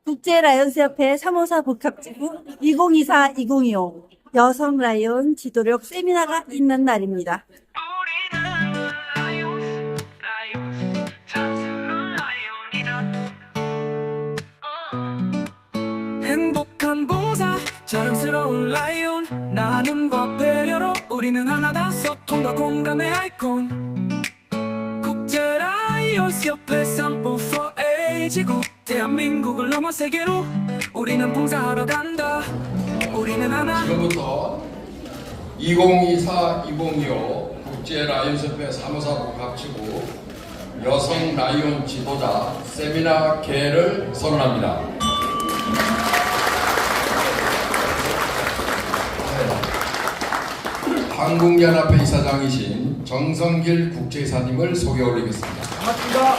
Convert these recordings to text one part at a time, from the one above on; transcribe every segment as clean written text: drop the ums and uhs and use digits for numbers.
국제라이온스협회 354 복합지구 2024-2025 여성 라이온 지도력 세미나가 있는 날입니다. 행복한 봉사 자랑스러운 라이온 나눔과 배려로 우리는 하나다. 소통과 공감의 아이콘 국제 라이온스 협회 354A 지구 대한민국을 넘어 세계로 우리는 봉사하러 간다. 우리는 하나. 지금부터 2024-2025 국제 라이온스 협회 354 복합지구 여성 라이온 지도자 세미나 개를 선언합니다. 한국연합회 이사장이신 정성길 국제이사님을 소개 올리겠습니다. 반갑습니다.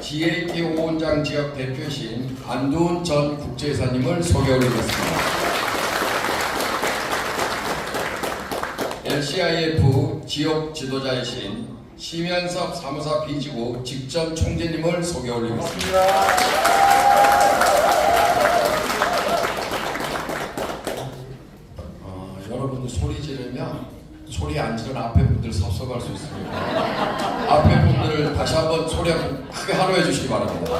GAT 오원장 지역 대표이신 안두훈 전 국제이사님을 소개 올리겠습니다. LCIF 지역 지도자이신 심연섭 354 B지구 직전 총재님을 소개 올리겠습니다. 여러분들 소리 지르면 소리 안 지르는 앞에 분들 섭섭할 수 있으니까 앞에 분들을 다시 한번 소리 한번 크게 환호해 주시기 바랍니다.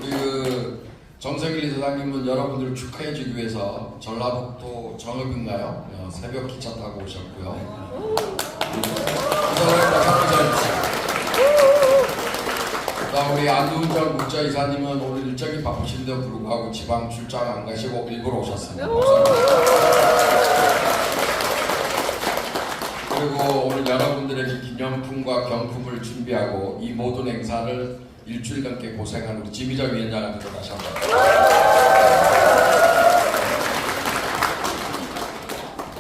우리 정성길 이사장님은 여러분들을 축하해 주기 위해서 전라북도 정읍인가요? 새벽 기차 타고 오셨고요. 우리 안두훈 전 국제이사님은 오늘 일정이 바쁘신데도 불구하고 지방 출장 안 가시고 일부러 오셨습니다. 그리고 오늘 여러분들에게 기념품과 경품을 준비하고 이 모든 행사를 일주일 넘게 고생한 우리 지미정 위원장한테 다시 한번.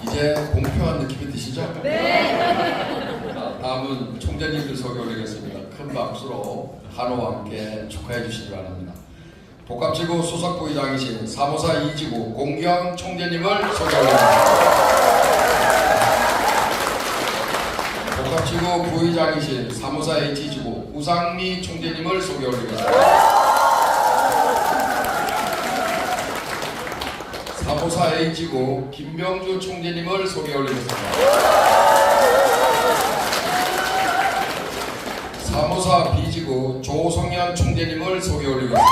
이제 공평한 느낌이 드시죠? 네. 다음은 총재님들 소개 올리겠습니다. 큰 박수로 한호와 함께 축하해 주시기 바랍니다. 복합지구 수석부의장이신 354 2지구 공경 총재님을 소개 올립니다. 복합지구 부의장이신 354 H지구 우상미 총재님을 소개 올리겠습니다. 354 A지구 김병주 총재님을 소개 올리겠습니다. 354 B지구 조성현 총재님을 소개 올리겠습니다.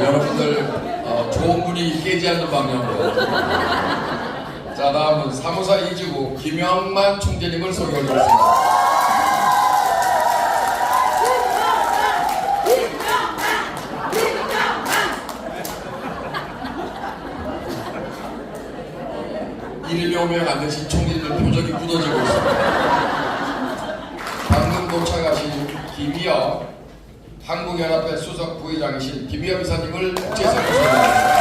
여러분들 좋은 분이 깨지 않는 방향으로. 자, 다음은 354 E지구 김영만 총재님을 소개 올리겠습니다. 이름이 오면 안 되신 총재들 표정이 굳어지고 있습니다. 방금 도착하신 김희엽 한국연합회 수석 부의장이신 김희엽 이사님을 국제사로 소개합니다.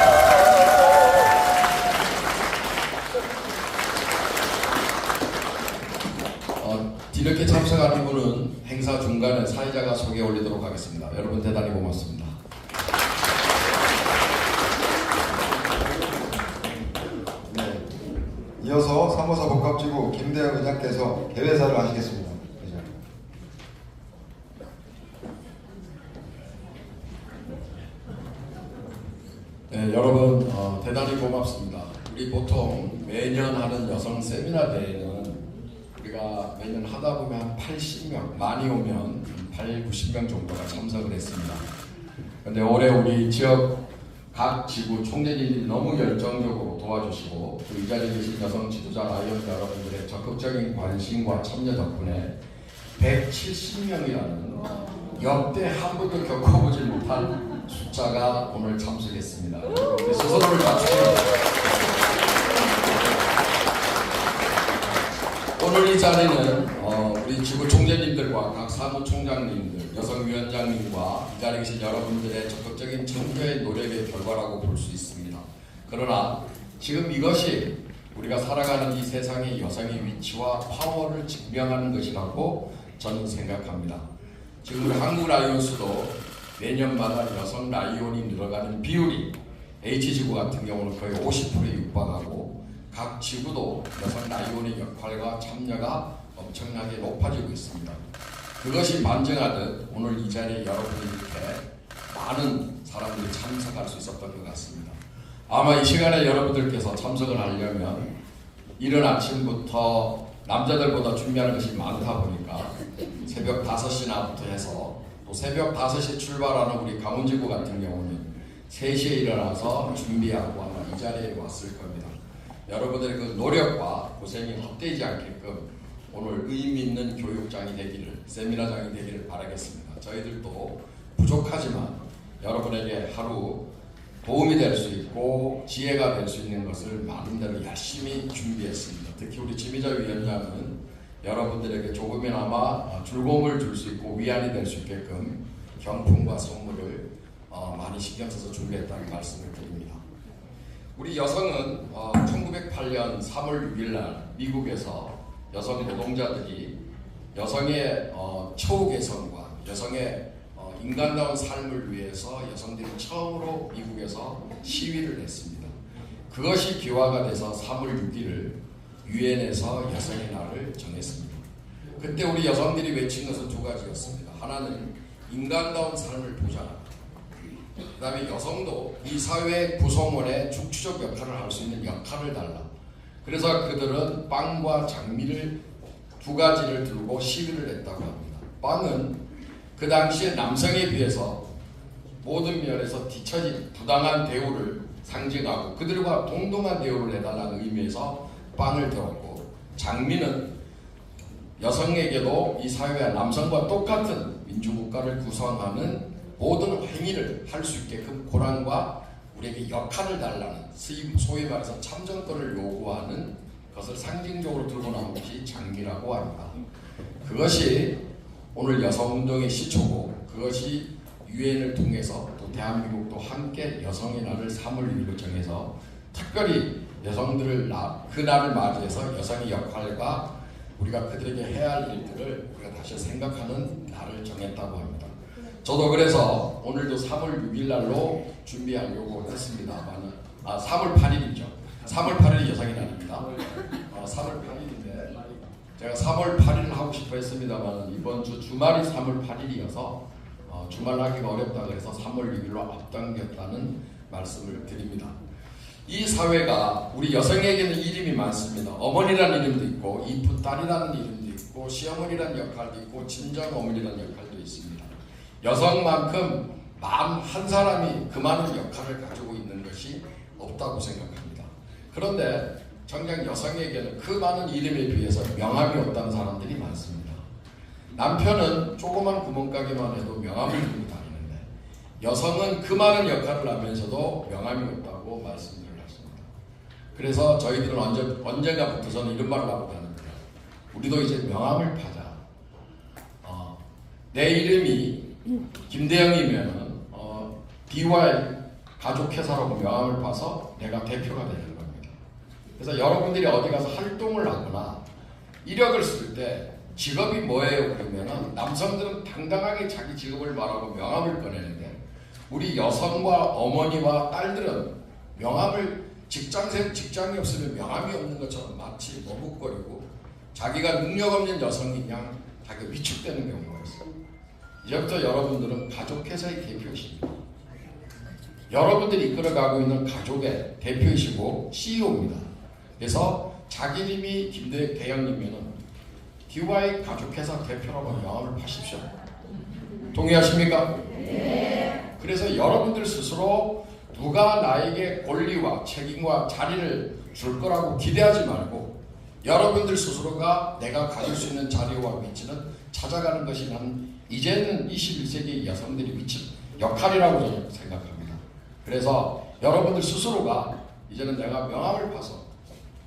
이렇게 참석하는 분은 행사 중간에 사회자가 소개 올리도록 하겠습니다. 여러분 대단히 고맙습니다. 이어서 354 복합지구 김대영 의장께서 개회사를 하시겠습니다. 네, 여러분 대단히 고맙습니다. 우리 보통 매년 하는 여성 세미나 대회는 우리가 매년 하다 보면 한 80명, 많이 오면 8, 90명 정도가 참석을 했습니다. 그런데 올해 우리 지역 각 지구 총재님들이 너무 열정적으로 도와주시고 또 이 자리에 계신 여성 지도자 라이온 여러분들의 적극적인 관심과 참여 덕분에 170명이라는 역대 한 번도 겪어보지 못한 숫자가 오늘 참석했습니다. 스스로를 맞추고 오늘 이 자리는 우리 지구 총재님들과 각 사무총장님들, 여성위원장님과 이 자리에 계신 여러분들의 적극적인 참여의 노력의 결과라고 볼 수 있습니다. 그러나 지금 이것이 우리가 살아가는 이 세상의 여성의 위치와 파워를 증명하는 것이라고 저는 생각합니다. 지금 우리 한국 라이온스도 매년마다 여성 라이온이 늘어가는 비율이 H지구 같은 경우는 거의 50%에 육박하고 각 지구도 여성 라이온의 역할과 참여가 엄청나게 높아지고 있습니다. 그것이 만증하듯 오늘 이 자리에 여러분이 이렇게 많은 사람들이 참석할 수 있었던 것 같습니다. 아마 이 시간에 여러분들께서 참석을 하려면 이른 아침부터 남자들보다 준비하는 것이 많다 보니까 새벽 5시나부터 해서 또 새벽 5시에 출발하는 우리 강원지구 같은 경우는 3시에 일어나서 준비하고 아마 이 자리에 왔을 겁니다. 여러분들의 그 노력과 고생이 헛되지 않게끔 오늘 의미 있는 교육장이 되기를, 세미나장이 되기를 바라겠습니다. 저희들도 부족하지만 여러분에게 하루 도움이 될 수 있고 지혜가 될 수 있는 것을 많은 대로 열심히 준비했습니다. 특히 우리 지미자 위원장은 여러분들에게 조금이나마 즐거움을 줄 수 있고 위안이 될 수 있게끔 경품과 선물을 많이 신경 써서 준비했다는 말씀을 드립니다. 우리 여성은 1908년 3월 6일 날 미국에서 여성 노동자들이 여성의 처우 개선과 여성의 인간다운 삶을 위해서 여성들이 처음으로 미국에서 시위를 했습니다. 그것이 기화가 돼서 3월 6일을 유엔에서 여성의 날을 정했습니다. 그때 우리 여성들이 외친 것은 2가지였습니다. 하나는 인간다운 삶을 보장하고, 그 다음에 여성도 이 사회 구성원의 중추적 역할을 할 수 있는 역할을 달라. 그래서 그들은 빵과 장미를 2가지를 들고 시위를 했다고 합니다. 빵은 그 당시에 남성에 비해서 모든 면에서 뒤처진 부당한 대우를 상징하고 그들과 동등한 대우를 해달라는 의미에서 빵을 들었고, 장미는 여성에게도 이 사회와 남성과 똑같은 민주국가를 구성하는 모든 행위를 할 수 있게끔 고난과 우리에게 역할을 달라는, 소위 말해서 참정권을 요구하는 것을 상징적으로 들고 나온 것이 장미라고 합니다. 그것이 오늘 여성운동의 시초고, 그것이 유엔을 통해서 또 대한민국도 함께 여성의 날을 3월 6일로 정해서 특별히 여성들을 그 날을 맞이해서 여성의 역할과 우리가 그들에게 해야 할 일들을 우리가 다시 생각하는 날을 정했다고 합니다. 저도 그래서 오늘도 3월 6일 날로 준비하려고 했습니다만 3월 8일이죠. 3월 8일이 여성의 날입니다. 3월 8일인데 제가 3월 8일을 하고 싶어 했습니다만 이번 주 주말이 3월 8일이어서 주말 하기가 어렵다 그래서 3월 6일로 앞당겼다는 말씀을 드립니다. 이 사회가 우리 여성에게는 이름이 많습니다. 어머니라는 이름도 있고 이쁜 딸이라는 이름도 있고 시어머니라는 역할도 있고 친정어머니라는 역할도 있습니다. 여성만큼 마음 한 사람이 그 많은 역할을 가지고 있는 것이 없다고 생각합니다. 그런데 정작 여성에게는 그 많은 이름에 비해서 명함이 없다는 사람들이 많습니다. 남편은 조그만 구멍가게만 해도 명함을 들고 다니는데 여성은 그 많은 역할을 하면서도 명함이 없다고 말씀드렸습니다. 그래서 저희들은 언젠가부터서는 이런 말을 하고 다닙니다. 우리도 이제 명함을 파자. 내 이름이 김대영이면 DY 가족회사라고 명함을 파서 내가 대표가 되는 겁니다. 그래서 여러분들이 어디 가서 활동을 하거나 이력을 쓸 때 직업이 뭐예요? 그러면 남성들은 당당하게 자기 직업을 말하고 명함을 꺼내는데 우리 여성과 어머니와 딸들은 명함을 직장이 없으면 명함이 없는 것처럼 마치 머뭇거리고 자기가 능력 없는 여성인 양 자기가 위축되는 경우가 있어요. 이제부터 여러분들은 가족회사의 대표이십니다. 여러분들이 이끌어가고 있는 가족의 대표이시고 CEO입니다. 그래서 자기 이름이 김대영님이면 DY 가족회사 대표라고 명함을 파십시오. 동의하십니까? 네. 그래서 여러분들 스스로 누가 나에게 권리와 책임과 자리를 줄 거라고 기대하지 말고 여러분들 스스로가 내가 가질 수 있는 자리와 위치는 찾아가는 것이 난 이제는 21세기 여성들의 위치, 역할이라고 저는 생각합니다. 그래서 여러분들 스스로가 이제는 내가 명함을 파서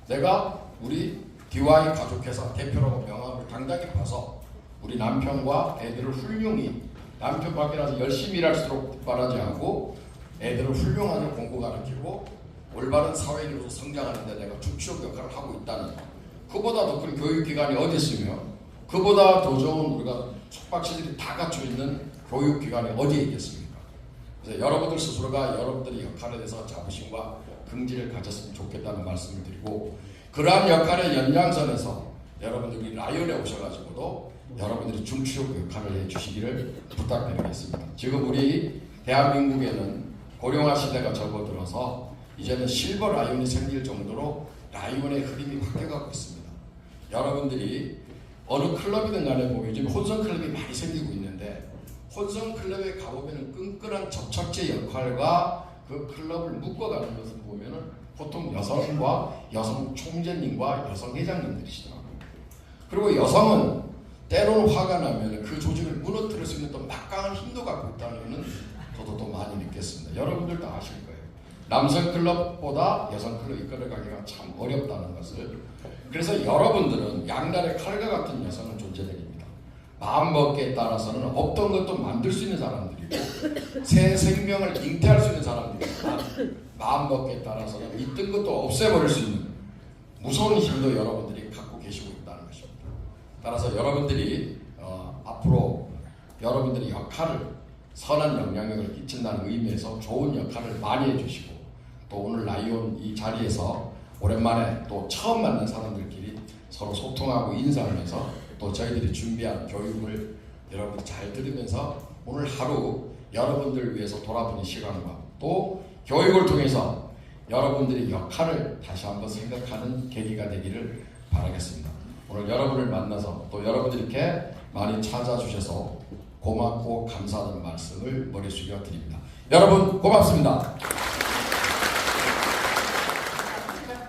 내가 우리 DY 가족회사 대표라고 명함을 당당히 파서 우리 남편과 애들을 훌륭히 남편 밖에 나서 열심히 일할수록 말하지 않고 애들을 훌륭하게 공부 가르치고 올바른 사회인으로서 성장하는데 내가 중추적 역할을 하고 있다는 그보다 더 큰 교육기관이 어디 있으며 그보다 더 좋은 우리가 숙박시들이 다 갖춰 있는 교육기관이 어디에 있겠습니까? 그래서 여러분들 스스로가 여러분들의 역할에 대해서 자부심과 긍지를 가졌으면 좋겠다는 말씀을 드리고, 그러한 역할의 연장선에서 여러분들이 라이온에 오셔가지고도 여러분들이 중추적 역할을 해주시기를 부탁드리겠습니다. 지금 우리 대한민국에는 고령화 시대가 접어들어서 이제는 실버 라이온이 생길 정도로 라이온의 흐름이 바뀌어가고 있습니다. 여러분들이 어느 클럽이든 간에 보면 요즘 혼성 클럽이 많이 생기고 있는데, 혼성 클럽에 가보면 끈끈한 접착제 역할과 그 클럽을 묶어가는 것을 보면은 보통 여성과 여성 총재님과 여성 회장님들이시더라고요. 그리고 여성은 때로는 화가 나면 그 조직을 무너뜨릴 수 있는 또 막강한 힘도 갖고 있다는 것은 저도 또 많이 느꼈습니다. 여러분들도 아실 거예요. 남성 클럽보다 여성 클럽 이끌어가기가 참 어렵다는 것을. 그래서 여러분들은 양날의 칼과 같은 여성은 존재들입니다. 마음먹기에 따라서는 없던 것도 만들 수 있는 사람들이고 새 생명을 잉태할 수 있는 사람들이지만, 마음먹기에 따라서는 있던 것도 없애버릴 수 있는 무서운 힘도 여러분들이 갖고 계시고 있다는 것입니다. 따라서 여러분들이 앞으로 여러분들의 역할을, 선한 영향력을 끼친다는 의미에서 좋은 역할을 많이 해주시고, 또 오늘 라이온 이 자리에서 오랜만에 또 처음 만난 사람들끼리 서로 소통하고 인사하면서 또 저희들이 준비한 교육을 여러분이 잘 들으면서 오늘 하루 여러분들을 위해서 돌아보는 시간과 또 교육을 통해서 여러분들의 역할을 다시 한번 생각하는 계기가 되기를 바라겠습니다. 오늘 여러분을 만나서 또 여러분들이 이렇게 많이 찾아주셔서 고맙고 감사하다는 말씀을 머리 숙여 드립니다. 여러분 고맙습니다.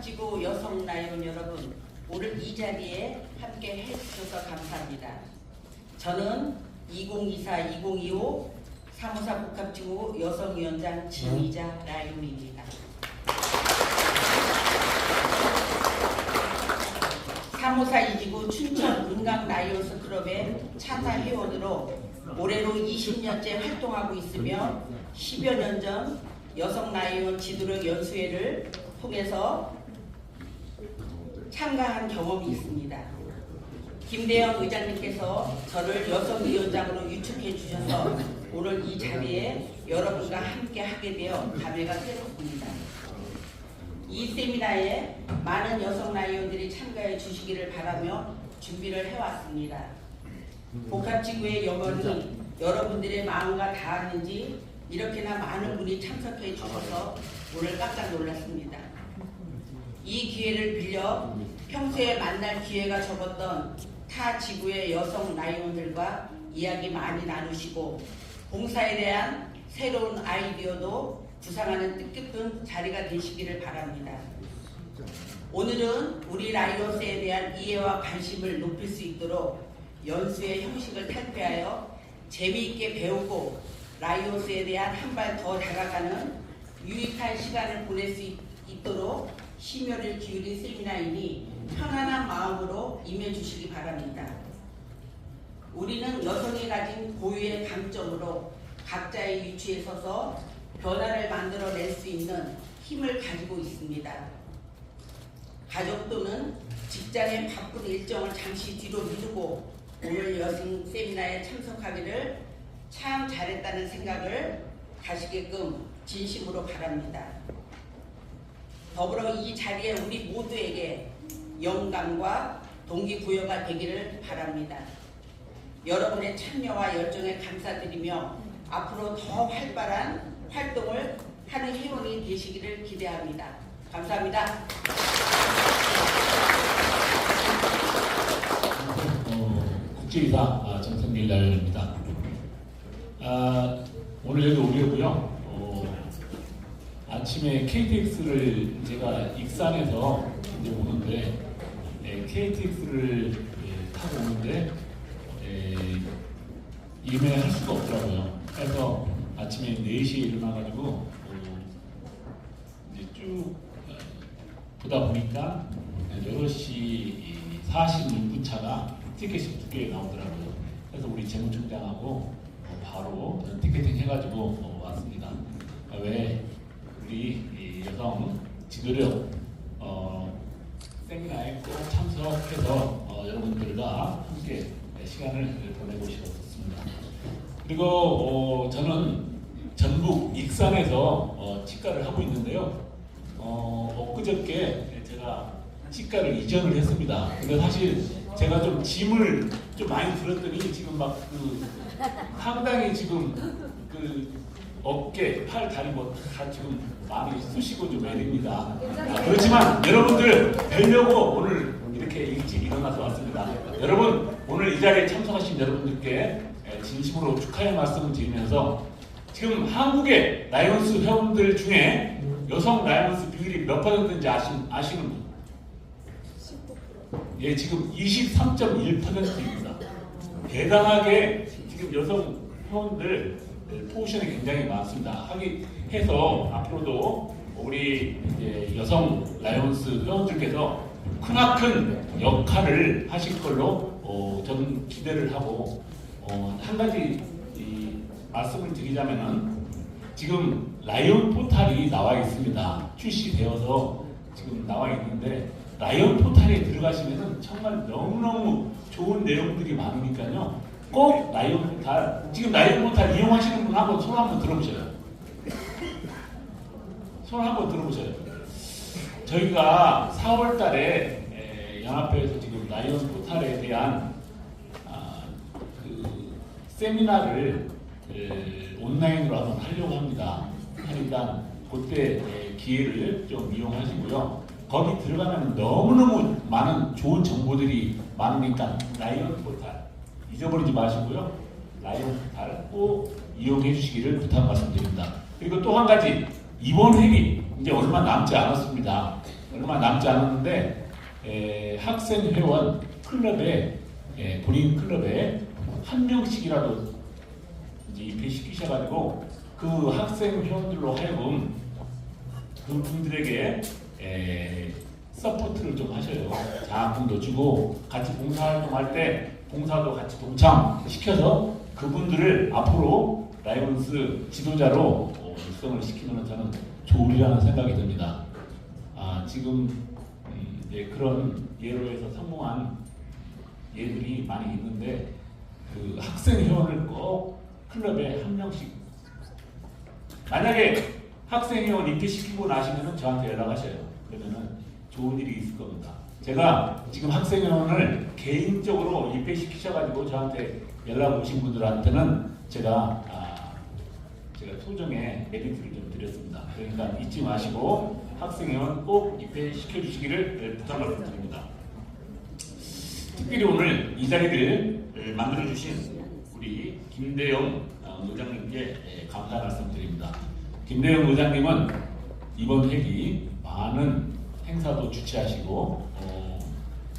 지구 여성 라이온 여러분, 오늘 이 자리에 함께 해주셔서 감사합니다. 저는 2024-2025 사무사 복합지구 여성위원장 지휘자 라이온입니다. 사무사 이지구 춘천 은강 라이온스 클럽의 차사 회원으로 올해로 20년째 활동하고 있으며 10여 년 전 여성 라이온 지도력 연수회를 통해서 참가한 경험이 있습니다. 김대영 의장님께서 저를 여성위원장으로 유축해 주셔서 오늘 이 자리에 여러분과 함께 하게 되어 감회가 새롭습니다. 이 세미나에 많은 여성 라이온들이 참가해 주시기를 바라며 준비를 해왔습니다. 복합지구의 염원이 여러분들의 마음과 닿았는지 이렇게나 많은 분이 참석해 주셔서 오늘 깜짝 놀랐습니다. 이 기회를 빌려 평소에 만날 기회가 적었던 타 지구의 여성 라이온들과 이야기 많이 나누시고 봉사에 대한 새로운 아이디어도 구상하는 뜻깊은 자리가 되시기를 바랍니다. 오늘은 우리 라이온스에 대한 이해와 관심을 높일 수 있도록 연수의 형식을 탈피하여 재미있게 배우고 라이온스에 대한 한 발 더 다가가는 유익한 시간을 보낼 수 있도록 심혈을 기울인 세미나이니 편안한 마음으로 임해주시기 바랍니다. 우리는 여성이 가진 고유의 강점으로 각자의 위치에 서서 변화를 만들어낼 수 있는 힘을 가지고 있습니다. 가족 또는 직장의 바쁜 일정을 잠시 뒤로 미루고 오늘 여성 세미나에 참석하기를 참 잘했다는 생각을 가시게끔 진심으로 바랍니다. 더불어 이 자리에 우리 모두에게 영감과 동기부여가 되기를 바랍니다. 여러분의 참여와 열정에 감사드리며 앞으로 더 활발한 활동을 하는 회원이 되시기를 기대합니다. 감사합니다. 국제이사 정성길 라이온입니다. 오늘 여기 오려고요. 아침에 KTX를 제가 익산에서 이제 오는데 KTX를 타고 오는데 예매할 수가 없더라고요. 그래서 아침에 4시에 일어나가지고 이제 쭉 보다 보니까 8시 46분 차가 티켓이 2개 나오더라고요. 그래서 우리 재무총장하고 바로 티켓팅 해가지고 왔습니다. 왜 우리 여성 지도력 세미나에 꼭 참석해서 여러분들과 함께 시간을 보내고 싶었습니다. 그리고 저는 전북 익산에서 치과를 하고 있는데요. 엊그저께 제가 치과를 이전을 했습니다. 근데 사실 제가 좀 짐을 좀 많이 들었더니 지금 막 상당히 지금 어깨, 팔, 다리 뭐 다 지금 많이 쑤시고 좀 애립니다. 그렇지만 여러분들 뵈려고 오늘 이렇게 일찍 일어나서 왔습니다. 여러분 오늘 이 자리에 참석하신 여러분들께 진심으로 축하의 말씀을 드리면서 지금 한국의 라이온스 회원들 중에 여성 라이온스 비율이 몇 %인지 아시는 분? 예, 지금 23.1%입니다. 대단하게 지금 여성 회원들 포션이 굉장히 많습니다. 해서 앞으로도 우리 이제 여성 라이온스 회원들께서 크나큰 역할을 하실 걸로 저는 기대를 하고 한 가지 말씀을 드리자면은 지금 라이온 포탈이 나와 있습니다. 출시되어서 지금 나와 있는데 라이온 포탈에 들어가시면은 정말 너무너무 좋은 내용들이 많으니까요. 꼭 라이온 포탈, 지금 라이온 포탈 이용하시는 분 한번 손 한번 들어보셔요. 손 한번 들어보셔요. 저희가 4월 달에 연합회에서 지금 라이온 포탈에 대한 세미나를 온라인으로 한번 하려고 합니다. 그러니까 그때 기회를 좀 이용하시고요. 거기 들어가면 너무너무 많은 좋은 정보들이 많으니까 라이온 포탈 잊어버리지 마시고요. 라이온 포탈 꼭 이용해 주시기를 부탁 말씀드립니다. 그리고 또 한 가지, 이번 회기 이제 얼마 남지 않았습니다. 얼마 남지 않았는데 학생 회원 클럽에 본인 클럽에 한 명씩이라도 이제 입회시키셔가지고 그 학생 회원들로 하여금 그 분들에게 서포트를 좀 하셔요. 장학금도 주고 같이 봉사활동할 때 봉사도 같이 동참시켜서 그분들을 앞으로 라이온스 지도자로 육성을 시키면 저는 좋으리라는 생각이 듭니다. 지금 그런 예로 해서 성공한 예들이 많이 있는데 그 학생 회원을 꼭 클럽에 한 명씩, 만약에 학생 회원 입회시키고 나시면은 저한테 연락하셔요. 그러면은 좋은 일이 있을 겁니다. 제가 지금 학생 회원을 개인적으로 입회시키셔가지고 저한테 연락 오신 분들한테는 제가 소정의 메리트를 좀 드렸습니다. 그러니까 잊지 마시고 학생 회원 꼭 입회시켜 주시기를 부탁을 드립니다. 특별히 오늘 이 자리를 만들어 주신 우리 김대영 의장님께 감사 말씀드립니다. 김대영 의장님은 이번 회기 많은 행사도 주최하시고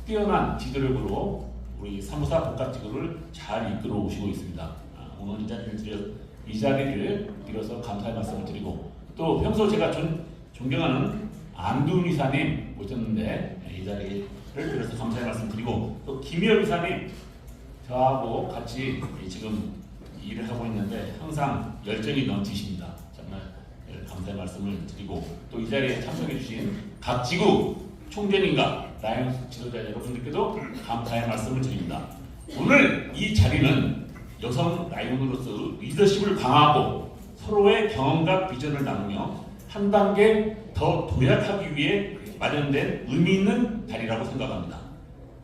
뛰어난 지도력으로 우리 사무사 복합지구를 잘 이끌어 오시고 있습니다. 오늘 이 자리를 빌어서 감사의 말씀을 드리고, 또 평소 제가 존경하는 안두훈 이사님 오셨는데 이 자리를 빌어서 감사의 말씀 드리고, 또 김희엽 이사님 저하고 같이 지금 일을 하고 있는데 항상 열정이 넘치십니다. 정말 감사의 말씀을 드리고, 또 이 자리에 참석해 주신 각 지구 총재님과 라이온스 지도자 여러분들께도 감사의 말씀을 드립니다. 오늘 이 자리는 여성 라이온으로서 리더십을 강화하고 서로의 경험과 비전을 나누며 한 단계 더 도약하기 위해 마련된 의미 있는 자리라고 생각합니다.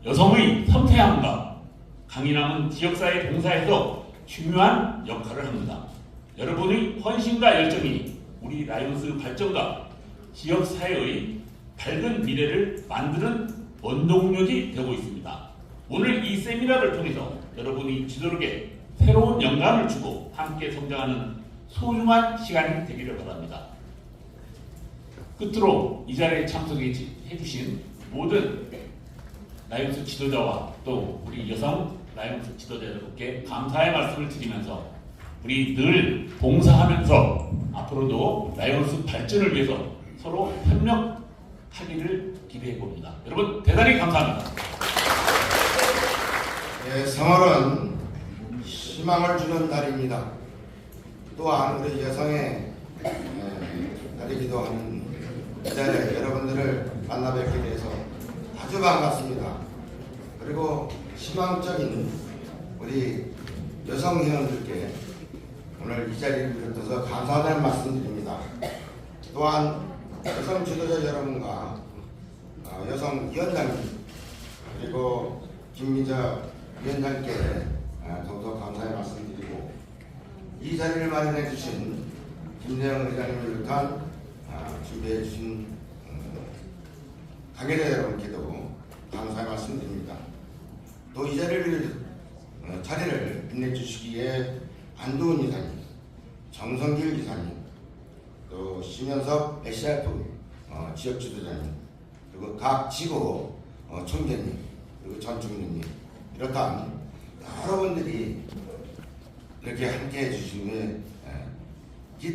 여성의 섬세함과 강인함은 지역사회 봉사에서 중요한 역할을 합니다. 여러분의 헌신과 열정이 우리 라이온스 발전과 지역사회의 밝은 미래를 만드는 원동력이 되고 있습니다. 오늘 이 세미나를 통해서 여러분이 지도력에 새로운 영감을 주고 함께 성장하는 소중한 시간이 되기를 바랍니다. 끝으로 이 자리에 참석해 주신 모든 라이온스 지도자와 또 우리 여성 라이온스 지도자 여러분께 감사의 말씀을 드리면서 우리 늘 봉사하면서 앞으로도 라이온스 발전을 위해서 서로 협력하기를 기대해 봅니다. 여러분 대단히 감사합니다. 네, 3월은 희망을 주는 달입니다. 또한 우리 여성의 달이기도 하는 이 자리에 여러분들을 만나 뵙게 돼서 아주 반갑습니다. 그리고 희망적인 우리 여성 회원들께 오늘 이 자리를 빌어서 감사하다는 말씀드립니다. 또한 여성 지도자 여러분과 여성 위원장님 그리고 김미자 위원장께 더욱더 감사의 말씀드리고 이 자리를 마련해 주신 김대영 의장님을 비롯한 준비해 주신 관계자 여러분께도 감사의 말씀드립니다. 또 이 자리를 빛내주시기에 안도훈 이사님, 정성길 이사님, 또 심연섭 SRF 지역 지도자님, 그리고 각 지구 총재님, 그리고 전총리님, 이렇단 여러분들이 이렇게 함께 해주시기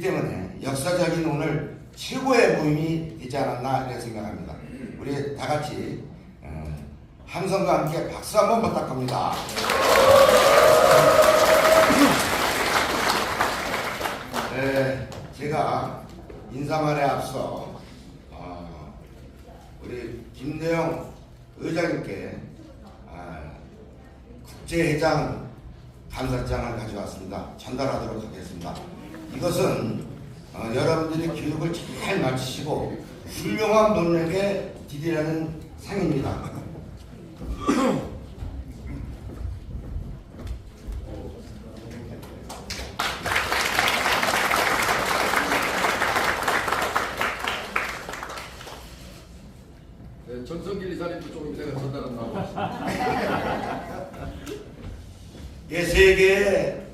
때문에 역사적인 오늘 최고의 모임이 되지 않았나 이렇게 생각합니다. 우리 다 같이 함성과 함께 박수 한번 부탁합니다. 제가 인사말에 앞서 우리 김대영 의장님께 국제회장 감사장을 가져왔습니다. 전달하도록 하겠습니다. 이것은 여러분들이 교육을 잘 마치시고 훌륭한 논력에 디디라는 상입니다. 네, 전성길 이사님도 조금 이따가 전달한다고 하십니다. 세계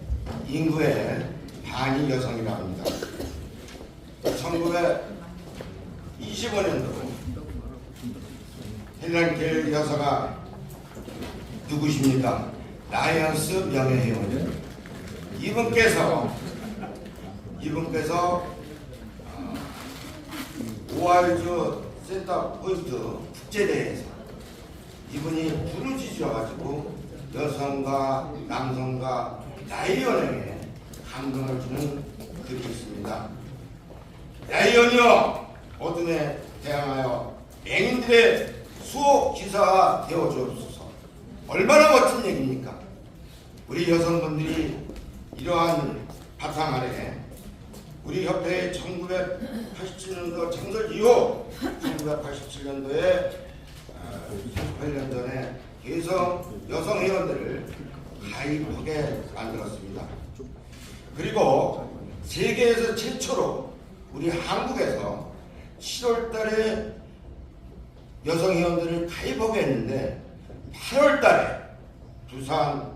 인구의 반이 여성이라고 합니다. 1925년도 헬렌 켈 여사가 누구십니까? 라이언스 명예회원이요. 이분께서 오하이주 센터 포인트 국제대회에서 이분이 부르짖어가지고 여성과 남성과 라이언에게 감동을 주는 글이 있습니다. 라이언이여 어둠에 대항하여 맹인들의 수호 기사가 되어 주옵소서. 얼마나 멋진 얘기입니까? 우리 여성분들이 이러한 바탕 아래 우리 협회의 1987년도 창설 이후 1987년도에 38년 전에 여성 회원들을 가입하게 만들었습니다. 그리고 세계에서 최초로 우리 한국에서 7월 달에 여성 회원들을 가입하게 했는데 8월 달에 부산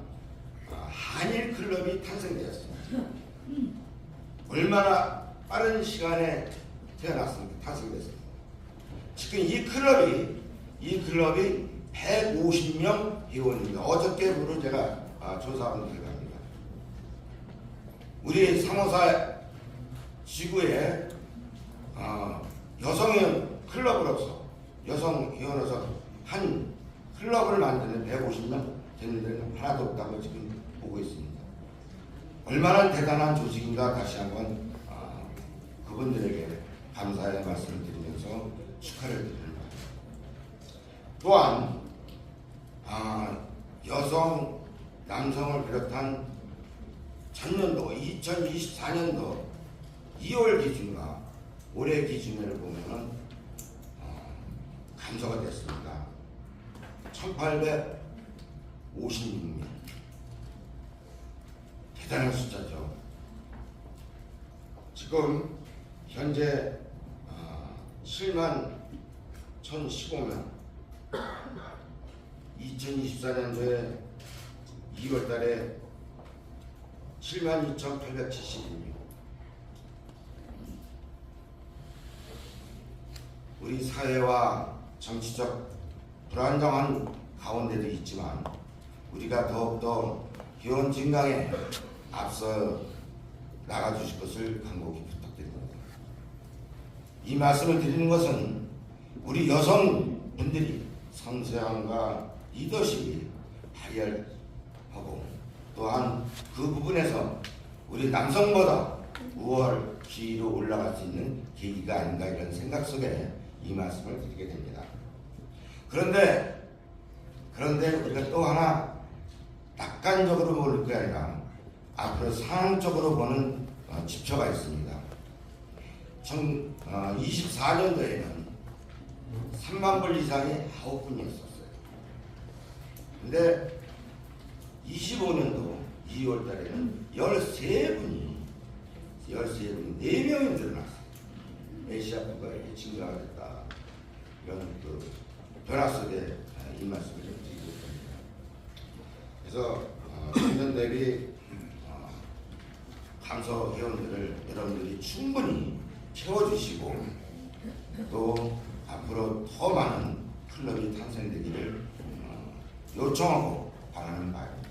한일 클럽이 탄생되었습니다. 얼마나 빠른 시간에 탄생됐습니다. 지금 이 클럽이 150명 회원입니다. 어저께부로 제가 조사한 결과입니다. 우리 상호사 지구에 여성회원 클럽으로서 여성회원으로서 한 클럽을 만드는 150명 되는 데는 하나도 없다고 지금 보고 있습니다. 얼마나 대단한 조직인가 다시 한번 그분들에게 감사의 말씀을 드리면서 축하를 드립니다. 또한 여성, 남성을 비롯한 전년도 2024년도 2월 기준과 올해 기준을 보면은 감소가 됐습니다. 1856명. 대단한 숫자죠. 지금 현재 7만 1,015명. 2024년도에 2월 달에 72,872명. 우리 사회와 정치적 불안정한 가운데도 있지만 우리가 더욱더 회원 증강에 앞서 나가주실 것을 간곡히 부탁드립니다. 이 말씀을 드리는 것은 우리 여성분들이 섬세함과 리더십이 발휘하고 또한 그 부분에서 우리 남성보다 우월지위로 올라갈 수 있는 계기가 아닌가 이런 생각 속에 이 말씀을 드리게 됩니다. 그런데 우리가 또 하나 낙관적으로 모를 게 아니라 앞으로 상황적으로 보는 지표가 있습니다. 24년도에는 3만 불 이상의 9분이었었어요. 근데 25년도 2월 달에는 13분이 4명이 늘어났어요. 메시아부가 이렇게 증가가 됐다. 이런 그 변화 속에 이 말씀을 좀 드리고 있습니다. 그래서 작년 대비 감사 회원들을 여러분들이 충분히 채워주시고 또 앞으로 더 많은 클럽이 탄생되기를 요청하고 바라는 바입니다.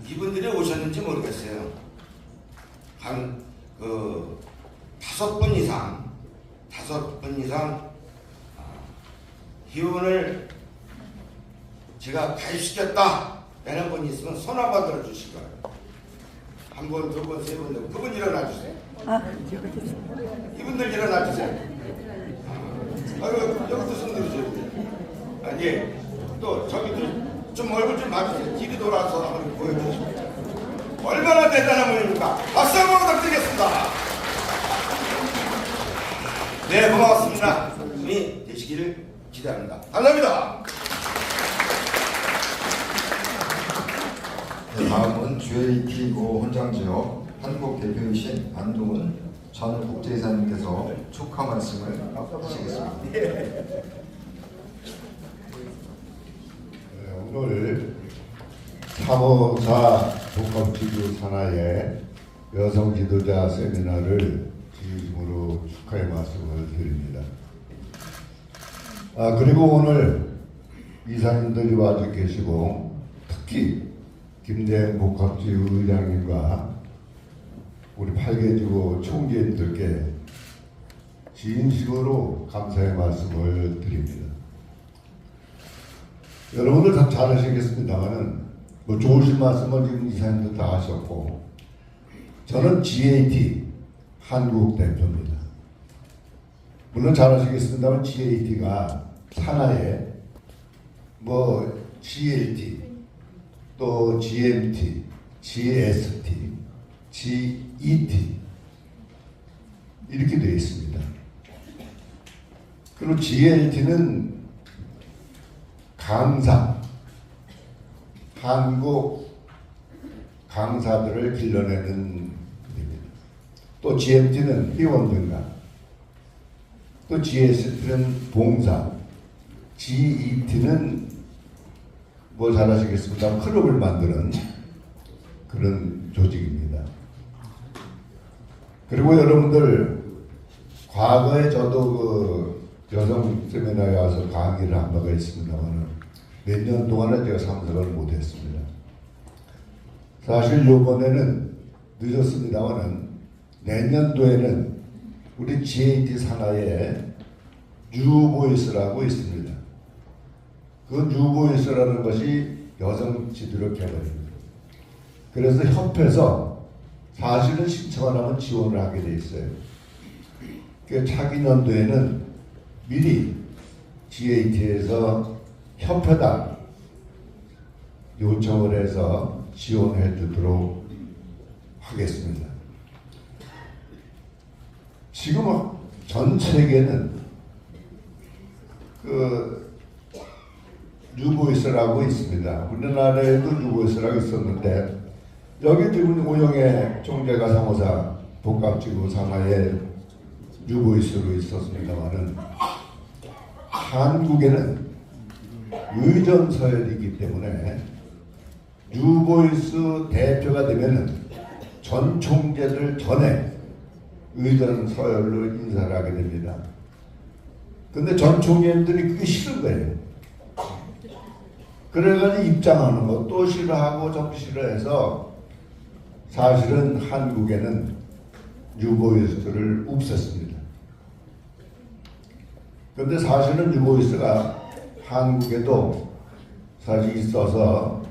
이분들이 오셨는지 모르겠어요. 한 5번 이상 회원을 제가 가입시켰다 라는 분이 있으면 손 한번 들어주실 거예요. 한 번, 두 번, 세 번, 그분 일어나 주세요. 이분들 일어나 주세요. 여기도 손 들으셔야 돼요. 예. 또 저기도 좀 얼굴 좀 봐주세요. 뒤로 돌아서 한번 보여주시죠. 얼마나 대단한 분입니까? 박수 한번 부탁드리겠습니다. 네, 고맙습니다. 분이 되시기를 기대합니다. 감사합니다. 네, 다음은 GAT5 헌장지역 한국 대표이신 안동은 전 국제이사님께서 축하 말씀을 하시겠습니다. 오늘 354 복합지구 산하의 여성 지도자 세미나를 진심으로 축하의 말씀을 드립니다. 그리고 오늘 이사님들이 와서 계시고 특히 김대영 복합지구 의장님과 우리 8개지구 총재님들께 진심으로 감사의 말씀을 드립니다. 여러분들 다 잘 아시겠습니다만은 뭐 좋으신 말씀을 지금 이사님들 다 하셨고 저는 GAT 한국 대표입니다. 물론 잘 아시겠습니다만 GAT가 산하에 뭐 GLT 또 GMT, GST, GET 이렇게 되어 있습니다. 그리고 GLT는 강사, 한국 강사들을 길러내는 겁니다. 또 GMT는 회원들과 또 GST는 봉사, GET는 뭐 잘 아시겠습니다. 클럽을 만드는 그런 조직입니다. 그리고 여러분들 과거에 저도 그 여성 세미나에 와서 강의를 한 바가 있습니다만 몇 년 동안은 제가 참석을 못했습니다. 사실 이번에는 늦었습니다만 내년도에는 우리 GAT 산하에 뉴보이스라고 있습니다. 그 뉴보이스라는 것이 여성 지도력 개발입니다. 그래서 협회에서 사실은 신청을 하면 지원을 하게 돼 있어요. 그 차기 년도에는 미리 GAT에서 협회당 요청을 해서 지원해 주도록 하겠습니다. 지금 전 세계는 그 뉴보이스라고 있습니다. 우리나라에도 뉴보이스라고 있었는데 여기 지금 오영애 총재가 상호사 복합지구 산하에 뉴보이스로 있었습니다만은 한국에는 의전 서열이기 때문에 뉴보이스 대표가 되면은 전 총재들 전에 의전 서열로 인사를 하게 됩니다. 근데 전 총재님들이 그게 싫은 거예요. 그래가지고 입장하는 거 또 싫어하고 좀 싫어해서 사실은 한국에는 뉴보이스를 없앴습니다. 그런데 사실은 뉴보이스가 한국에도 사실 있어서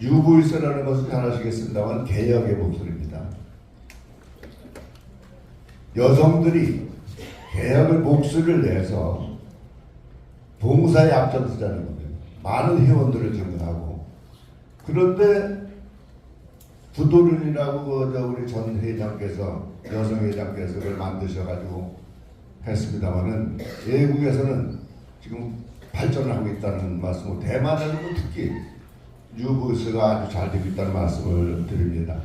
뉴보이스라는 것은 잘 아시겠습니다만 개혁의 목소리입니다. 여성들이 개혁의 목소리를 내서 봉사에 앞장서자는 겁니다. 많은 회원들을 증명하고 그런데 부도른이라고 우리 전 회장께서 여성 회장께서 그걸 만드셔가지고 했습니다만은 외국에서는 지금 발전을 하고 있다는 말씀을 대만에서도 특히 유부스가 아주 잘 되고 있다는 말씀을 드립니다.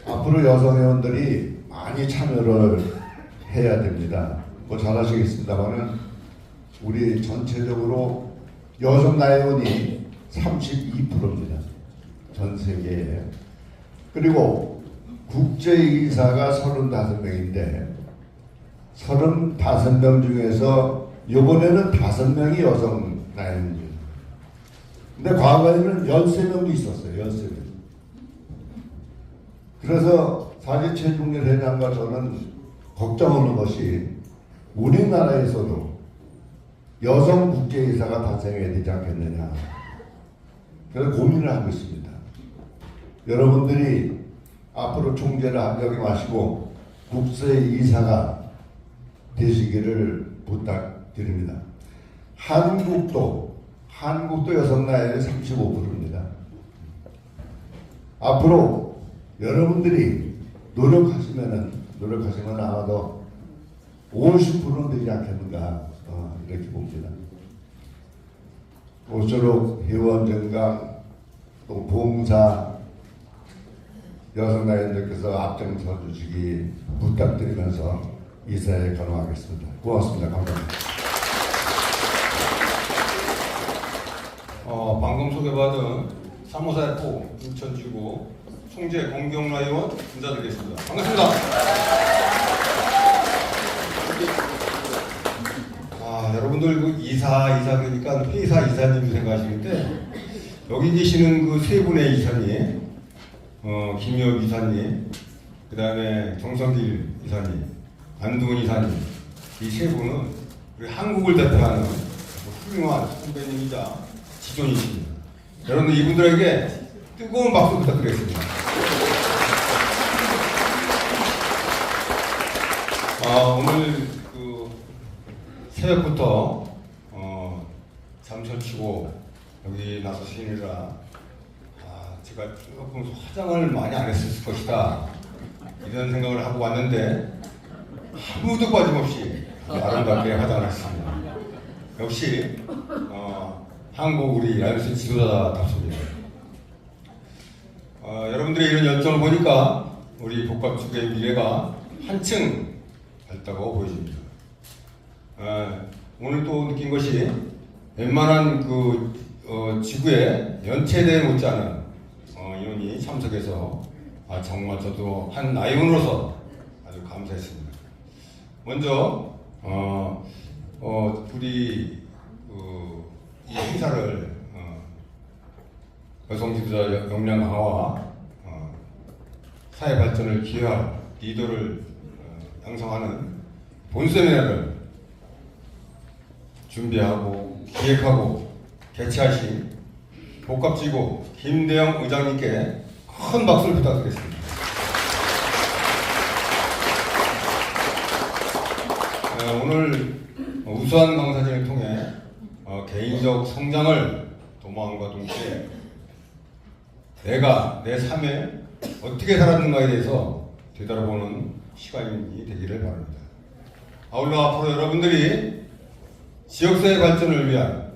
앞으로 여성 회원들이 많이 참여를 해야 됩니다. 뭐 잘하시겠습니다만은 우리 전체적으로 여성 나회원이 32%입니다. 전 세계에. 그리고 국제이사가 35명인데 35명 중에서 이번에는 5명이 여성 나회원입니다. 근데 과거에는 13명도 있었어요. 13명. 그래서 사실 최중렬 회장과 저는 걱정하는 것이 우리나라에서도 여성 국제이사가 탄생해야 되지 않겠느냐. 그래서 고민을 하고 있습니다. 여러분들이 앞으로 총재를 여기 마시고 국제이사가 되시기를 부탁드립니다. 한국도 여성 나이의 35%입니다. 앞으로 여러분들이 노력하시면 아마도 50%는 되지 않겠는가 이렇게 봅니다. 모쪼록 회원 정강 또 봉사 여성 나이들께서 앞장서 주시기 부탁드리면서 이사에 간호하겠습니다. 고맙습니다. 감사합니다. 방금 소개받은 354호 인천지구 총재 공경라 의원 인사드리겠습니다. 반갑습니다. 여러분들 그 이사 그러니까 회사 이사님 생각하시는데 여기 계시는 그 세 분의 이사님, 김혁 이사님, 그 다음에 정성길 이사님, 안두훈 이사님 이 세 분은 우리 한국을 대표하는 훌륭한 선배님이자 지존이십니다. 여러분들 이분들에게 뜨거운 박수 부탁드리겠습니다. 오늘 그 새벽부터 잠설치고 여기 나서시느라 제가 조금 화장을 많이 안 했을 것이다 이런 생각을 하고 왔는데 아무도 빠짐없이 아름답게 화장을 했습니다. 역시 한국 우리 라이언스 지도자답습니다. 여러분들의 이런 열정을 보니까 우리 복합축의 미래가 한층 밝다고 보여집니다. 오늘 또 느낀 것이 웬만한 그 지구에 연체대회 못지않은 인원이 참석해서 정말 저도 한 나이원으로서 아주 감사했습니다. 먼저 우리 이 행사를 여성 지도자 역량 강화와 사회 발전을 기여할 리더를 양성하는 본세미나를 준비하고 기획하고 개최하신 복합지구 김대영 의장님께 큰 박수를 부탁드리겠습니다. 오늘 우수한 강사진을 통해 개인적 성장을 도모함과 동시에 내가 내 삶에 어떻게 살았는가에 대해서 되돌아보는 시간이 되기를 바랍니다. 아울러 앞으로 여러분들이 지역사회 발전을 위한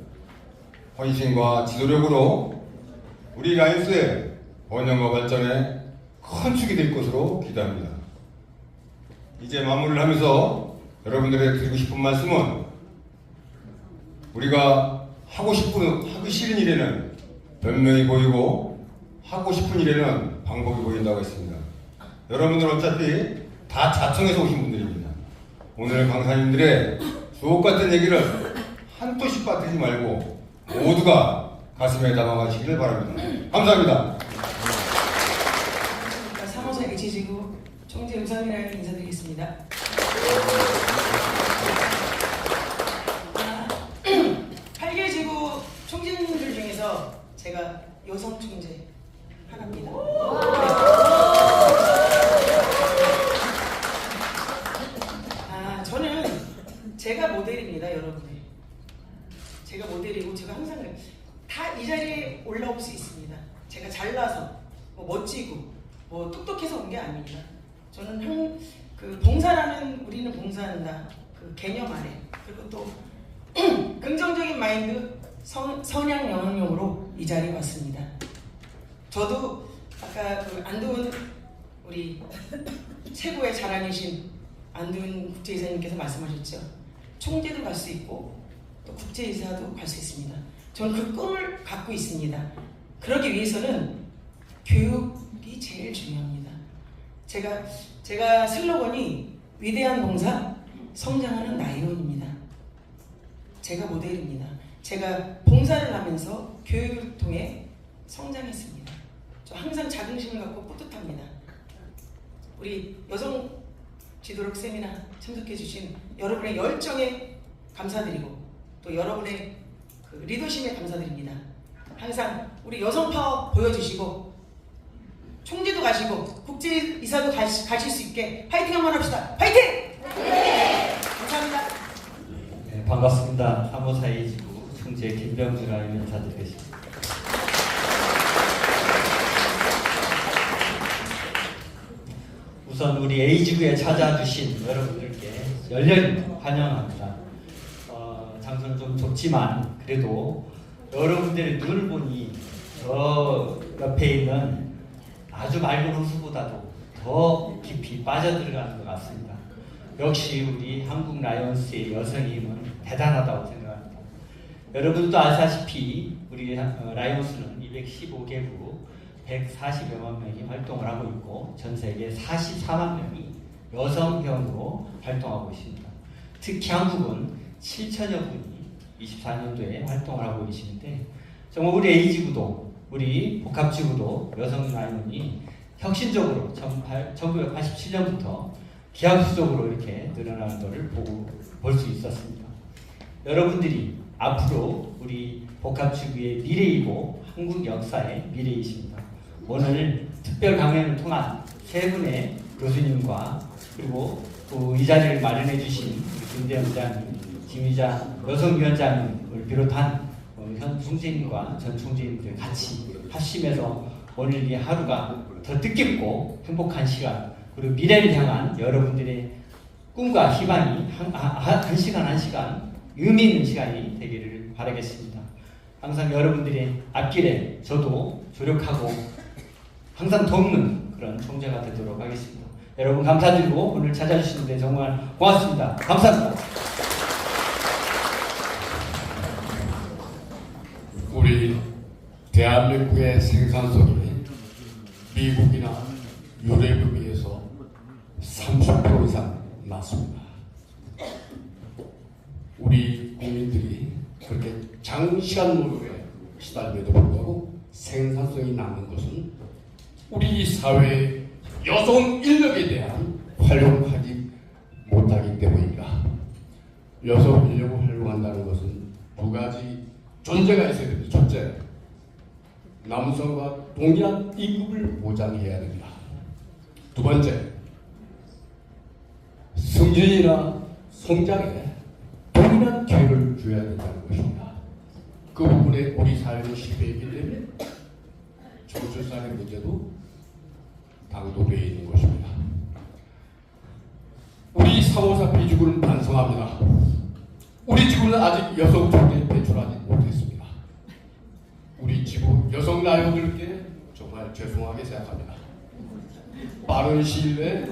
헌신과 지도력으로 우리 라이언스의 번영과 발전에 큰 축이 될 것으로 기대합니다. 이제 마무리를 하면서 여러분들에게 드리고 싶은 말씀은 우리가 하기 싫은 일에는 변명이 보이고 하고 싶은 일에는 방법이 보인다고 했습니다. 여러분들 어차피 다 자청해서 오신 분들입니다. 오늘 강사님들의 주옥같은 얘기를 한도씩 빠뜨리지 말고 모두가 가슴에 담아가시기를 바랍니다. 감사합니다. 사무소 H지구 총재 우상이라고 인사드리겠습니다. 8개 지구 총재님들 중에서 제가 여성 총재 하나입니다. 저는 제가 모델입니다, 여러분들. 제가 모델이고 제가 항상 다 이 자리에 올라오고 사람입니다. 저는 그 봉사라는 우리는 봉사한다 그 개념 아래 그리고 또 긍정적인 마인드 선양 영향력으로 이 자리에 왔습니다. 저도 아까 그 안도훈 우리 최고의 자랑이신 안도훈 국제이사님께서 말씀하셨죠. 총재도 갈 수 있고 또 국제이사도 갈 수 있습니다. 저는 그 꿈을 갖고 있습니다. 그러기 위해서는 교육이 제일 중요합니다. 제가 슬로건이 위대한 봉사, 성장하는 라이온입니다. 제가 모델입니다. 제가 봉사를 하면서 교육을 통해 성장했습니다. 저 항상 자긍심을 갖고 뿌듯합니다. 우리 여성 지도력 세미나 참석해주신 여러분의 열정에 감사드리고 또 여러분의 그 리더십에 감사드립니다. 항상 우리 여성 파워 보여주시고 총재도 가시고 국제이사도 가실 수 있게 파이팅 한번 합시다. 파이팅! 감사합니다. 네, 반갑습니다. 사모사 A지부 총재 김병주라 인사드리겠습니다. 우선 우리 A지부에 찾아주신 여러분들께 열렬히 환영합니다. 장소는 좀 좁지만 그래도 여러분들의 눈을 보니 저 옆에 있는 아주 맑은 호수보다도 더 깊이 빠져들어가는 것 같습니다. 역시 우리 한국 라이온스의 여성의 힘은 대단하다고 생각합니다. 여러분도 아시다시피 우리 라이온스는 215개국 140여만 명이 활동을 하고 있고 전 세계 44만 명이 여성 회원으로 활동하고 있습니다. 특히 한국은 7천여 분이 24년도에 활동을 하고 계시는데 정말 우리 A지구도 우리 복합지구도 여성 라이온이 혁신적으로 1987년부터 기하급수적으로 이렇게 늘어나는 것을 볼 수 있었습니다. 여러분들이 앞으로 우리 복합지구의 미래이고 한국 역사의 미래이십니다. 오늘 특별 강연을 통한 세 분의 교수님과 그리고 또 이 자리를 마련해 주신 김대영 의장님, 김희자 여성위원장님을 비롯한 현 총재님과 전 총재님들 같이 합심해서 오늘 이 하루가 더 뜻깊고 행복한 시간 그리고 미래를 향한 여러분들의 꿈과 희망이 한 시간 의미 있는 시간이 되기를 바라겠습니다. 항상 여러분들의 앞길에 저도 조력하고 항상 돕는 그런 총재가 되도록 하겠습니다. 여러분 감사드리고 오늘 찾아주시는데 정말 고맙습니다. 감사합니다. 우리 대한민국의 생산성이 미국이나 유럽에 비해서 30% 이상 낮습니다. 우리 국민들이 그렇게 장시간 노력에 시달림에도 불구하고 생산성이 낮는 것은 우리 사회의 여성 인력에 대한 활용하지 못하기 때문입니다. 여성 인력을 활용한다는 것은 두 가지 존재가 있어야 됩니다. 첫째, 남성과 동일한 임금을 보장해야 됩니다. 두 번째, 승진이나 성장에 동일한 기회를 줘야 된다는 것입니다. 그 부분에 우리 사회는 실패했기 때문에 저출산의 문제도 당도되어 있는 것입니다. 우리 사모사 B지구는 반성합니다. 우리 지구는 아직 여성 총재를 배출하지 못했습니다. 우리 지구 여성 라이온들께 정말 죄송하게 생각합니다. 빠른 시일 내에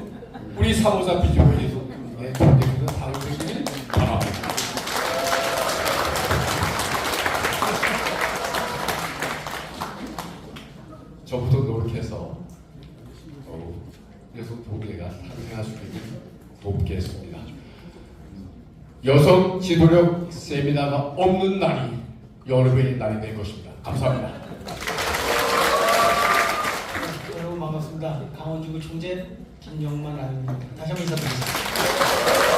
우리 사모사 B지구에서 총재께서 당선되기를 바랍니다. 저부터 노력해서 여성 총재가 탄생할 수 있게 돕겠습니다. 여성 지도력 세미나가 없는 날이 여러분의 날이 될 것입니다. 감사합니다. 여러분 반갑습니다. 강원지구 총재 김영만 라이온입니다. 다시 한번 인사드리겠습니다.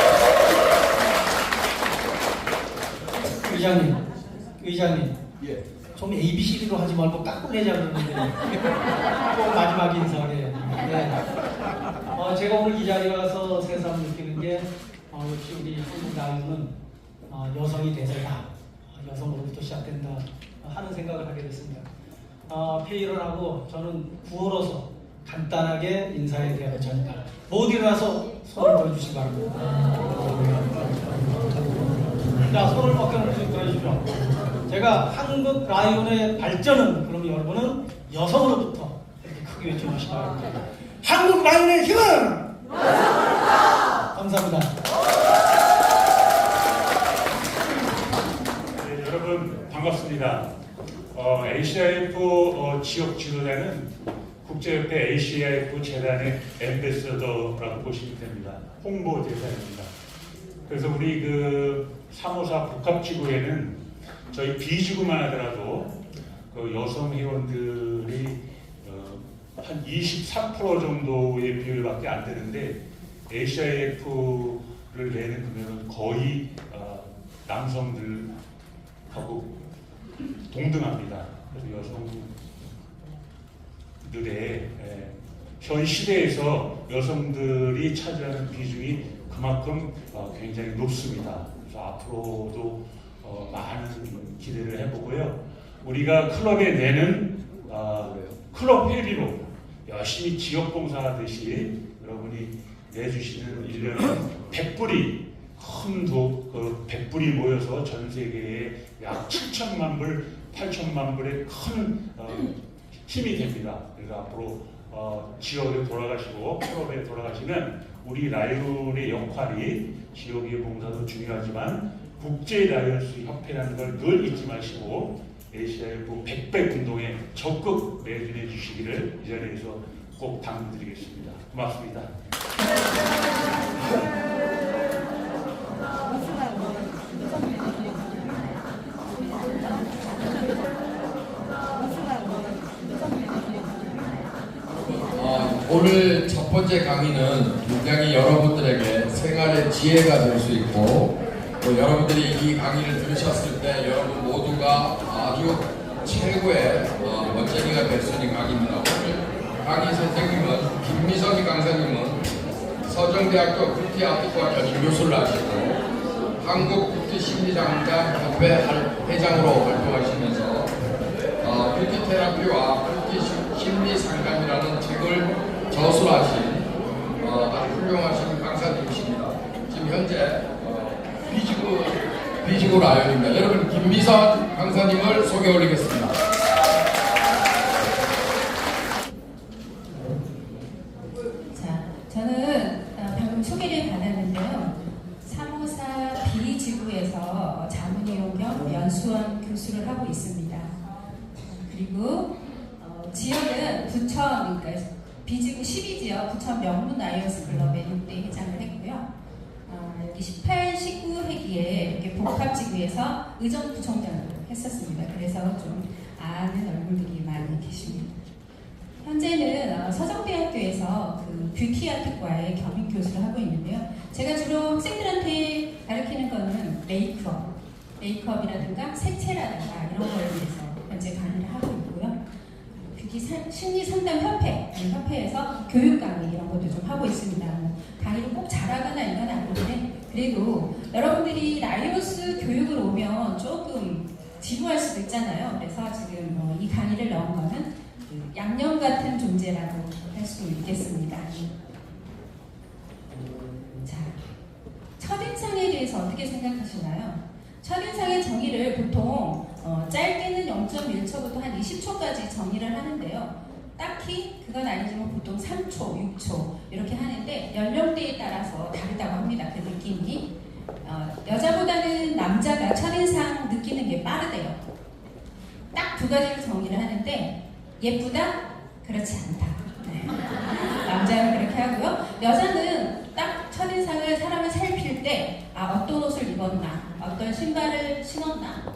의장님, 예. 좀 ABCD로 하지 말고 깍을 내자 그러는데 꼭 마지막에 인사를 해요. 네. 제가 오늘 이 자리에 와서 새삼 느끼는 게 역시 우리 한국 라이온은 여성이 대세다. 여성으로부터 시작된다 하는 생각을 하게 됐습니다. 회의를 하고 저는 구어로서 간단하게 인사에 대하여 전달. 모두 일어나서 손을 들어주시기 바랍니다. 자, 손을 뻗겨놓고 들어주십시오. 제가 한국 라이온의 발전은, 그럼 여러분은 여성으로부터 이렇게 크게 외쳐주시기 바랍니다. 한국 라이온의 힘은! 감사합니다. 네, 여러분 반갑습니다. ACIF 지역 지도자는 국제협회 ACIF 재단의 앰베서더라고 보시면 됩니다. 홍보 대사입니다. 그래서 우리 그 354 복합지구에는 저희 B지구만 하더라도 그 여성 회원들이 한 24% 정도의 비율밖에 안 되는데 ACIF를 내는 금액은 거의 남성들하고 동등합니다. 그래서 여성들의 현 시대에서 여성들이 차지하는 비중이 그만큼 굉장히 높습니다. 그래서 앞으로도 많은 기대를 해보고요. 우리가 클럽에 내는 클럽 회비로 열심히 지역봉사하듯이 여러분이 내주시는 1년에 100불이 큰 100불이 모여서 전 세계에 약 7천만 불, 8천만 불의 큰 힘이 됩니다. 그래서 앞으로 지역에 돌아가시고 클럽에 돌아가시면 우리 라이온의 역할이 지역의 봉사도 중요하지만 국제 라이온스 협회라는 걸 늘 잊지 마시고 ACIF 100배 운동에 적극 매진해 주시기를 이 자리에서 꼭 당부드리겠습니다. 고맙습니다. 오늘 첫 번째 강의는 굉장히 여러분들에게 생활의 지혜가 될 수 있고 또 여러분들이 이 강의를 들으셨을 때 여러분 모두가 아주 최고의 멋쟁이가 될 수 있는 강의입니다. 오늘 강의 선생님은 김미성희 강사님은 서정대학교 뷰티아트과 전임 교수를 하시고 한국뷰티심리상담협회 회장으로 활동하시면서 뷰티 테라피와 뷰티 심리 상담이라는 책을 저술하신 아주 훌륭하신 강사님이십니다. 지금 현재 B지구 라이온입니다. 여러분 김미선 강사님을 소개 올리겠습니다. 자, 저는 방금 소개를 받았는데요. 354 B지구에서 자문위원 겸 연수원 교수를 하고 있습니다. 그리고 지역은 부천, 그러니까 B지구 12지역 부천 명문 라이온스 클럽의 6대 회장을 했고요. 여기 18, 19회기에 이렇게 복합지구에서 의정부총장을 했었습니다. 그래서 좀 아는 얼굴들이 많이 계십니다. 현재는 서정대학교에서 그 뷰티아트과의 겸임 교수를 하고 있는데요. 제가 주로 학생들한테 가르치는 거는 메이크업이라든가 색채라든가 이런 거에 대해서 현재 강의를 하고 있고요. 뷰티 심리상담협회, 협회에서 교육 강의 이런 것도 좀 하고 있습니다. 강의를 꼭 잘하거나 이건 아닌데 그래도 여러분들이 라이온스 교육을 오면 조금 지루할 수도 있잖아요. 그래서 지금 이 강의를 넣은 거는 양념 같은 존재라고 할 수 있겠습니다. 자, 첫인상에 대해서 어떻게 생각하시나요? 첫인상의 정의를 보통 짧게는 0.1초부터 한 20초까지 정의를 하는데요. 딱히 그건 아니지만 보통 3초, 6초 이렇게 하는데 연령대에 따라서 다르다고 합니다. 그 느낌이 여자보다는 남자가 첫인상 느끼는 게 빠르대요. 딱 두 가지를 정의를 하는데 예쁘다? 그렇지 않다. 네. 남자는 그렇게 하고요. 여자는 딱 첫인상을 사람을 살필 때 어떤 옷을 입었나, 어떤 신발을 신었나,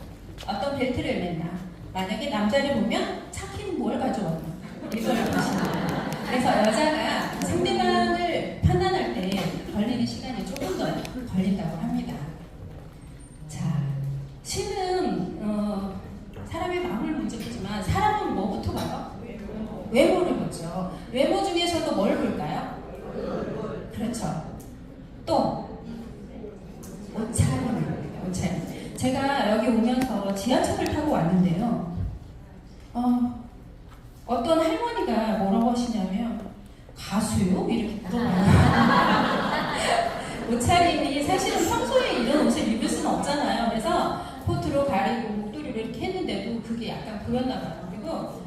어떤 벨트를 맸나. 만약에 남자를 보면 차키는 뭘 가져왔나 이걸 보십니다. 그래서 여자가 상대방을 판단할 때 걸리는 시간이 조금 더 걸린다고 합니다. 자, 신은 사람의 마음을 먼저 보지만 사람은 뭐부터 봐요? 외모를 보죠. 외모 중에서도 뭘 볼까요? 그렇죠. 또 옷차림을 봅니다. 옷차림. 제가 여기 오면서 지하철을 타고 왔는데요. 어떤 할머니가 뭐라고 하시냐면 옷차림이 사실은 평소에 이런 옷을 입을 수는 없잖아요. 그래서 코트로 가리고 목도리로 이렇게 했는데도 그게 약간 보였나 봐요. 그리고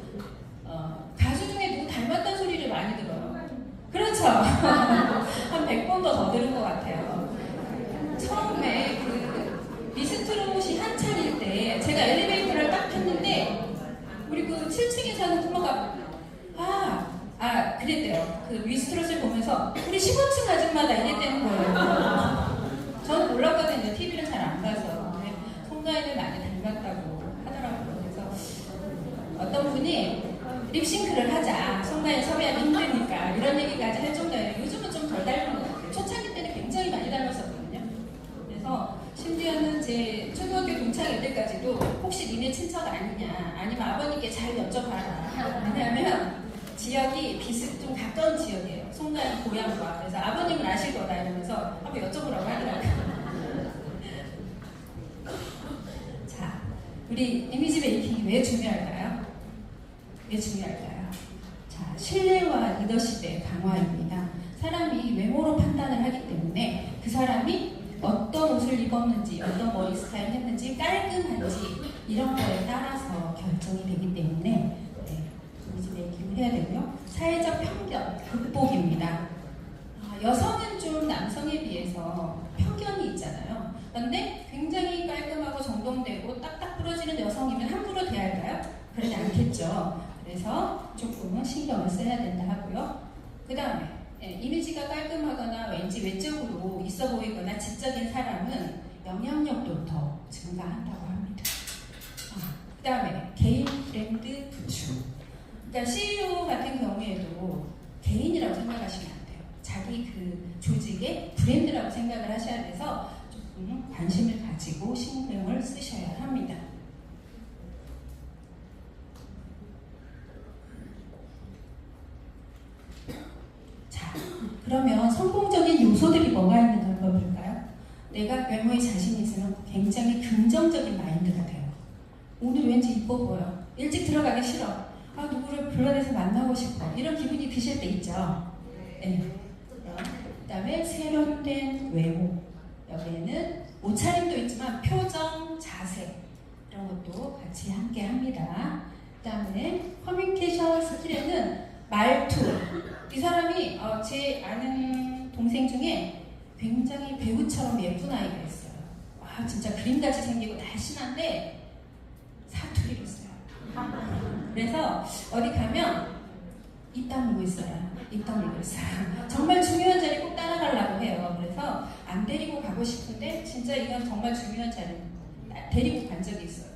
가수 중에 누구 닮았다는 소리를 많이 들어요. 그렇죠? 한 100번 더 들은 것 같아요. 처음에 그 미스트롯이 한창일 때 제가 엘리베이터를 딱 탔는데 우리 그 7층에 사는 부모가 그랬대요. 그 미스트롯을 보면서 우리 15층 아줌마다 이랬다는 거예요. 저는 몰랐거든요. TV는 잘 안 봐서. 근데 송가인을 많이 닮았다고 하더라고요. 그래서 어떤 분이 립싱크를 하자. 송가인 섭외하기 힘드니까 이런 얘기까지 할 정도예요. 요즘은 좀 덜 닮은 것 같아요. 초창기 때는 굉장히 많이 닮았었거든요. 그래서 심지어는 제 초등학교 동창일 때까지도 혹시 니네 친척 아니냐 아니면 아버님께 잘 여쭤봐라. 왜냐하면 지역이 좀 가까운 지역이에요. 송가인 고향과. 그래서 아버님은 아실 거다 이러면서 한번 여쭤보라고 하더라고요. 자, 우리 이미지 메이킹이 왜 중요할까요? 왜 중요할까요? 자, 신뢰와 리더십의 강화입니다. 사람이 외모로 판단을 하기 때문에 그 사람이 어떤 옷을 입었는지, 어떤 머리 스타일 했는지, 깔끔한지 이런 거에 따라서 결정이 되기 때문에 이미지 메이킹을 해야 되고요. 사회적 편견 극복입니다. 여성은 좀 남성에 비해서 편견이 있잖아요. 그런데 굉장히 깔끔하고 정돈되고 딱딱 부러지는 여성이면 함부로 대할까요? 그러지 않겠죠. 그래서 조금은 신경을 써야 된다 하고요. 그 다음에 이미지가 깔끔하거나 왠지 외적으로 있어 보이거나 지적인 사람은 영향력도 더 증가한다고 합니다. 그 다음에 개인 브랜드 구축. 그러니까 CEO 같은 경우에도 개인이라고 생각하시면 안 돼요. 자기 그 조직의 브랜드라고 생각을 하셔야 돼서 조금 관심을 가지고 신경을 쓰셔야 합니다. 자, 그러면 성공적인 요소들이 뭐가 있는가 한번 볼까요? 내가 외모에 자신 있으면 굉장히 긍정적인 마인드가 돼요. 오늘 왠지 이뻐 보여. 일찍 들어가기 싫어. 누구를 불러내서 만나고 싶어. 이런 기분이 드실 때 있죠. 네. 그 다음에 세련된 외모. 여기에는 옷차림도 있지만 표정, 자세 이런 것도 같이 함께 합니다. 그 다음에 커뮤니케이션 스킬에는 말투. 이 사람이 제 아는 동생 중에 굉장히 배우처럼 예쁜 아이가 있어요. 와, 진짜 그림같이 생기고 날씬한데 사투리를 써요. 그래서 어디 가면 입 다물고 있어요. 입 다물고 있어요. 정말 중요한 자리 꼭 따라가려고 해요. 그래서 안 데리고 가고 싶은데 진짜 이건 정말 중요한 자리 데리고 간 적이 있어요.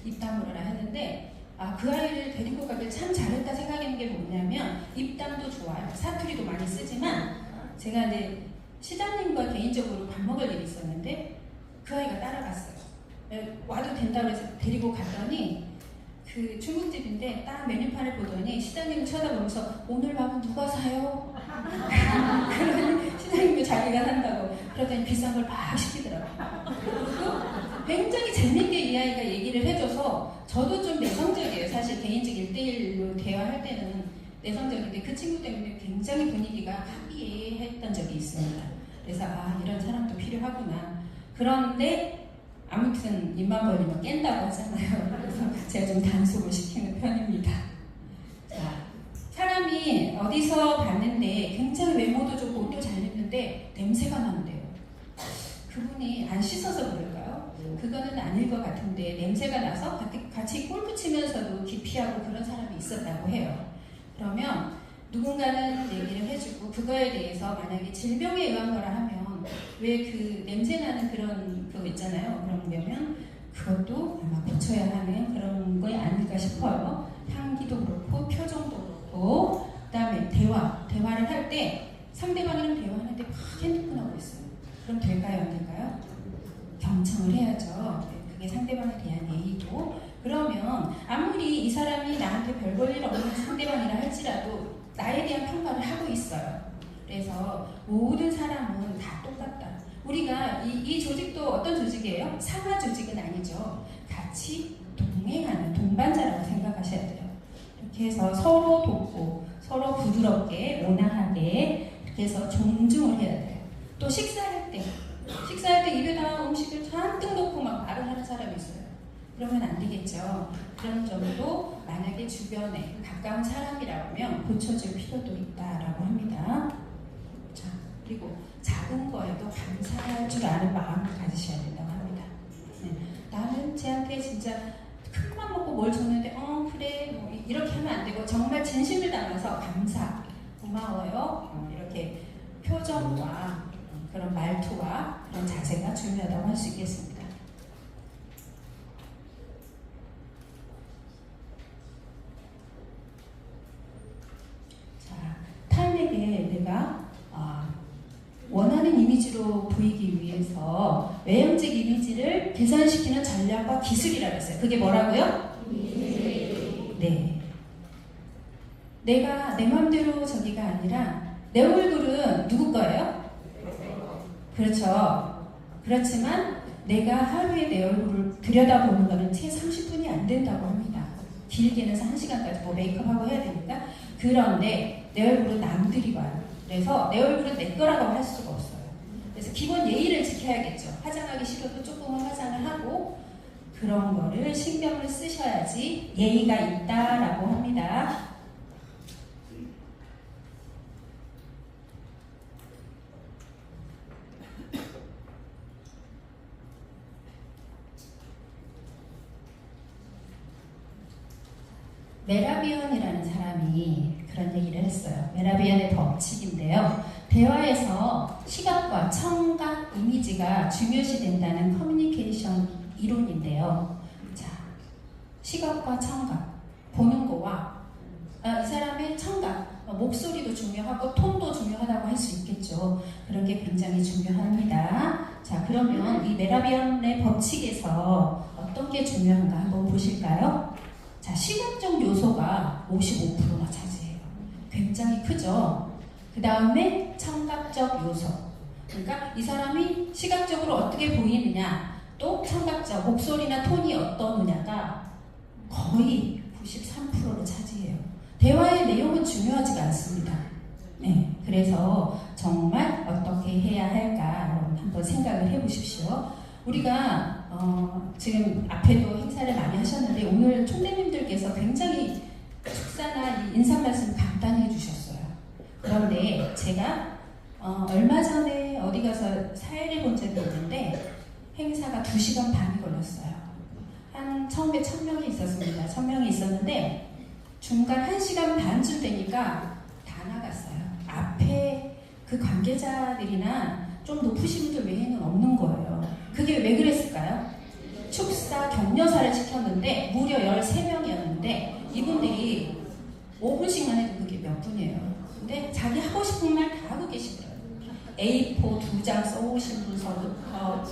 입 다물어라 했는데 그 아이를 데리고 가길 참 잘했다 생각하는 게 뭐냐면 입담도 좋아요. 사투리도 많이 쓰지만 제가 이제 시장님과 개인적으로 밥 먹을 일이 있었는데 그 아이가 따라갔어요. 와도 된다고 해서 데리고 갔더니 그 중국집인데 딱 메뉴판을 보더니 시장님을 쳐다보면서 오늘 밥은 누가 사요? 그러더니 시장님이 자기가 산다고 그러더니 비싼 걸 막 시키더라고요. 그리고 굉장히 재밌게 이 아이가 얘기를 해줘서 저도 좀 내성적이에요. 사실 개인적 1대1로 대화할 때는 내성적인데 그 친구 때문에 굉장히 분위기가 화기애애했던 적이 있습니다. 그래서 이런 사람도 필요하구나. 그런데 아무튼 입만 벌리면 깬다고 하잖아요. 그래서 제가 좀 단속을 시키는 편입니다. 자, 사람이 어디서 봤는데 굉장히 외모도 좋고 옷도 잘 입는데 냄새가 나는데요. 그분이 안 씻어서 그럴까요? 그거는 아닐 것 같은데 냄새가 나서 같이 골프 치면서도 기피하고 그런 사람이 있었다고 해요. 그러면 누군가는 얘기를 해주고 그거에 대해서 만약에 질병에 의한 거라 하면 왜 그 냄새나는 그런 거 있잖아요. 그런 거면 그것도 아마 고쳐야 하는 그런 거 아닐까 싶어요. 향기도 그렇고 표정도 그렇고 그 다음에 대화를 할 때 상대방이랑 대화하는데 막 핸드폰 하고 있어요. 그럼 될까요? 안 될까요? 경청을 해야죠. 그게 상대방에 대한 예의고 그러면 아무리 이 사람이 나한테 별 볼 일 없는 상대방이라 할지라도 나에 대한 평가를 하고 있어요. 그래서 모든 사람은 다 똑같다. 우리가 이 조직도 어떤 조직이에요? 상하 조직은 아니죠. 같이 동행하는 동반자라고 생각하셔야 돼요. 이렇게 해서 서로 돕고 서로 부드럽게 온화하게 그래서 존중을 해야 돼요. 또 식사할 때 입에다 음식을 잔뜩 놓고 막 말을 하는 사람이 있어요. 그러면 안 되겠죠. 그런 점도 만약에 주변에 가까운 사람이라면 고쳐줄 필요도 있다라고 합니다. 자, 그리고 작은 거에도 감사할 줄 아는 마음을 가지셔야 된다고 합니다. 네. 나는 쟤한테 진짜 큰 맘 먹고 뭘 줬는데 그래 뭐 이렇게 하면 안 되고 정말 진심을 담아서 감사, 고마워요 이렇게 표정과 그런 말투와 그런 자세가 중요하다고 할 수 있겠습니다. 자, 타인에게 내가 원하는 이미지로 보이기 위해서 외형적 이미지를 개선시키는 전략과 기술이라고 했어요. 그게 뭐라고요? 네. 내가 내 마음대로 저기가 아니라 내 얼굴은 누구 거예요? 그렇죠. 그렇지만 내가 하루에 내 얼굴을 들여다보는 것은 채 30분이 안 된다고 합니다. 길게는 1시간까지 뭐 메이크업하고 해야 되니까. 그런데 내 얼굴은 남들이 봐요. 그래서 내 얼굴은 내 거라고 할 수가 없어요. 그래서 기본 예의를 지켜야겠죠. 화장하기 싫어도 조금은 화장을 하고 그런 거를 신경을 쓰셔야지 예의가 있다라고 합니다. 메라비언이라는 사람이 그런 얘기를 했어요. 메라비언의 법칙인데요. 대화에서 시각과 청각, 이미지가 중요시 된다는 커뮤니케이션 이론인데요. 자, 시각과 청각, 보는 거와 이 사람의 청각, 목소리도 중요하고 톤도 중요하다고 할 수 있겠죠. 그런 게 굉장히 중요합니다. 자, 그러면 이 메라비언의 법칙에서 어떤 게 중요한가 한번 보실까요? 자, 시각적 요소가 55%나 차지해요. 굉장히 크죠? 그 다음에 청각적 요소. 그러니까 이 사람이 시각적으로 어떻게 보이느냐, 또 청각적, 목소리나 톤이 어떠느냐가 거의 93%를 차지해요. 대화의 내용은 중요하지가 않습니다. 네, 그래서 정말 어떻게 해야 할까 여러분 한번 생각을 해보십시오. 우리가 지금 앞에도 행사를 많이 하셨는데 오늘 총대님들께서 굉장히 축사나 인사 말씀 간단히 해주셨어요. 그런데 제가 얼마 전에 어디 가서 사회를 본 적이 있는데 행사가 2시간 반이 걸렸어요. 처음에 1000명이 있었습니다. 1000명이 있었는데 중간 1시간 반쯤 되니까 다 나갔어요. 앞에 그 관계자들이나 좀 높으신 분들 외에는 없는 거예요. 그게 왜 그랬을까요? 축사 격려사를 시켰는데 무려 13명이었는데 이분들이 5분씩만 해도 그게 몇 분이에요. 근데 자기 하고 싶은 말 다 하고 계시더라고요. A4 2장 써오신 분서부터.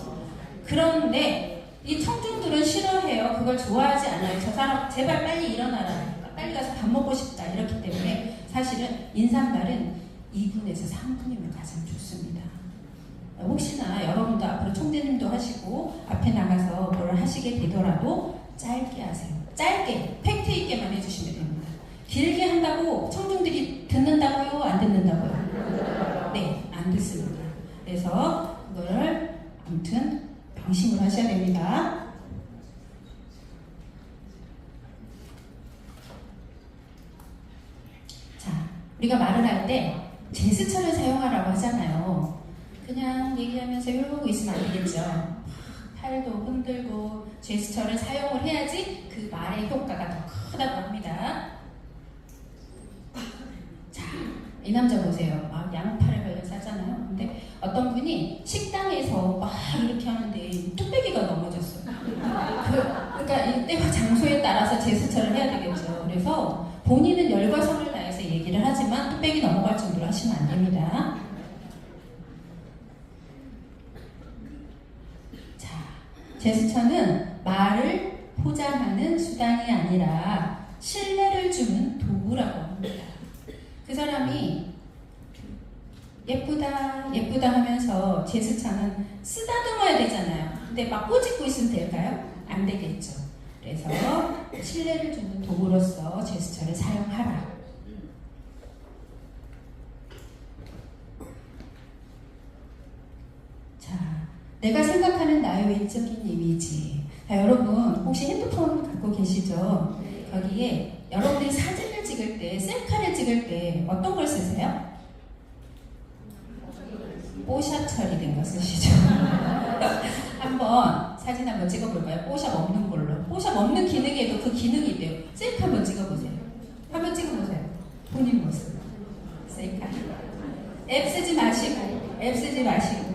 그런데 이 청중들은 싫어해요. 그걸 좋아하지 않아요. 저 사람 제발 빨리 일어나라. 빨리 가서 밥 먹고 싶다. 이렇기 때문에 사실은 인사말은 2분에서 3분이면 가장 좋습니다. 혹시나 여러분도 앞으로 총대님도 하시고 앞에 나가서 뭘 하시게 되더라도 짧게 하세요. 짧게 팩트 있게만 해주시면 됩니다. 길게 한다고 청중들이 듣는다고요? 안 듣는다고요? 네, 안 듣습니다. 그래서 그거를 아무튼 명심을 하셔야 됩니다. 자, 우리가 말을 할 때 제스처를 사용하라고 하잖아요. 그냥 얘기하면서 이러고 있으면 안 되겠죠. 팔도 흔들고 제스처를 사용을 해야지 그 말의 효과가 더 크다고 합니다. 자, 이 남자 보세요. 막 양팔을 걸려서 하잖아요. 근데 어떤 분이 식당에서 막 이렇게 하는데 뚝배기가 넘어졌어요. 그러니까 이 때와 장소에 따라서 제스처를 해야 되겠죠. 그래서 본인은 열과 성을 다해서 얘기를 하지만 뚝배기 넘어갈 정도로 하시면 안 됩니다. 제스처는 말을 포장하는 수단이 아니라 신뢰를 주는 도구라고 합니다. 그 사람이 예쁘다 예쁘다 하면서 제스처는 쓰다듬어야 되잖아요. 근데 막 꼬집고 있으면 될까요? 안 되겠죠. 그래서 신뢰를 주는 도구로서 제스처를 사용하라. 내가 생각하는 나의 외적인 이미지. 자, 여러분 혹시 핸드폰 갖고 계시죠? 거기에 여러분들이 사진을 찍을 때, 셀카를 찍을 때 어떤 걸 쓰세요? 뽀샵 처리된 거 쓰시죠? 한번 사진 한번 찍어볼까요? 뽀샵 없는 걸로. 뽀샵 없는 기능에도 그 기능이 있대요. 셀카 한번 찍어보세요. 한번 찍어보세요. 본인 모습. 셀카. 앱 쓰지 마시고, 앱 쓰지 마시고,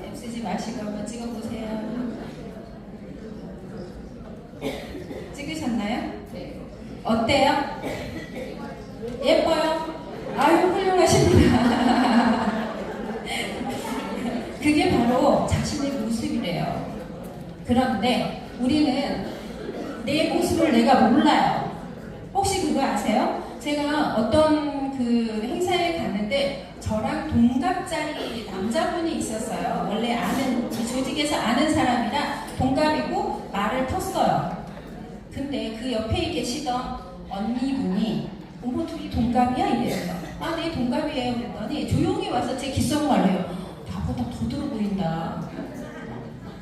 앱 쓰지 마시고 한번 찍어보세요. 찍으셨나요? 어때요? 예뻐요? 아유, 훌륭하십니다. 그게 바로 자신의 모습이래요. 그런데 우리는 내 모습을 내가 몰라요. 혹시 그거 아세요? 제가 어떤 그 행사에 갔는데 저랑 동갑짜리 남자분이 있었어요. 원래 아는, 조직에서 아는 사람이라 동갑이고 말을 텄어요. 근데 그 옆에 계시던 언니분이 어머 둘이 동갑이야? 이래서 아 네 동갑이에요 그랬더니 조용히 와서 제 귓속말로 해요. 나보다 더 들어 보인다.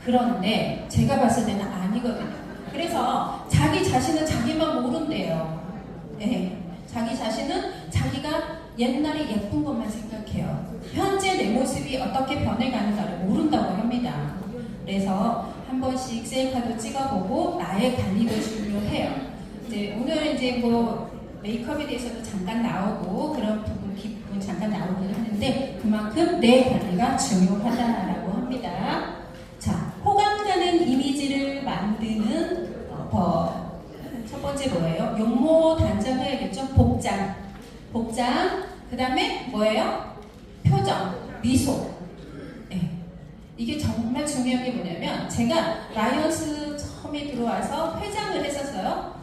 그런데 제가 봤을 때는 아니거든요. 그래서 자기 자신은 자기만 모른대요. 네. 자기 자신은 자기가 옛날에 예쁜 것만 생각해요. 현재 내 모습이 어떻게 변해가는가를 모른다고 합니다. 그래서 한 번씩 셀카도 찍어보고 나의 관리도 중요해요. 이제 오늘 이제 뭐 메이크업에 대해서도 잠깐 나오고 그런 부분 잠깐 나오긴 하는데 그만큼 내 관리가 중요하다라고 합니다. 자, 호감 가는 이미지를 만드는 법. 첫 번째 뭐예요? 용모 단정해야겠죠? 복장. 복장. 그 다음에 뭐예요? 표정. 미소. 네. 이게 정말 중요한 게 뭐냐면 제가 라이언스 처음에 들어와서 회장을 했었어요.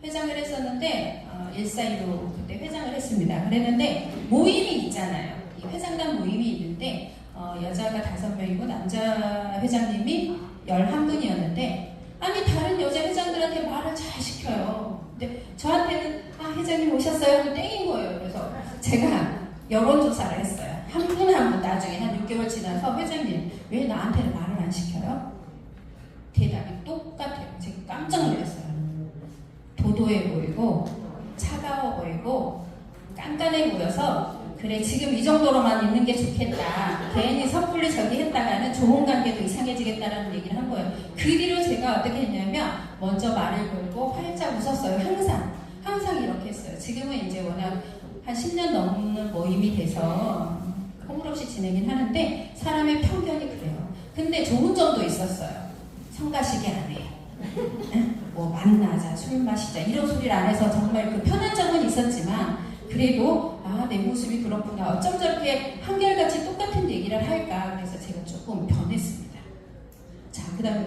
회장을 했었는데 142로 그때 회장을 했습니다. 그랬는데 모임이 있잖아요. 이 회장단 모임이 있는데 여자가 5명이고 남자 회장님이 11분이었는데 아니 다른 여자 회장들한테 말을 잘 시켜요. 근데 저한테는 아 회장님 오셨어요? 하고 땡인 거예요. 그래서 제가 여론조사를 했어요. 한 분 한 분 나중에 한 6개월 지나서 회장님 왜 나한테는 말을 안 시켜요? 대답이 똑같아요. 제가 깜짝 놀랐어요. 도도해 보이고 차가워 보이고 깐깐해 보여서 그래 지금 이 정도로만 있는 게 좋겠다. 괜히 섣불리 저기 했다가는 좋은 관계도 이상해지겠다라는 얘기를 한 거예요. 그 뒤로 제가 어떻게 했냐면 먼저 말을 걸고 활짝 웃었어요. 항상 이렇게 했어요. 지금은 이제 워낙 한 10년 넘는 모임이 돼서 허물없이 진행을 하는데 사람의 편견이 그래요. 근데 좋은 점도 있었어요. 성가시게 안 해요. 뭐 만나자, 술 마시자 이런 소리를 안 해서 정말 그 편한 점은 있었지만 그래도 아 내 모습이 그렇구나. 어쩜 저렇게 한결같이 똑같은 얘기를 할까. 그래서 제가 조금 변했습니다. 자, 그 다음에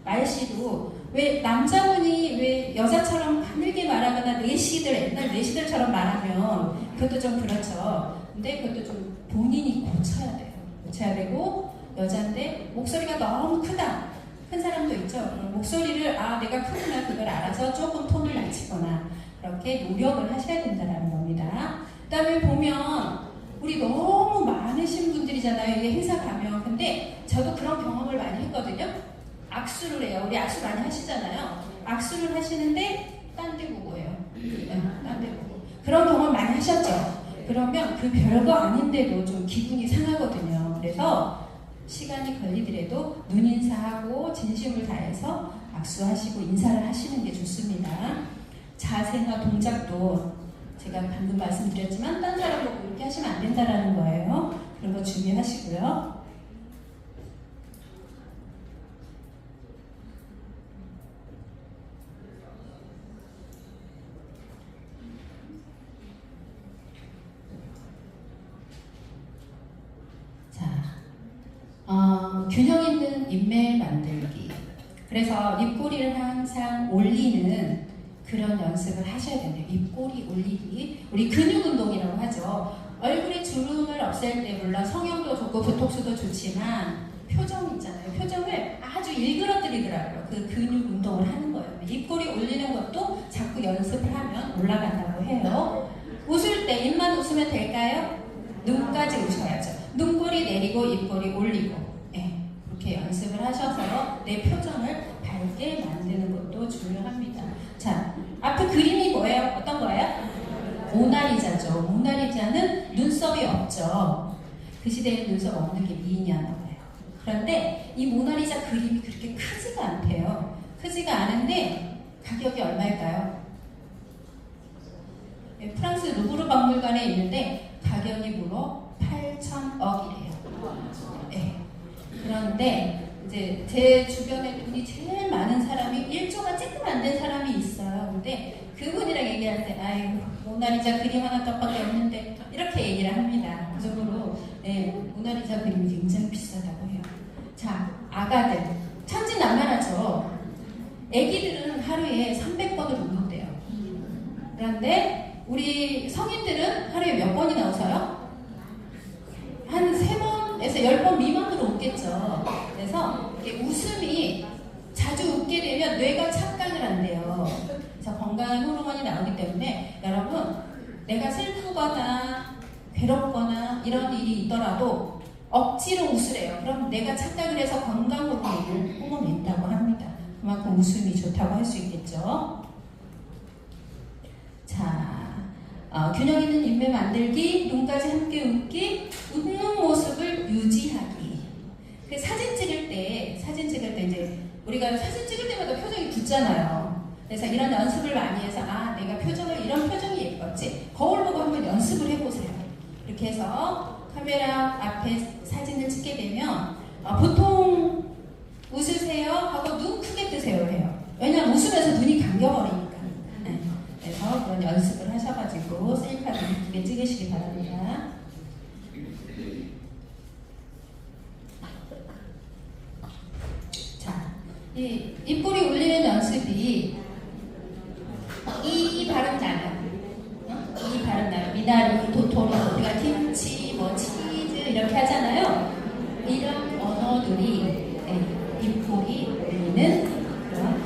말씨도 왜 남자분이 왜 여자처럼 가늘게 말하거나 내시들 옛날 내시들처럼 말하면 그것도 좀 그렇죠. 근데 그것도 좀 본인이 고쳐야 돼요. 고쳐야 되고 여자인데 목소리가 너무 크다. 큰 사람도 있죠. 목소리를 아 내가 크구나 그걸 알아서 조금 톤을 낮추거나 그렇게 노력을 하셔야 된다는 겁니다. 그 다음에 보면 우리 너무 많으신 분들이잖아요. 이게 행사 가면. 근데 저도 그런 경험을 많이 했거든요. 악수를 해요. 우리 악수 많이 하시잖아요. 악수를 하시는데 딴 데 보고 해요. 딴 데 보고. 그런 경험 많이 하셨죠? 그러면 그 별거 아닌데도 좀 기분이 상하거든요. 그래서 시간이 걸리더라도 눈인사하고 진심을 다해서 악수하시고 인사를 하시는 게 좋습니다. 자세나 동작도 제가 방금 말씀드렸지만 딴 사람 보고 이렇게 하시면 안 된다는 거예요. 그런 거 주의하시고요. 균형 있는 인맥 만들기. 그래서 입꼬리를 항상 올리는 그런 연습을 하셔야 된대요. 입꼬리 올리기. 우리 근육 운동이라고 하죠. 얼굴에 주름을 없앨 때 물론 성형도 좋고 보톡스도 좋지만 표정 있잖아요. 표정을 아주 일그러뜨리더라고요. 그 근육 운동을 하는 거예요. 입꼬리 올리는 것도 자꾸 연습을 하면 올라간다고 해요. 웃을 때 입만 웃으면 될까요? 눈까지 웃어야죠. 눈꼬리 내리고 입꼬리 올리고 이렇게 연습을 하셔서 내 표정을 밝게 만드는 것도 중요합니다. 자, 앞에 그림이 뭐예요? 어떤 거예요? 모나리자죠. 모나리자는 눈썹이 없죠. 그 시대에 눈썹 없는 게 미인이었나 봐요. 그런데 이 모나리자 그림이 그렇게 크지가 않대요. 크지가 않은데 가격이 얼마일까요? 프랑스 루브르 박물관에 있는데 가격이 무려 8,000억이래요. 네. 그런데 이제 제 주변에 돈이 제일 많은 사람이 1조가 조금 안 된 사람이 있어요. 근데 그분이랑 얘기할 때 아이고 모나리자 그림 하나 값밖에 없는데 이렇게 얘기를 합니다. 그 정도로 네, 모나리자 그림이 굉장히 비싸다고 해요. 자, 아가들 천진난만하죠. 애기들은 하루에 300번을 웃는데요. 그런데 우리 성인들은 하루에 몇 번이나 웃어요? 한 3번에서 10번 미만으로 웃겠죠. 그래서 이렇게 웃음이 자주 웃게 되면 뇌가 착각을 한대요. 그래서 건강한 호르몬이 나오기 때문에 여러분 내가 슬프거나 괴롭거나 이런 일이 있더라도 억지로 웃으래요. 그럼 내가 착각을 해서 건강 호르몬을 뿜어낸다고 합니다. 그만큼 웃음이 좋다고 할 수 있겠죠. 자, 균형 있는 인매 만들기, 눈까지 함께 웃기, 웃는 모습을 유지하기. 그 사진 찍을 때 이제 우리가 사진 찍을 때마다 표정이 굳잖아요. 그래서 이런 연습을 많이 해서 내가 이런 표정이 예뻤지. 거울 보고 한번 연습을 해보세요. 이렇게 해서 카메라 앞에 사진을 찍게 되면 보통 웃으세요 하고 눈 크게 뜨세요 해요. 왜냐면 웃으면서 눈이 감겨버리니까. 네. 그래서 그런 연습을 하셔가지고 셀카를 예쁘게 찍으시기 바랍니다. 자, 이 입꼬리 올리는 연습이 이 발음 나요. 이 발음 나요. 미나리, 도토리, 우리가 김치, 치즈 이렇게 하잖아요. 이런 언어들이 입꼬리 올리는 그런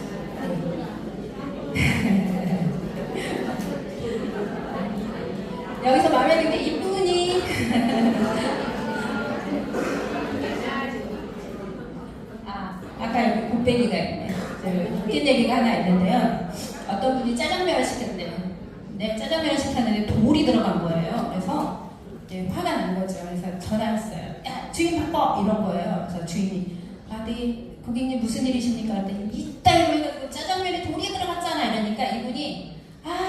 여기서 마음에 드는 게 이쁘니 아까 여기 곱빼기가 있네. 웃긴 얘기가 하나 있는데요. 어떤 분이 짜장면을 시켰대요. 네, 짜장면을 시켰는데 돌이 들어간 거예요. 그래서 화가 난 거죠. 그래서 전화했어요. 야, 주인 바꿔! 이런 거예요. 그래서 주인이 네, 고객님 무슨 일이십니까? 그랬더니 이따위로 해가지고 짜장면에 돌이 들어갔잖아. 이러니까 이분이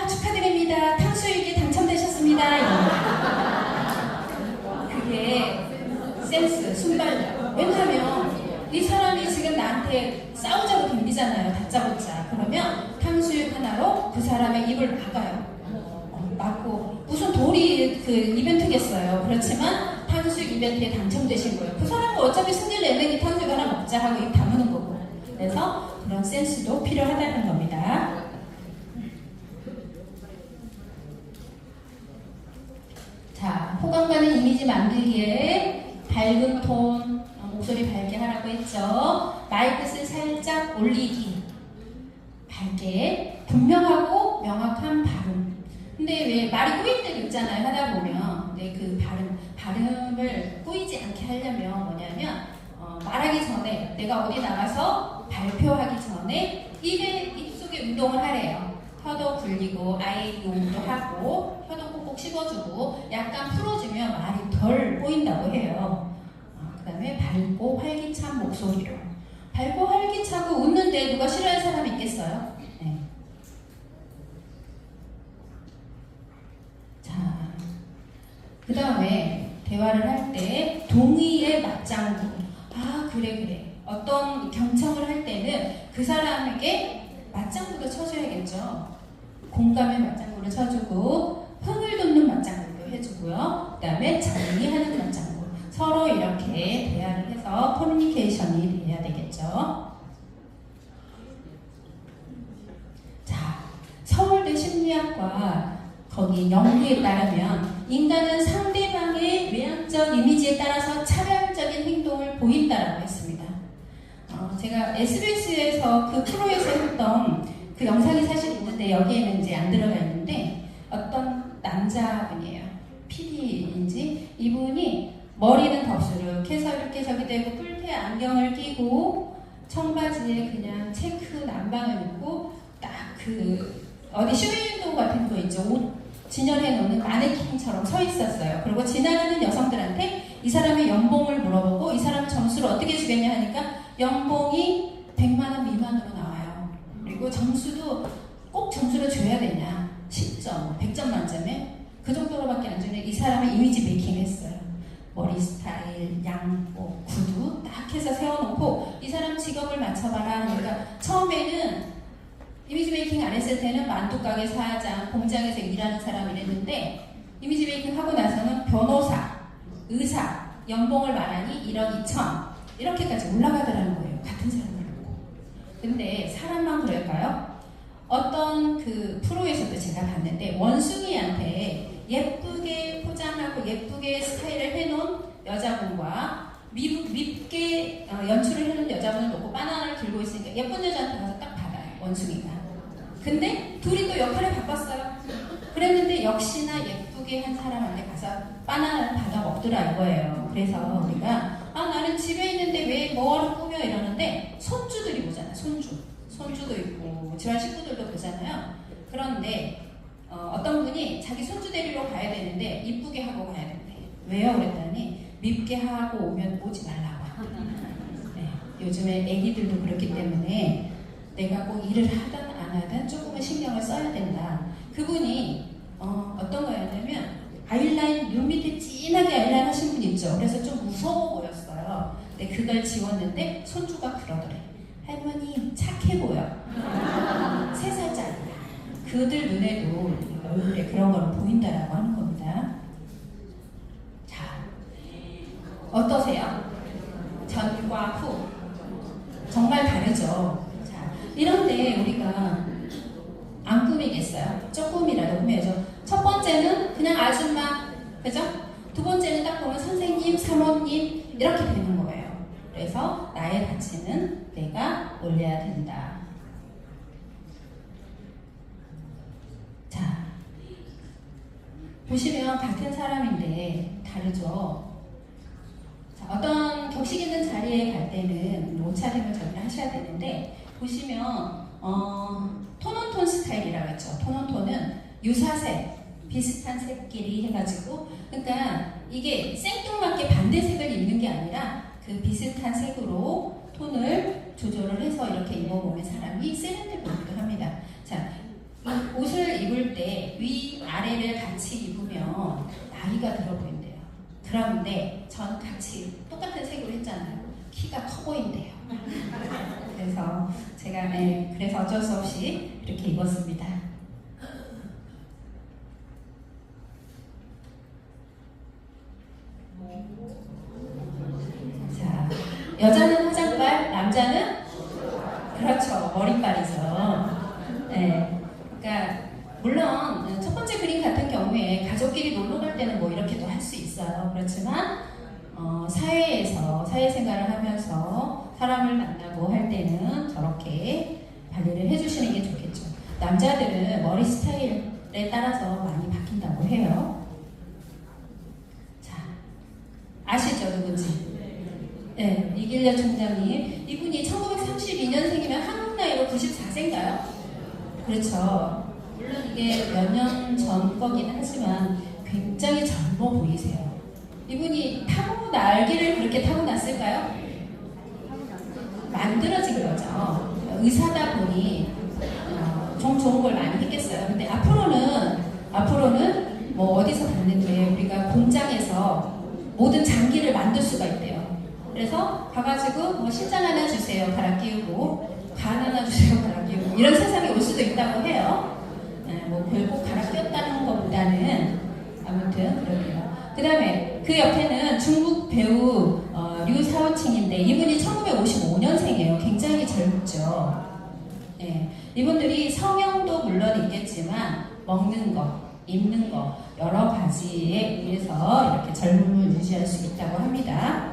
축하드립니다. 탕수육이 당첨되셨습니다. 이런 그게 센스, 순발력. 왜냐하면 이 사람이 지금 나한테 싸우자고 덤비잖아요. 다짜고짜. 그러면 탕수육 하나로 그 사람의 입을 막아요. 막고 무슨 돌이 그 이벤트겠어요. 그렇지만 탕수육 이벤트에 당첨되신 거예요. 그 사람은 어차피 승질 내는 탕수육 하나 먹자 하고 입 다무는 거고. 그래서 그런 센스도 필요하다는 겁니다. 자, 호감 가는 이미지 만들기에 밝은 톤, 목소리 밝게 하라고 했죠. 마이크를 살짝 올리기. 밝게, 분명하고 명확한 발음. 근데 왜 말이 꼬일 때도 있잖아요. 하다 보면. 근데 그 발음을 꼬이지 않게 하려면 뭐냐면 말하기 전에 내가 어디 나가서 발표하기 전에 입속에 운동을 하래요. 혀도 굴리고 아이 용도 하고 혀도 꼭꼭 씹어주고 약간 풀어주면 말이 덜 꼬인다고 해요. 그 다음에 밝고 활기찬 목소리로. 밝고 활기차고 웃는데 누가 싫어하는 사람이 있겠어요? 네. 자, 그 다음에 대화를 할 때 동의의 맞장구. 그래. 어떤 경청을 할 때는 그 사람에게 맞장구도 쳐줘야겠죠. 공감의 맞장구를 쳐주고 흥을 돋는 맞장구도 해주고요. 그 다음에 정리하는 맞장구. 서로 이렇게 대화를 해서 커뮤니케이션이 돼야 되겠죠. 자, 서울대 심리학과 거기 연구에 따르면 인간은 상대방의 외향적 이미지에 따라서 차별적인 행동을 보인다라고 했습니다. 제가 SBS에서 그 프로에서 했던 그 영상이 사실 있는데 여기에는 이제 안 들어가 있는데 어떤 남자분이에요. PD인지 이분이 머리는 덥수룩해서 이렇게 저기 되고 뿔테 안경을 끼고 청바지에 그냥 체크 남방을 입고 딱 그 어디 쇼윈도 같은 거 있죠. 옷 진열해 놓는 마네킹처럼 서 있었어요. 그리고 지나가는 여성들한테 이 사람의 연봉을 물어보고 이 사람 점수를 어떻게 주겠냐 하니까 연봉이 100만 원 미만으로 나와요. 그리고 점수도 꼭 점수를 줘야 되냐. 10점, 100점 만점에 그 정도로밖에 안 주는 이 사람의 이미지 메이킹을 했어요. 머리 스타일, 양복, 구두 딱 해서 세워놓고 이 사람 직업을 맞춰봐라 하니까 처음에는 이미지 메이킹 안 했을 때는 만두가게 사장, 공장에서 일하는 사람 이랬는데 이미지 메이킹 하고 나서는 변호사, 의사, 연봉을 말하니 1억 2천 이렇게까지 올라가더라는 거예요. 같은 사람을 보고. 근데 사람만 그럴까요? 어떤 그 프로에서도 제가 봤는데 원숭이한테 예쁘게 포장하고 예쁘게 스타일을 해놓은 여자분과 밉게 연출을 해놓은 여자분을 놓고 바나나를 들고 있으니까 예쁜 여자한테 가서 딱 받아요. 원숭이가. 근데 둘이 또 역할을 바꿨어요. 그랬는데 역시나 예쁘게 한 사람한테 가서 바나나를 받아 먹더라 이거예요. 그래서 우리가 나는 집에 있는데 왜 뭐하러 꾸며 이러는데 손주들이 보잖아요. 손주도 있고 집안 식구들도 보잖아요. 그런데 어떤 분이 자기 손주 데리러 가야 되는데 이쁘게 하고 가야 된대. 왜요? 그랬더니 밉게 하고 오면 오지 말라고. 네, 요즘에 애기들도 그렇기 때문에 내가 꼭 일을 하든 안 하든 조금은 신경을 써야 된다. 그분이 어떤 거였냐면 아이라인 눈 밑에 진하게 아이라인 하신 분 있죠. 그래서 좀 무서워 보였어요. 근데 그걸 지웠는데 손주가 그러더래. 할머니 착해 보여. 3살짜리야. 그들 눈에도 얼굴에 그런 거는 보인다라고 하는 겁니다. 자, 어떠세요? 전과 후. 정말 다르죠. 이런데 우리가 안 꾸미겠어요? 조금이라도 꾸며야죠. 첫 번째는 그냥 아줌마, 그죠? 두 번째는 딱 보면 선생님, 사모님 이렇게 되는 거예요. 그래서 나의 가치는 내가 올려야 된다. 자, 보시면 같은 사람인데 다르죠? 자, 어떤 격식 있는 자리에 갈 때는 옷차림을 저기 하셔야 되는데 보시면 톤온톤 스타일이라고 했죠. 톤온톤은 유사색, 비슷한 색끼리 해가지고 그러니까 이게 생뚱맞게 반대색을 입는 게 아니라 그 비슷한 색으로 톤을 조절을 해서 이렇게 입어보면 사람이 세련돼 보이기도 합니다. 자, 이 옷을 입을 때 위아래를 같이 입으면 나이가 들어 보인대요. 그런데 전 같이 똑같은 색으로 했잖아요. 키가 커 보인대요. 그래서 제가 그래서 어쩔 수 없이 이렇게 입었습니다. 자, 여자는 화장발, 남자는 그렇죠. 머리빨이죠. 네, 그러니까 물론 첫 번째 그림 같은 경우에 가족끼리 놀러 갈 때는 뭐 이렇게도 할 수 있어요. 그렇지만 사회에서 사회생활을 하면서 사람을 만나고 할 때는 저렇게 관리를 해주시는 게 좋겠죠. 남자들은 머리 스타일에 따라서 많이 바뀐다고 해요. 자, 아시죠 누군지? 네, 이길려 총장님. 이분이 1932년생이면 한국 나이로 94세인가요? 그렇죠. 물론 이게 몇 년 전 거긴 하지만 굉장히 젊어 보이세요. 이분이 타고 날개를 그렇게 타고났을까요? 만들어진 거죠. 의사다 보니 좀 좋은 걸 많이 했겠어요. 근데 앞으로는 뭐 어디서 봤는데 우리가 공장에서 모든 장기를 만들 수가 있대요. 그래서 가가지고 뭐 신장 하나 주세요. 갈아 끼우고 간 하나 주세요. 갈아 끼우고 이런 세상이 올 수도 있다고 해요. 뭐 결국 갈아 끼웠다는 것보다는 아무튼 그렇게요. 그 다음에 그 옆에는 중국 배우 류사오칭인데 이분이 1955년생이에요. 굉장히 젊죠. 네, 이분들이 성형도 물론 있겠지만 먹는 거, 입는 거 여러 가지에 의해서 이렇게 젊음을 유지할 수 있다고 합니다.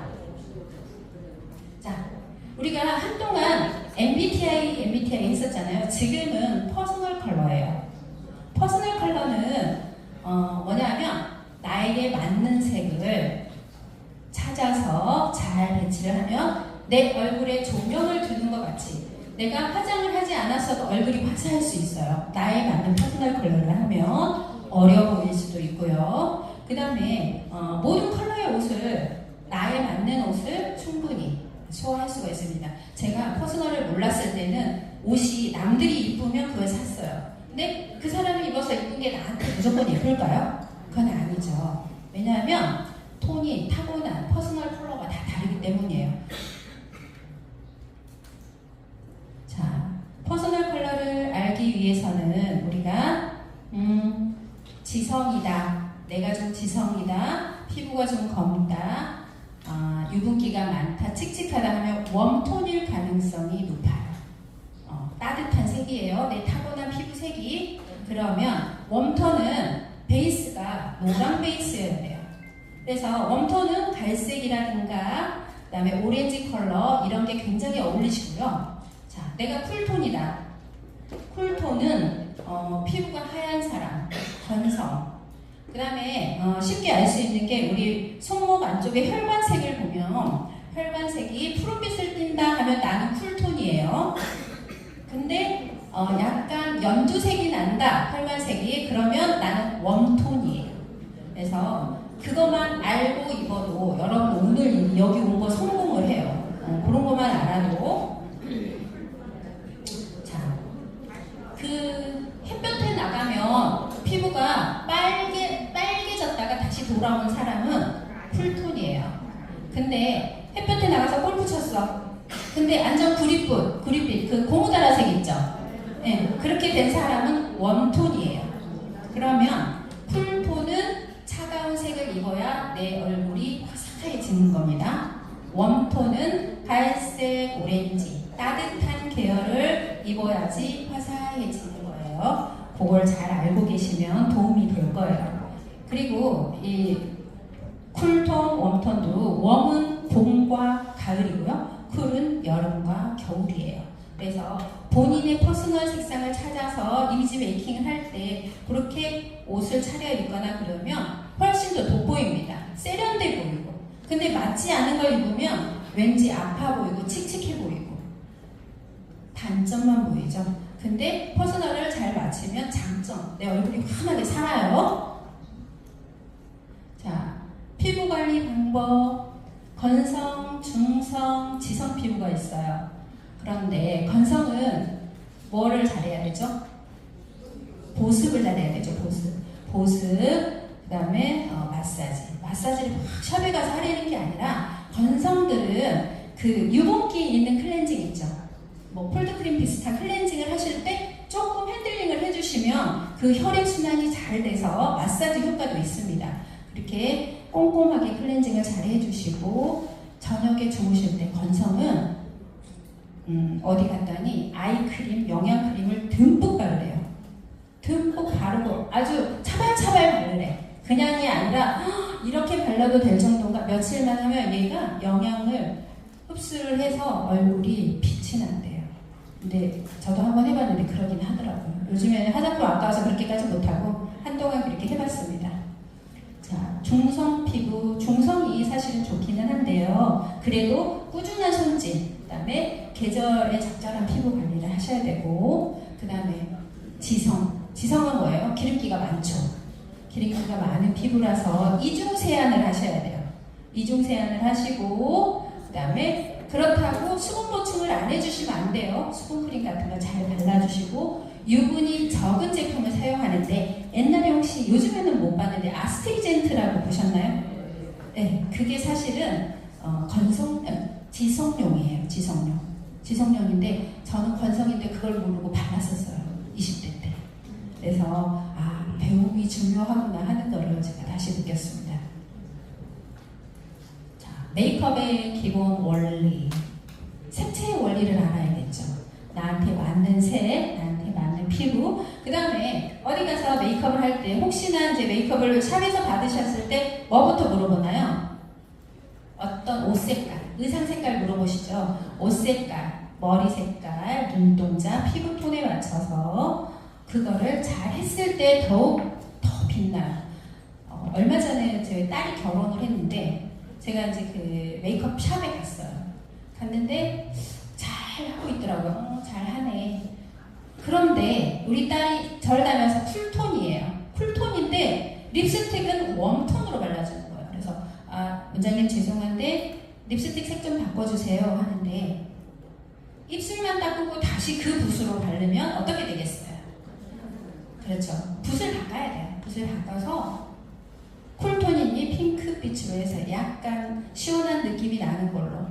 자, 우리가 한동안 MBTI 했었잖아요. 지금은 퍼스널 컬러예요. 퍼스널 컬러는 뭐냐면 나에게 맞는 색을 배치를 하면 내 얼굴에 조명을 두는 것 같이 내가 화장을 하지 않았어도 얼굴이 화사할 수 있어요. 나에 맞는 퍼스널 컬러를 하면 어려 보일 수도 있고요. 그 다음에 모든 컬러의 옷을 나에 맞는 옷을 충분히 소화할 수가 있습니다. 제가 퍼스널을 몰랐을 때는 옷이 남들이 이쁘면 그걸 샀어요. 근데 그 사람이 입어서 이쁜 게 나한테 무조건 예쁠까요? 그건 아니죠. 왜냐하면 톤이 타고난 퍼스널 컬러가 다 다르기 때문이에요. 자, 퍼스널 컬러를 알기 위해서는 우리가 지성이다, 내가 좀 지성이다, 피부가 좀 검다, 유분기가 많다, 칙칙하다 하면 웜톤일 가능성이 높아요. 따뜻한 색이에요. 내 타고난 피부색이. 그러면 웜톤은 베이스가 노랑 베이스여야 돼요. 그래서 웜톤은 갈색이라든가 그다음에 오렌지 컬러 이런 게 굉장히 어울리시고요. 자, 내가 쿨톤이다. 쿨톤은 피부가 하얀 사람, 건성. 그 다음에 쉽게 알 수 있는 게 우리 손목 안쪽에 혈관색을 보면 혈관색이 푸른빛을 띈다 하면 나는 쿨톤이에요. 근데 약간 연두색이 난다, 혈관색이. 그러면 나는 웜톤이에요. 그래서 그것만 알고 입어도 여러분 오늘 여기 온 거 성공을 해요. 그런 것만 알아도. 자, 그 햇볕에 나가면 피부가 빨개졌다가 다시 돌아온 사람은 쿨톤이에요. 근데 햇볕에 나가서 골프 쳤어. 근데 안전 구릿빛 그 고무다라색 있죠? 네, 그렇게 된 사람은 웜톤이에요. 그러면 쿨톤은 차가운 색을 입어야 내 얼굴이 화사해지는 겁니다. 웜톤은 갈색, 오렌지, 따뜻한 계열을 입어야지 화사해지는 거예요. 그걸 잘 알고 계시면 도움이 될 거예요. 그리고 이 쿨톤, 웜톤도 웜은 봄과 가을이고요. 쿨은 여름과 겨울이에요. 그래서 본인의 퍼스널 색상을 찾아서 이미지 메이킹을 할 때 그렇게 옷을 차려입거나 그러면 훨씬 더 돋보입니다. 세련돼 보이고. 근데 맞지 않은 걸 입으면 왠지 아파 보이고 칙칙해 보이고 단점만 보이죠. 근데 퍼스널을 잘 맞추면 장점, 내 얼굴이 환하게 살아요. 자, 피부 관리 방법, 건성, 중성, 지성 피부가 있어요. 그런데 건성은 뭐를 잘해야 되죠? 보습을 잘해야 되죠. 보습, 그 다음에 마사지. 마사지를 막 샵에 가서 하려는 게 아니라 건성들은 그 유분기 있는 클렌징 있죠. 뭐 폴드크림 비슷한 클렌징을 하실 때 조금 핸들링을 해주시면 그 혈액순환이 잘 돼서 마사지 효과도 있습니다. 그렇게 꼼꼼하게 클렌징을 잘 해주시고 저녁에 주무실 때 건성은 어디 갔더니 아이크림, 영양크림을 듬뿍 바르래요. 듬뿍 바르고 아주 차발차발 바르래. 그냥이 아니라 이렇게 발라도 될 정도인가 며칠만 하면 얘가 영양을 흡수를 해서 얼굴이 빛이 난대요. 근데 저도 한번 해봤는데 그러긴 하더라고요. 요즘에는 화장품 아까워서 그렇게까지 못하고 한동안 그렇게 해봤습니다. 자, 중성 피부, 중성이 사실은 좋기는 한데요. 그래도 꾸준한 손질, 그 다음에 계절에 적절한 피부 관리를 하셔야 되고, 그 다음에 지성은 뭐예요? 기름기가 많죠. 기름기가 많은 피부라서 이중 세안을 하셔야 돼요. 이중 세안을 하시고, 그 다음에 그렇다고 수분 보충을 안 해주시면 안 돼요. 수분크림 같은 거 잘 발라주시고, 유분이 적은 제품을 사용하는데 옛날에 혹시 요즘에는 못 봤는데 아스트리젠트라고 보셨나요? 네, 그게 사실은 지성용이에요. 지성용인데 저는 건성인데 그걸 모르고 발랐었어요. 20대 때. 그래서 배움이 중요하구나 하는 거를 제가 다시 느꼈습니다. 자, 메이크업의 기본 원리, 색채의 원리를 알아야겠죠. 나한테 맞는 색, 나한테 맞는 피부. 그 다음에 어디 가서 메이크업을 할 때 혹시나 이제 메이크업을 샵에서 받으셨을 때 뭐부터 물어보나요? 어떤 옷 색깔, 의상 색깔 물어보시죠. 옷 색깔, 머리 색깔, 눈동자, 피부 톤에 맞춰서 그거를 잘 했을 때 더욱 더 빛나요. 얼마 전에 저희 딸이 결혼을 했는데 제가 이제 그 메이크업 샵에 갔어요. 갔는데 잘 하고 있더라고요. 잘 하네. 그런데 우리 딸이 저를 닮아서 쿨톤이에요. 쿨톤인데 립스틱은 웜톤으로 발라주는 거예요. 그래서 원장님 죄송한데 립스틱 색 좀 바꿔주세요 하는데 입술만 닦고 다시 그 붓으로 바르면 어떻게 되겠어요? 그렇죠. 붓을 바꿔야 돼요. 붓을 바꿔서 쿨톤이니 핑크빛으로 해서 약간 시원한 느낌이 나는 걸로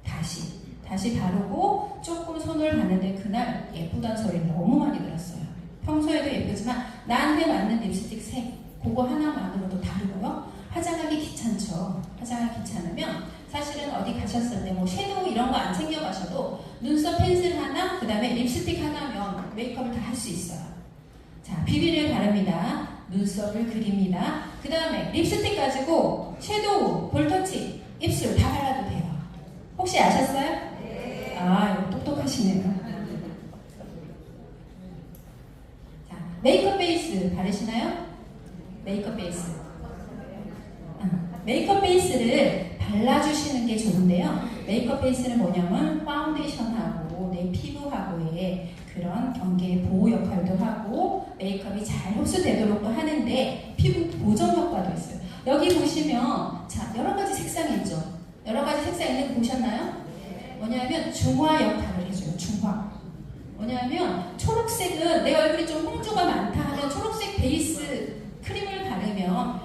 다시 바르고 조금 손을 봤는데 그날 예쁘다는 소리 너무 많이 들었어요. 평소에도 예쁘지만 나한테 맞는 립스틱 색 그거 하나만으로도 다르고요. 화장하기 귀찮죠. 화장하기 귀찮으면 사실은 어디 가셨을 때 뭐 섀도우 이런 거 안 챙겨가셔도 눈썹 펜슬 하나 그 다음에 립스틱 하나면 메이크업을 다 할 수 있어요. 자, 비비를 바릅니다. 눈썹을 그립니다. 그 다음에 립스틱 가지고 섀도우, 볼터치, 입술 다 발라도 돼요. 혹시 아셨어요? 네. 이거 똑똑하시네요. 자, 메이크업 베이스 바르시나요? 메이크업 베이스. 메이크업 베이스를 발라주시는 게 좋은데요. 메이크업 베이스는 뭐냐면 파운데이션하고 내 피부하고의 그런 경계 보호 역할도 하고 메이크업이 잘 흡수되도록도 하는데 피부 보정 효과도 있어요. 여기 보시면 자 여러 가지 색상이 있죠. 여러 가지 색상 있는 거 보셨나요? 뭐냐면 중화 역할을 해줘요. 중화. 뭐냐면 초록색은 내 얼굴이 좀 홍조가 많다 하면 초록색 베이스 크림을 바르면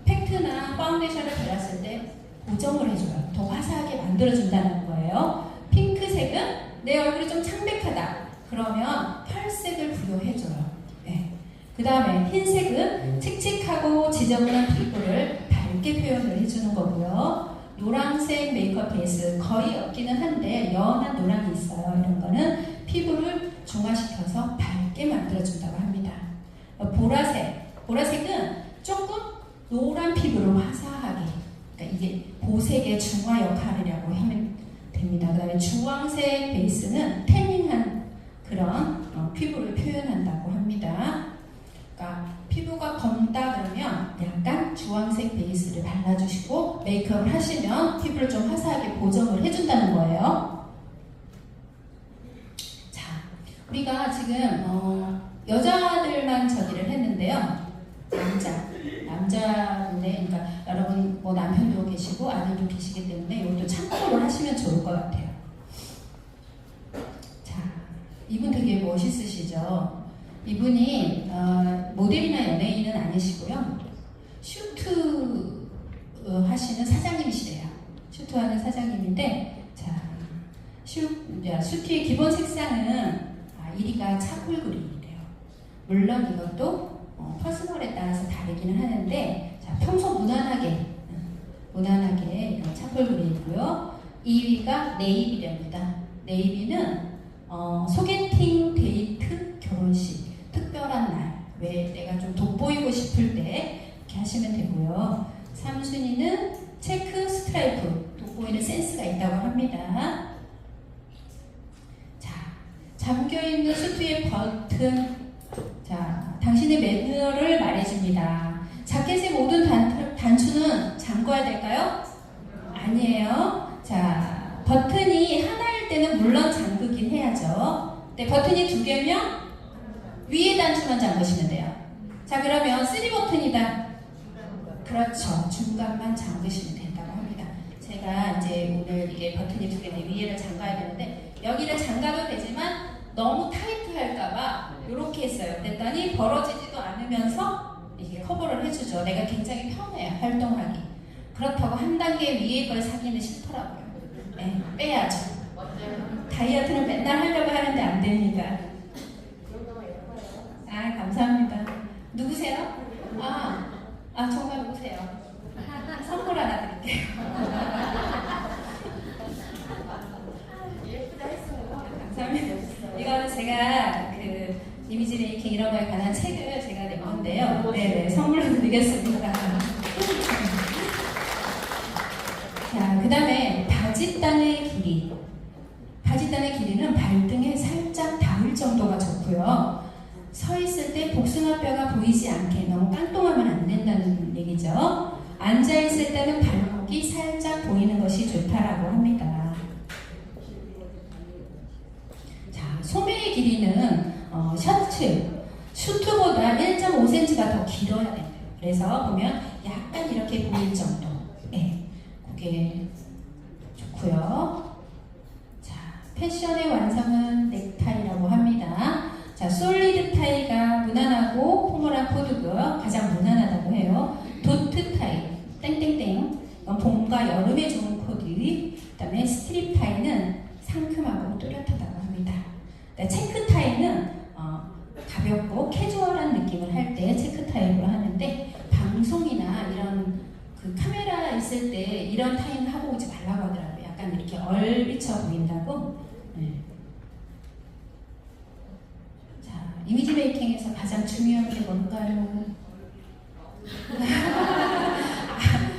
팩트나 파운데이션을 발랐을 때 보정을 해줘요. 더 화사하게 만들어준다는 거예요. 핑크색은 내 얼굴이 좀 창백하다. 그러면 펄색을 부여해줘요. 네. 그 다음에 흰색은 칙칙하고 지저분한 피부를 밝게 표현을 해주는 거고요. 노란색 메이크업 베이스 거의 없기는 한데 연한 노랑이 있어요. 이런 거는 피부를 중화시켜서 밝게 만들어준다고 합니다. 보라색은 조금 노란 피부를 화사하게, 그러니까 이게 보색의 중화 역할이라고 하면 됩니다. 그 다음에 주황색 베이스는 태닝한 그런 피부를 표현한다고 합니다. 그러니까 피부가 검다 그러면 약간 주황색 베이스를 발라주시고 메이크업을 하시면 피부를 좀 화사하게 보정을 해준다는 거예요. 자, 우리가 지금 여자들만 저기를 했는데요. 남자분의, 그러니까 여러분 뭐 남편도 계시고 아들도 계시기 때문에 이것도 참고를 하시면 좋을 것 같아요. 자, 이분 되게 멋있으시죠? 이분이 모델이나 연예인은 아니시고요. 슈트 하시는 사장님이시래요. 슈트하는 사장님인데, 자, 슈트의 기본 색상은 1위가 차콜 그린이래요. 물론 이것도 퍼스널에 따라서 다르기는 하는데, 자, 평소 무난하게 이런 차콜 그린이고요. 2위가 네이비랍니다. 네이비는 소개팅, 데이트, 결혼식, 특별한 날, 왜 내가 좀 돋보이고 싶을 때 이렇게 하시면 되고요. 3순위는 체크, 스트라이프, 돋보이는 센스가 있다고 합니다. 자, 잠겨있는 수트의 버튼. 자, 당신의 매너를 말해줍니다. 자켓의 모든 단추는 잠궈야 될까요? 아니에요. 자, 버튼이 하나일 때는 물론 잠그긴 해야죠. 근데 버튼이 2개면 위에 단추만 잠그시면 돼요. 자, 그러면 3버튼이다. 그렇죠. 중간만 잠그시면 된다고 합니다. 제가 이제 오늘 이게 버튼이 2개인데 위에를 잠가야 되는데 여기를 잠가도 되지만 너무 타이트할까봐 이렇게 했어요. 그랬더니 벌어지지도 않으면서 이게 커버를 해주죠. 내가 굉장히 편해요. 활동하기. 그렇다고 한 단계 위에 걸 사기는 싫더라고요. 네, 빼야죠. 다이어트는 맨날 하려고 하는데 안 됩니다. 감사합니다. 누구세요? 정말 누구세요? 선물 하나 드릴게요. 예쁘다 했어요. 감사합니다. 이거는 제가 그 이미지 메이킹 이런 거에 관한 책을 제가 낸 건데요. 네, 선물로 드리겠습니다. 자, 그 다음에 바짓단의 길이. 바짓단의 길이는 발등에 살짝 닿을 정도가 좋고요. 서 있을 때 복숭아뼈가 보이지 않게 너무 깡통하면 안 된다는 얘기죠. 앉아 있을 때는 발목이 살짝 것이 좋다라고 합니다. 자, 소매의 길이는 셔츠, 슈트보다 1.5cm가 더 길어야 돼요. 그래서 보면 약간 이렇게 보일 정도. 네, 그게 좋고요. 자, 패션의 완성은 넥타이라고 합니다. 자, 솔리드 타이가 무난하고 포멀한 코드고요. 가장 무난하다고 해요. 도트 타이, 땡땡땡. 이건 봄과 여름에 좋은 코드. 그다음에 스트립 타이는 상큼하고 뚜렷하다고 합니다. 체크 타이는 가볍고 캐주얼한 느낌을 할 때 체크 타입으로 하는데 방송이나 이런 그 카메라 있을 때 이런 타임 하고 오지 말라고 하더라고요. 약간 이렇게 얼비쳐 보인다고. 네. 자, 이미지 메이킹에서 가장 중요한 게 뭔가요?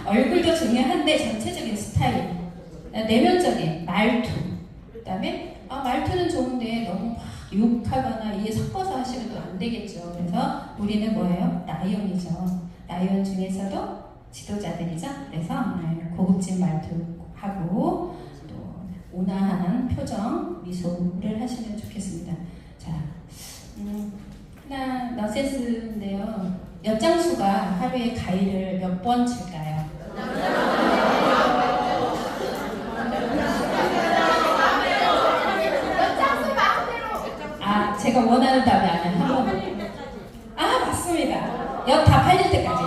얼굴도 중요한데 전체적인 스타일, 내면적인 말투, 그다음에 말투는 좋은데 너무 막 욕하거나 이에 섞어서 하시면 또 안 되겠죠. 그래서 우리는 뭐예요? 라이온이죠. 라이온 중에서도 지도자들이죠. 그래서 고급진 말투하고 또 온화한 표정, 미소를 하시면 좋겠습니다. 자, 하나 너센스인데요. 엿장수가 하루에 가위를 몇 번 칠까요? 제가 원하는 답이 아니야. 한 번. 맞습니다. 엿 다 팔릴 때까지.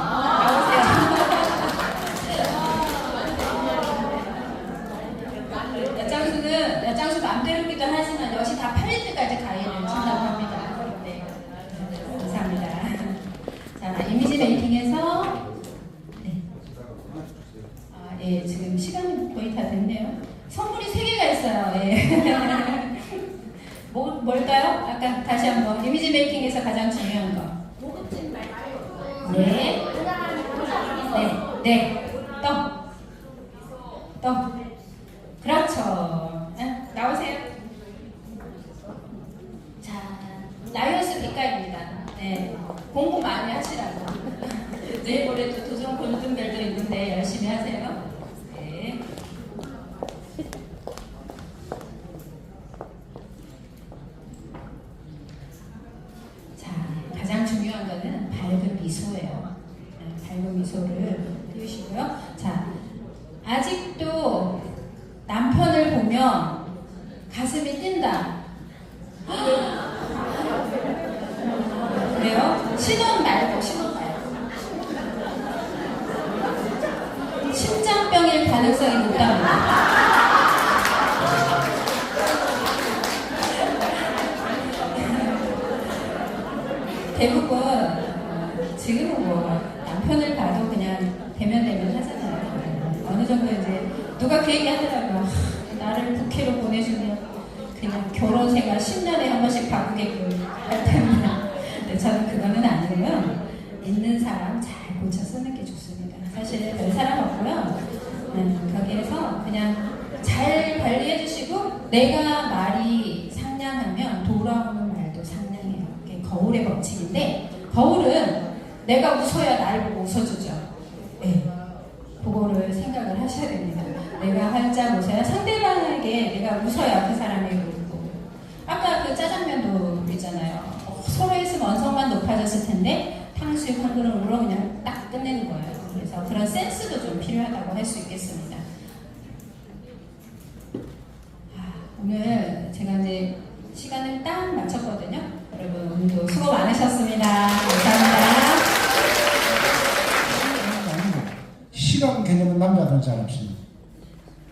나오세요. 엿장수 맘대로기도 하지만 엿이 다 팔릴 때까지 가위를 친다고 합니다. 네. 감사합니다. 자, 이미지 메이킹에서 예, 지금 시간이 거의 다 됐네요. 선물이 3개가 있어요. 예. 뭘까요? 아까 다시 한번 이미지 메이킹에서 가장 중요한 거. 고급진 말투. 네. 또. 그렇죠. 나오세요. 자, 라이언스 빛깔입니다. 네. 공부 많이 하시라고. 내일 모레 또 도전 골든벨도 있는데 열심히 하세요. 네. 가장 중요한 거는 밝은 미소예요. 밝은 미소를 띄우시고요. 자, 아직도 남편을 보면 가슴이 뛴다. 그래요? 신혼 말고. 심장병일 가능성이 높답니다. 대부분 지금은 뭐 남편을 봐도 그냥 대면 하잖아요. 어느 정도 이제 누가 그 얘기 하더라고요. 나를 국회로 보내주면 그냥 결혼 생활 10년에 한 번씩 바꾸게끔 할 텐데. 네, 저는 그거는 아니고요. 있는 사람 잘 고쳐 쓰는 게 좋습니다. 사실 별 사람 없고요. 거기에서 그냥 잘 관리해 주시고 내가 말이 상냥하면 돌아오는 말도 상냥해요. 이게 거울의 법칙인데 거울은 내가 웃어야 나를 보고 웃어주죠. 네. 그거를 생각을 하셔야 됩니다. 내가 활짝 웃어야 상대방에게 내가 웃어야 그 사람에게 웃고. 아까 그 짜장면도 있잖아요. 서로 있으면 언성만 높아졌을 텐데 탕수육 한 그릇으로 그냥 딱 끝내는 거예요. 그래서 그런 센스도 좀 필요하다고 할 수 있겠습니다. 오늘 제가 이제 시간을 딱 맞췄거든요. 여러분 오늘도 수고 많으셨습니다. 감사합니다. 시간 개념은 남자들은 잘 없습니다.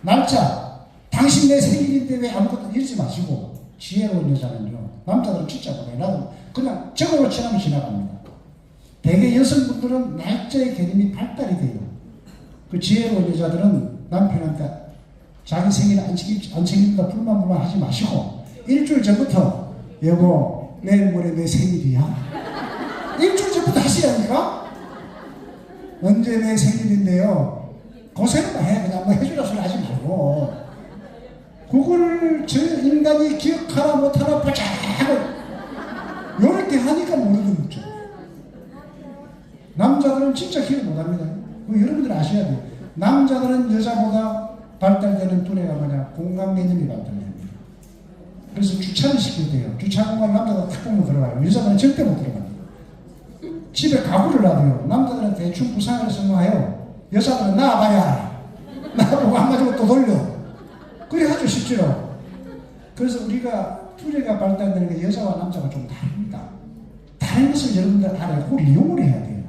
날짜, 당신 내 생일인데 왜 아무것도 읽지 마시고 지혜로운 여자는요. 남자들은 진짜 그래요. 나도 그냥 적으로 지나면 지나갑니다. 대개 여성분들은 날짜의 개념이 발달이 돼요. 그 지혜로운 여자들은 남편한테 자기 생일 안 챙깁니다 불만 하지 마시고 일주일 전부터 여보 내일 모레 내 생일이야. 일주일 전부터 하셔야 언제 내 생일인데요. 고생은 해. 그냥 뭐 해주라 소리 하지 말고 그거를 저 인간이 기억하라 못하라 보자고 이렇게 하니까 모르는 거죠. 남자들은 진짜 기억 못합니다. 여러분들 아셔야 돼요. 남자들은 여자보다 발달되는 두뇌가 뭐냐? 공감 개념이 발달됩니다. 그래서 주차를 시켜야 돼요. 주차 공간 남자가 탁 보면 들어가요. 여자들은 절대 못 들어갑니다. 집에 가구를 놔둬요. 남자들은 대충 구상을 성공해요. 여자들은 나와봐야 나보고 안 가지고 또 돌려. 그래 하죠 실제로. 그래서 우리가 두뇌가 발달되는 게 여자와 남자가 좀 다릅니다. 다른 것을 여러분들 알고 이용을 해야 돼요.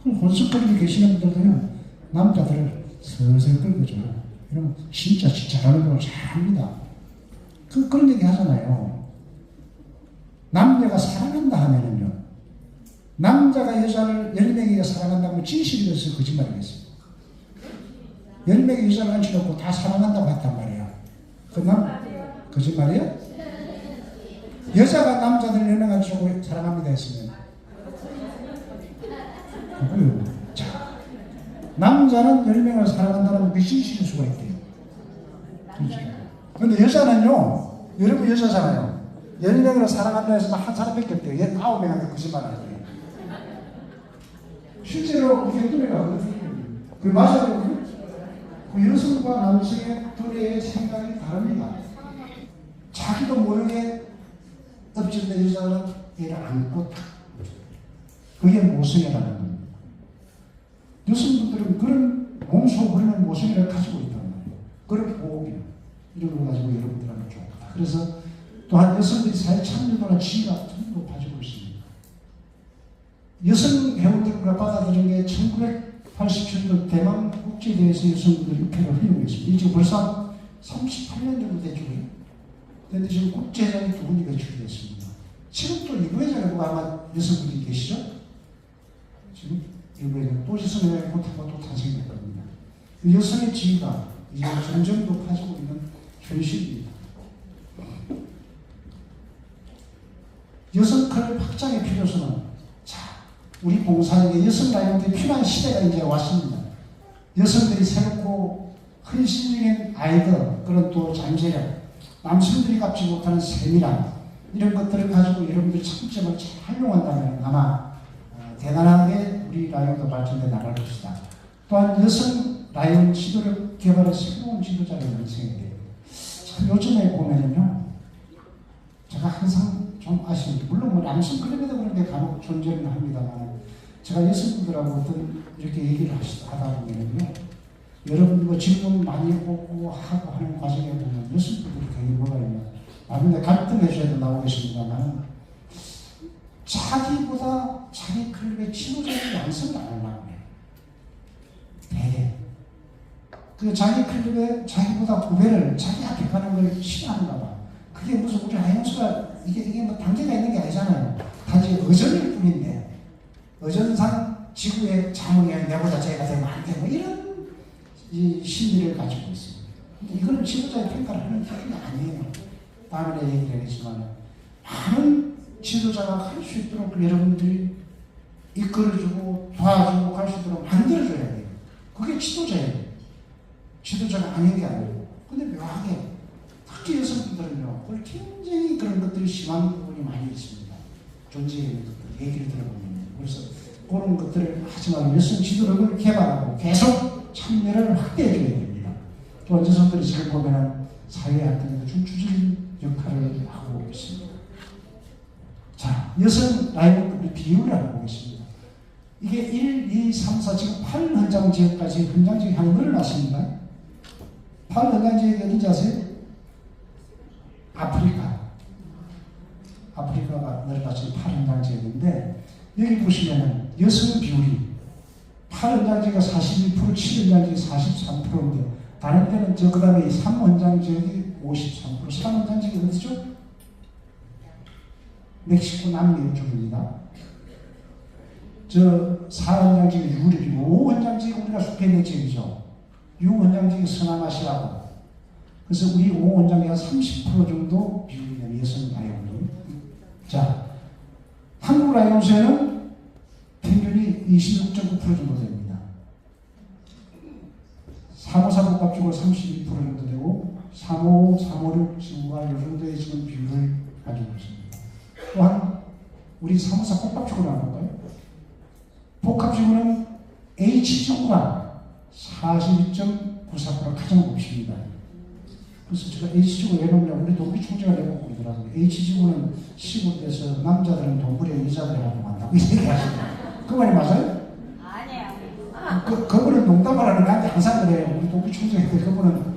그럼 혼석거리고 계시는 분들도요, 남자들을 슬슬 끌고줘요. 이러면 진짜 잘하는 걸 잘합니다. 그런 얘기 하잖아요. 남녀가 사랑한다 하면은요, 남자가 여자를 10명이가 사랑한다면 진실이겠어요? 거짓말이겠어요? 10명의 여자를 앉혀놓고 다 사랑한다고 했단 말이에요. 거짓말이에요? 여자가 남자들 10명 앉혀놓고 사랑합니다 했으면 그거요. 자, 남자는 10명을 사랑한다면 그게 진실일 수가 있대요. 근데 여자는요, 여러분 여자잖아요. 10명을 사랑한다 해서 한 사람밖에 없대요. 9명한테 거짓말 안 해요. 실제로 우리 두뇌가 그 맞아요. 그 여성과 남성의 두뇌의 생각이 다릅니다. 자기도 모르게 엎질러 여자는 얘를 안고 탁. 그게 모성이라는 겁니다. 여성분들은 그런 몸소 그런 모성이를 가지고 있단 말이에요. 그런 보호기능 이런 걸 가지고 여러분들한테 좋다. 그래서 또한 여성들이 사회 참여도나 지위가 좀 높아지고 있습니다. 여성 회원들과 받아들인 게 1987년 대만 국제대회에서 여성분들 입회를 활용했습니다. 이제 벌써 38년 정도 됐죠. 그런데 지금 국제회장이 2분이 배출됐습니다. 지금 또 일부회장이 아마 여성분이 계시죠? 지금 일부회장 또 여성회장이 곧한번 또 탄생될 겁니다. 여성의 지위가 이제 점점 높아지고 있는 현실입니다. 여성클럽 확장의 필요성은 우리 봉사에게 여성 라이온들이 필요한 시대가 이제 왔습니다. 여성들이 새롭고 헌신적인 아이들, 그런 또 잠재력, 남성들이 갖지 못하는 세밀함, 이런 것들을 가지고 여러분들이 장점을 잘 활용한다면 아마 대단하게 우리 라이온도 발전돼 나갈 것이다. 또한 여성 라이온 지도력 개발의 새로운 지도자를 연생해야 돼요. 요즘에 보면은요, 제가 항상 좀 아쉬운 게, 물론 뭐 남성 클럽에도 그런 게 간혹 존재는 합니다만, 제가 여성분들하고 어떤 이렇게 얘기를 하다 보면요, 여러분 뭐 질문 많이 보고 하고 하는 과정에 보면 여성분들이 되게 뭐가 있냐, 나중에 갈등해줘야도 나오고 계십니다만, 자기보다 자기 클럽의 지도자를 완성을 안 하려고 해요. 되게. 그 자기 클럽에 자기보다 후배를 자기 앞에 가는 걸 싫어하는가 봐. 그게 무슨 우리 하영수가 이게 뭐 단계가 있는 게 아니잖아요. 단지 의전일 뿐인데, 의전상 지구의 자문이 내보다 제가 되면 안 돼. 뭐 이런 이 심리를 가지고 있습니다. 이거는 지도자의 평가를 하는 게 아니에요. 다음에 얘기를 하겠지만, 많은 지도자가 할 수 있도록 여러분들이 이끌어주고 도와주고 갈 수 있도록 만들어줘야 돼요. 그게 지도자예요. 지도자가 아닌 게 아니고. 근데 묘하게 특히 여성분들은요, 그걸 굉장히 그런 것들이 심한 부분이 많이 있습니다. 존재의 것들 얘기를 들어보면. 그래서 그런 것들을 하지 말고 여성 지도력을 개발하고 계속 참여를 확대해줘야 됩니다. 또 여성들이 지금 보면 사회 활동에도 중추적인 역할을 하고 있습니다. 자, 여성 라이온급의 비율을 알아보겠습니다. 이게 1, 2, 3, 4 지금 8헌장 지역까지 헌장 지역이 하나 늘어났습니다. 8헌장 지역이 어딘지 아세요? 아프리카가 늘어났지만 8헌장 지역인데, 여기 보시면은 여성 비율이 8헌장 지역이 42%, 7헌장 지역이 43%인데, 다른 때는 그 다음에 3헌장 지역이 53%, 3헌장 지역이 어디죠? 멕시코 남미 쪽입니다. 저 4헌장 지역이 유럽이고 5헌장 지역이 우리가 속해 있는 지역이죠. 6헌장 지역이 서남아시아고. 그래서 우리 5헌장이 한 30% 정도 비율이 여성 라이온이. 자, 한국 라이온수에는 평균이 26.9% 정도 됩니다. 354 복합지구가 32% 정도 되고 355, 356 지구가 이 정도의 지금 비율을 가지고 있습니다. 또한 우리 354 복합지구를 한번 볼까요? 복합지구는 H지구가 42.1% 94% 가장 높습니다. 그래서 제가 H지구 왜 놓냐고 우리 동기 총재가 내보고 그러더라고요. H지구는 시골에서 남자들은 동물에 여자들하고 만나고 이 얘기하시더라고요. 그 말이 맞아요? 아니에요. 그분은 농담을 하는 나한테 항상 그래요. 우리 동기 총재인데 그분은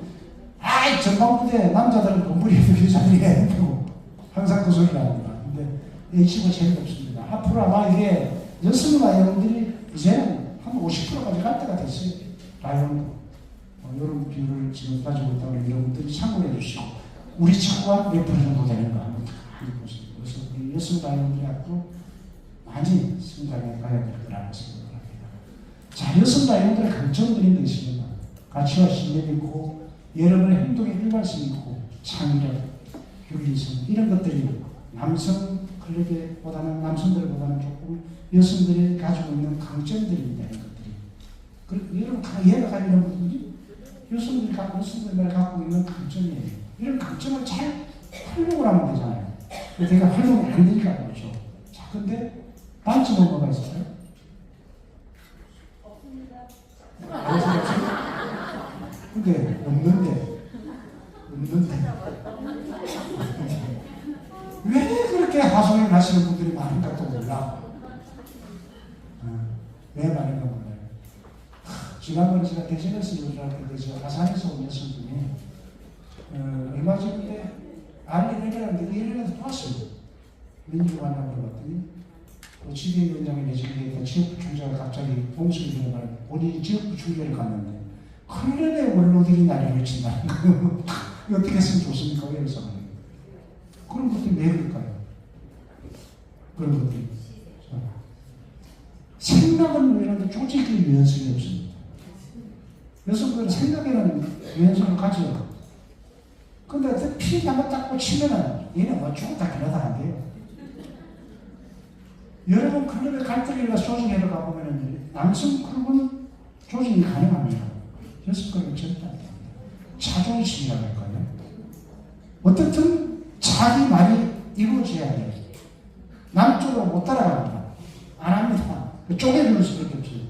아이 전방부대 남자들은 동물이 여자들이 해야 된다고 항상 그 소리를 합니다. 근데 H지구가 제일 높습니다. 앞으로 아마 이게 여성 라이온들이 이제는 한 50%까지 갈 때가 됐어요. 라이온도. 이런 비율을 지금 가지고 있다고 여러분들이 참고해 주시고 우리 친구가 몇 프로 정도 되는가 한번 보십니다. 그래서 우리 여성 라이온들이 앞으로 많이 성장해 가야 될 거라고 생각합니다. 자, 여성 라이온들의 강점들이 있습니다. 가치와 신념이 있고 여러분의 행동에 일관성 있고 창의력, 윤리성 이런 것들이 남성 클럽보다는 남성들보다는 조금 여성들이 가지고 있는 강점들입니다. 이런 것들이. 여러분 이해가 가는 분들이 여성들이 갖고 있는 강점이에요. 이런 강점을 잘 활용을 하면 되잖아요. 내가 활용을 안 되니까 그렇죠. 자, 근데 단점은 뭐가 있을까요? 없습니다. 근데 없는데 왜 그렇게 하소연을 하시는 분들이 많은가 또 몰라. 왜 많은가 몰라요. 지난번에 제가 대전에서 일을 할 때 제가 화산에서 온 여성 중에 얼마 전에 알리네라는 게 일본에서 왔어요. 민주를 만나보러 갔더니 지배위원장이 내지게 지역부총재가 갑자기 봉수를 들어가는 본인이 지역부총재를 갔는데 클럽의 원로들이 난리를 친다는 거예요. 어떻게 했으면 좋습니까? 왜 그래서 그런 것들이 왜 그럴까요? 그런 것들이 생각은 이런데 조직의 유연성이 없습니다. 여성들은 생각에는 유연성을 가져요. 근데 피 한번 딱 꽂히면은 얘는 뭐 죽었다 기나다 안 돼요. 여러분 클럽의 갈등이나 조직회를 가보면은 남성 클럽은 조직이 가능합니다. 여성 클럽은 절대 안 됩니다. 자존심이라고 할까요? 어떻든 자기 말이 이루어져야 돼요. 남쪽으로 못 따라갑니다. 안 합니다. 쪼개주는 수밖에 없어요.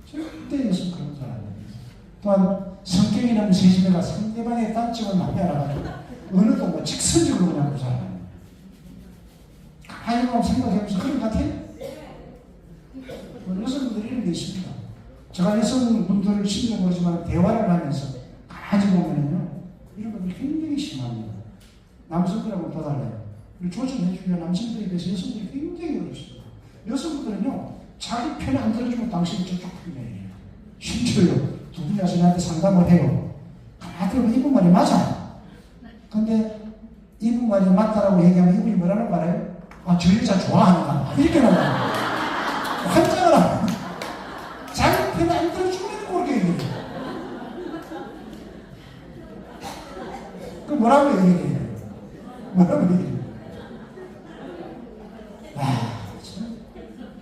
절대 여성 클럽은 잘 안 됩니다. 또한 성격이라는 세심해가 상대방의 단점을 많이 알아가지고 어느도 뭐 직선적으로 그냥 구사합니다. 가지고 생각해보면서 그런 것 같아요? 여성분들이 이런 게 있습니다. 제가 여성분들을 신경 모르지만 대화를 하면서 가지고 보면요 이런 것들이 굉장히 심합니다. 남성들하고 더 달라요. 조정해주면 남성들에 비해서 여성들이 굉장히 어렵습니다. 여성분들은요 자기 편에 안 들어주면 당신이 저쪽 편이에요. 심지어요 두 분이 와서 나한테 상담을 해요. 그러면 이분 말이 맞아. 근데 이분 말이 맞다라고 얘기하면 이분이 뭐라는 거 알아요? 아, 저 여자 좋아하는가? 이렇게 말해요. 환장을 하고. 자기 편에 안 들어주면 그렇게 얘기해요. 그 뭐라고 얘기해요? 뭐라고 얘기해요? 아, 참.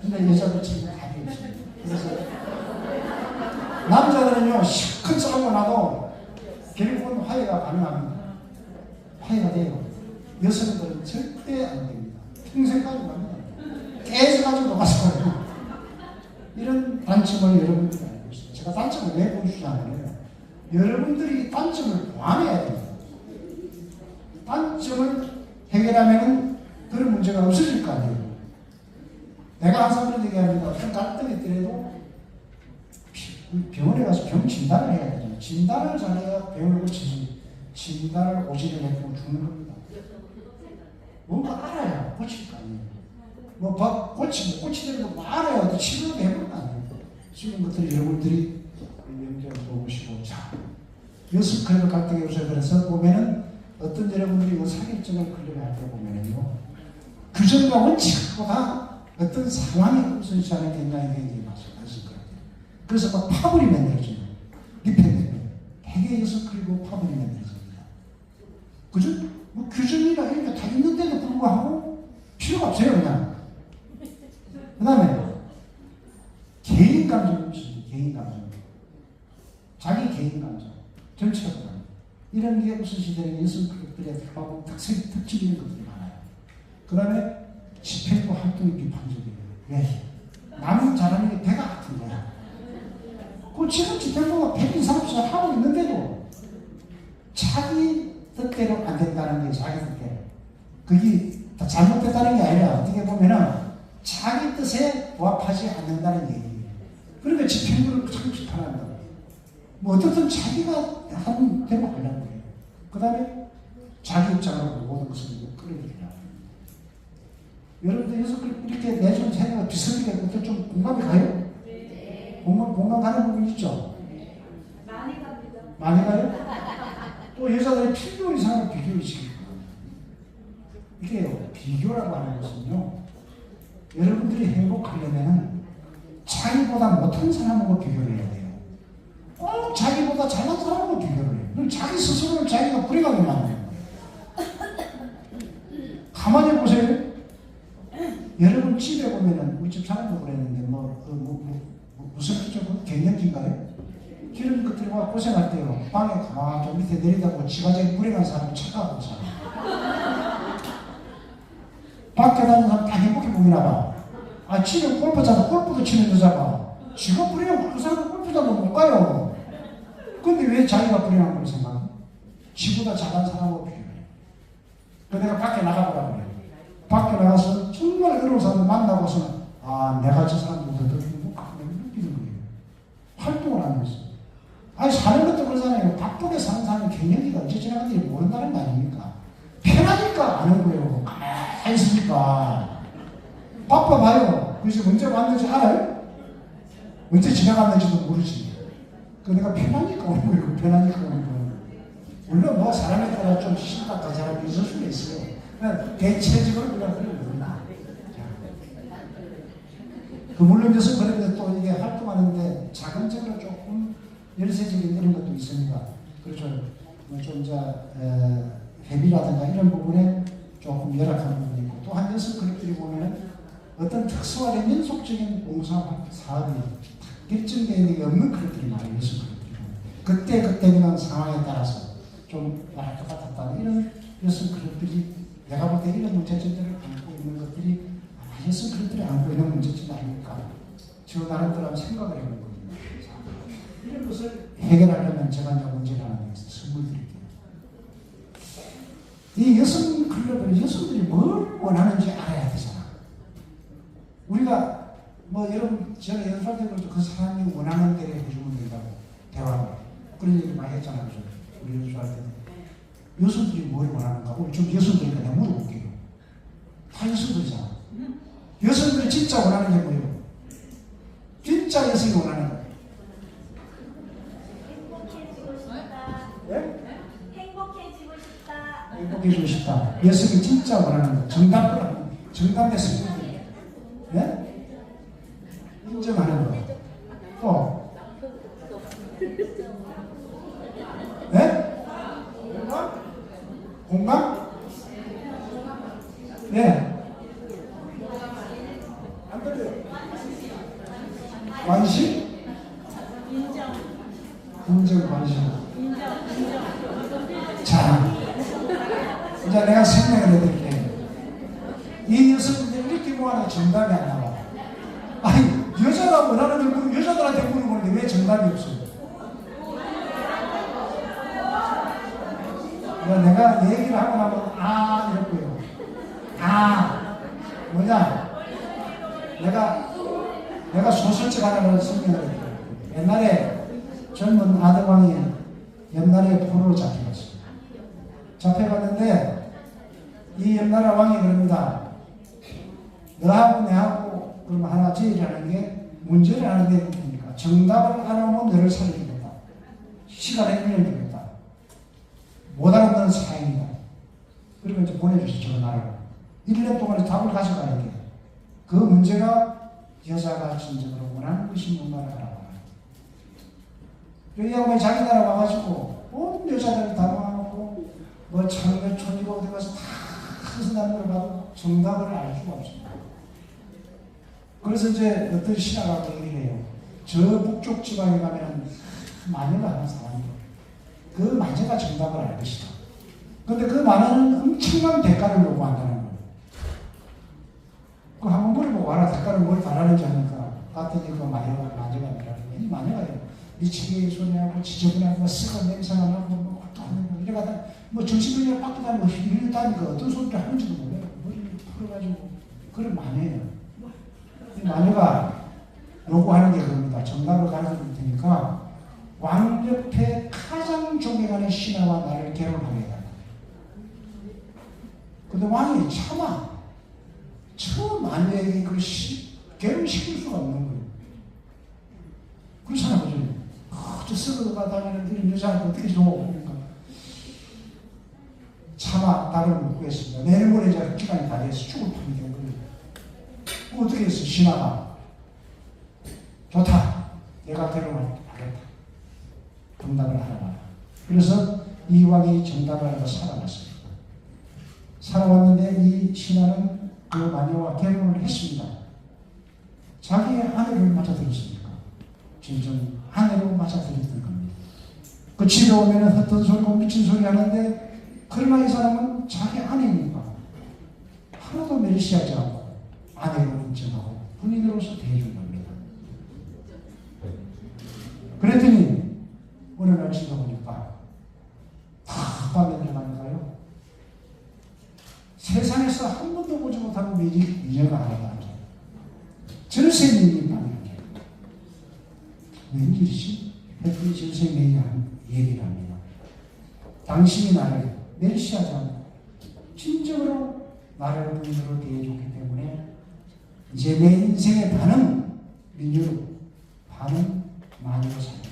근데 여자들 참 답이 없습니다. 그래서 남자들은요, 시큰 싸움을 나도 결국은 화해가 가능합니다. 화해가 돼요. 여성들은 절대 안 됩니다. 평생 가지고 갑니다. 깨져가지고 가서 이런 단점을 여러분들이 알고 있습니다. 제가 단점을 왜 보여주자면 여러분들이 단점을 보완해야 됩니다. 단점을 해결하면 그런 문제가 없어질 거 아니에요. 내가 항상 그런 얘기합니다. 어떤 갈등이 있더라도 병원에 가서 병 진단을 해야 되잖아요. 진단을 잘해야 병을 고치지. 진단을 오지를 해도 죽는 겁니다. 뭔가 알아야 고칠 거 아니에요. 뭐 고치더라도 뭐 알아야 치료도 해볼 거 아니에요. 이런 것들을 여러분들이 염두에 보시고 자 여성 클럽 갈등에 그래서 보면은 어떤 여러분들이 사기적인 클럽에 할 때 보면은요 규정과 원칙보다 어떤 상황이 우선시하는 경향이 굉장히 많습니다. 그래서 막 파벌이 만들어져요. 리펜트. 대개 여성 클럽 파벌이 만들어집니다. 그죠? 뭐 규정이나 이런 게 다 있는데도 불구하고 필요가 없어요, 그냥. 그 다음에 개인 감정이 있습니다. 개인 감정. 자기 개인 감정. 전체적으로. 이런 게 우선시되는 여성 클럽들의 특징이 있는 것들이 많아요. 그 다음에 집행부 활동이 비판적이에요. 왜? 남은 잘하는 게 배가 같은 거야. 그 지금 집행부가 130살 하고 있는데도 자기 뜻대로 안 된다는 게 자기 뜻대로. 그게 다 잘못됐다는 게 아니라 어떻게 보면은 자기 뜻에 부합하지 않는다는 얘기예요. 그러니까 집행부를 자꾸 비판한다. 뭐 어떻든 자기가 한 대로 하려는 거예요. 그 다음에 자기 입장으로 모든 것을 끌어들이라. 여러분들 여기서 이렇게 내준 생각 비슷하게 그때 좀 공감이 가요? 네. 공감 가는 부분 있죠? 네. 많이 갑니다. 많이 가요? 또 여자들이 필요 이상을 비교의식이 이게요, 비교라고 하는 것은요, 여러분들이 행복하려면 자기보다 못한 사람하고 비교를 해야 돼요. 꼭 자기보다 잘난 사람하고 비교를 해요. 그럼 자기 스스로를 자기가 불행하게 만드는 거예요. 가만히 보세요. 여러분 집에 보면은 우리 집 사람도 그랬는데 무슨 기죠? 갱년기인가요? 이런 것들과 고생할 때요. 방에 가만히 좀 밑에 내리다고 지가 제일 불행한 사람이 착각하고 살아요. 밖에 다니는 사람 다 행복해 보이나 봐. 아, 집에 골프 차도 골프도 치는 여자가 지가 불행하고 그 사람은 골프장도 못 가요. 근데 왜 자기가 불행한 걸 생각해? 지보다 잘난 사람하고 비교해. 그래서 내가 밖에 나가보라고 그래요. 밖에 나가서 정말 어려운 사람을 만나고서는 아, 내가 저 사람보다 더 행복하게 느끼는 거예요. 활동을 하는 거죠. 아니, 사는 것도 그러잖아요. 바쁘게 사는 사람이 갱년기가 언제 지나간지 모른다는 거 아닙니까? 편하니까 아는 거예요. 가만히 있으니까. 바빠봐요. 그래서 언제 왔는지 알아요? 언제 지나갔는지도 모르지. 그 내가 편하니까 오는 거예요. 편하니까 오는 거예요. 물론 뭐 사람에 따라 좀 심각한 사람이 있을 수는 있어요. 그냥 대체적으로 그냥 모른다. 그 물론 여기서 그런데 또 이게 활동하는데 자금적으로 조금 열세적인 이런 것도 있습니다. 그렇죠. 좀 이제 회비라든가 이런 부분에 조금 열악한 부분이 있고 또 한 여섯 그룹들이 보면 어떤 특수화된 민속적인 봉사 사업이 결정되어 있는 게 없는 그룹들이 많아요. 여섯 그룹들이. 그때 그냥 상황에 따라서 좀 말할 것 같았다. 이런 여섯 그룹들이 내가 볼 때 이런 문제점들을 안고 있는 것들이 여섯 그룹들이 안고 있는 문제점 아닐까. 저 나름대로 한번 생각을 해보는 겁니다. 이런 것을 해결하려면 제가 이제 문제를 하나 내서 선물 드릴게요. 이 여성 클럽을 여성들이 뭘 원하는지 알아야 되잖아. 우리가 뭐 여러분 제가 연수할 때 그렇죠. 그 사람이 원하는 대로 해주면 된다고 대화로 그런 얘기 많이 했잖아요. 우리 연수할 때 여성들이 뭘 원하는가? 우리 좀 여성들이니까 내가 물어볼게요. 다 여성들이잖아. 여성들이 진짜 원하는 게 뭐예요? 진짜 여성이 원하는 거. 예? 행복해지고 싶다. 여성이 진짜 원하는 거. 정답 메시지. 예? 인정하는 거. 또. 예? 공감? 예. 안 들려요. 관심? 인정, 관심. 자, 이제 내가 설명을 해드릴게요. 이 녀석들이 이렇게 모아도 정답이 안 나와. 아니, 여자가 원하는 걸 여자들한테 물어보는데 왜 정답이 없어요? 내가 얘기를 하고 나면 아 이럴 거예요. 아 뭐냐? 내가 소설책 하나를 설명을 해요. 옛날에 젊은 아들왕이 옆나라에 포로로 잡혀갔어요. 잡혀갔는데 이 옆나라 왕이 그럽니다. 너하고 내하고 그럼 하나 제일하는 게 문제를 하는 게 뭡니까? 정답을 알아오면 너를 살리겠다. 시간에 1년 주겠다. 못 알아보는 사행이다. 그리고 이제 보내주시죠. 저 나라로. 1년 동안에 답을 가져가야 돼. 그 문제가 여자가 진정으로 원하는 것이 뭔가를 알아봐라. 이 양반이 자기 나라 와가지고 온 여자들 다 모아놓고 뭐 창녀촌이고 어디 가서 다 선생님을 봐도 정답을 알 수가 없습니다. 그래서 이제 어떤 신하가 얘기를 해요. 저 북쪽 지방에 가면 마녀가 하는 사람이에요. 그 마녀가 정답을 알 것이다. 그런데 그 마녀는 엄청난 대가를 요구한다는 거예요. 그 한번 물어보고 와라. 대가를 뭘 바라는지 하니까 갔더니 그 마녀가 뭐라는 거예요. 이 마녀가요. 미치게 소리하고 지저분하고 썩은 냄새가 나고 뭐 어떡하는 이래가다 뭐 정신분열 받고 다니고 이러다니까 어떤 소리를 하는지도 몰라요. 머리를 풀어가지고 그걸 만회해요. 이 만회가 요구하는 게 그겁니다. 정답을 가르쳐 줄 테니까 왕 옆에 가장 존경하는 신하와 나를 결혼하게 해달라. 근데 왕이 참아. 처음 아내에게 그 결혼시킬 수가 없는 거예요. 그렇잖아, 그죠? 저 썩어가 다니는 이런 여자한테 어떻게 줘? 그러니까 차마 답을 못 구했습니다. 내일 모레 이제 기간이 다 돼서 죽을 판이 된 거예요. 어떻게 했어? 신하가 좋다. 내가 결혼하겠다. 정답을 하라. 그래서 이 왕이 정답을 하고 살아났습니다. 살아왔는데 이 신하는 그 마녀와 결혼을 했습니다. 자기의 아내를 맞아들였습니까? 진정 아내로 맞아들였던 겁니다. 그 집에 오면 헛된 소리고 미친 소리 하는데 그러나 이 사람은 자기 아내니까 하나도 멸시하지 않고 아내로 인정하고 군인으로서 대해준 겁니다. 그랬더니 어느 날 집에 보니까 다 밤에 들어가니까요. 세상에서 한 번도 보지 못하는 미녀가 하나도 안 돼요. 절세님이 밤에 웬일이지? 했더니 절세님이 한 얘기를 합니다. 당신이 나를 멸시하지 않고 진정으로 나를 부인으로 대해줬기 때문에 이제 내 인생의 반은 민유로 반은 마녀로 삽니다.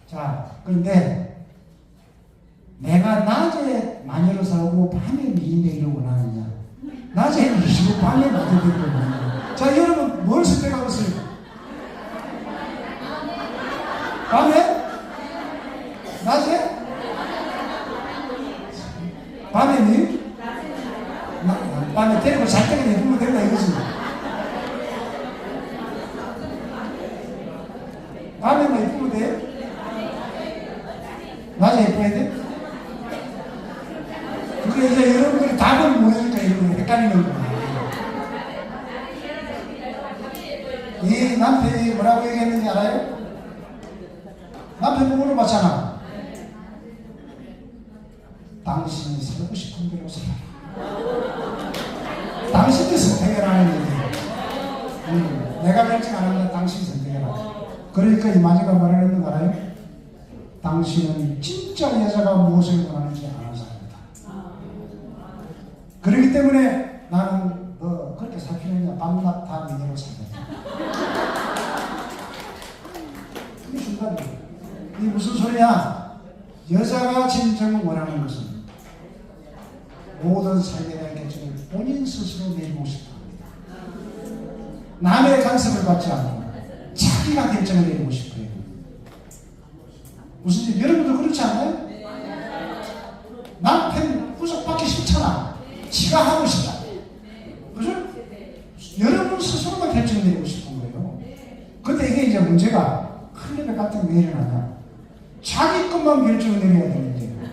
자, 그런데 내가 낮에 마녀로 살고 밤에 미인되기를 원하느냐? 낮에 미시고 밤에 마녀되기를 원하느냐? 자, 여러분 뭘 선택하고 있습니까? 밤에? 낮에? 밤에 미? 밤에 데리고 잘 때가 예쁘면 된다 이거지. 밤에만 예쁘면 돼? 낮에 예뻐야 돼? 그게 이제 여러분들이 답을 모르니까 이거 헷갈리는 거야. 이 남편이 뭐라고 얘기했는지 알아요? 남편이 물어봤잖아. 당신이 살고 싶은 대로 살아라. 당신이 선택을 하는 얘기예요. 내가 결정 안 하면 당신이 선택해라. 그러니까 이 마지막 말을 했는 거 알아요? 당신은 진짜 여자가 무엇을 원하는지 아는 사람이다. 그렇기 때문에 나는 너 그렇게 살 필요냐? 밤낮 다 미녀로 살겠다. 그게 중간이에요. 이게 무슨 소리야? 여자가 진정 원하는 것은 모든 삶에 대한 결정을 본인 스스로 내리고 싶어 합니다. 남의 간섭을 받지 않고 자기가 결정을 내리고 싶어요. 무슨 일? 여러분도 그렇지 않나요? 남편 구속받기 싫잖아. 지가 하고 싶다. 그죠? 여러분 스스로가 결정을 내리고 싶은 거예요. 근데 이게 이제 문제가 클럽에 같은 왜 일어나냐? 자기 것만 결정을 내려야 되는데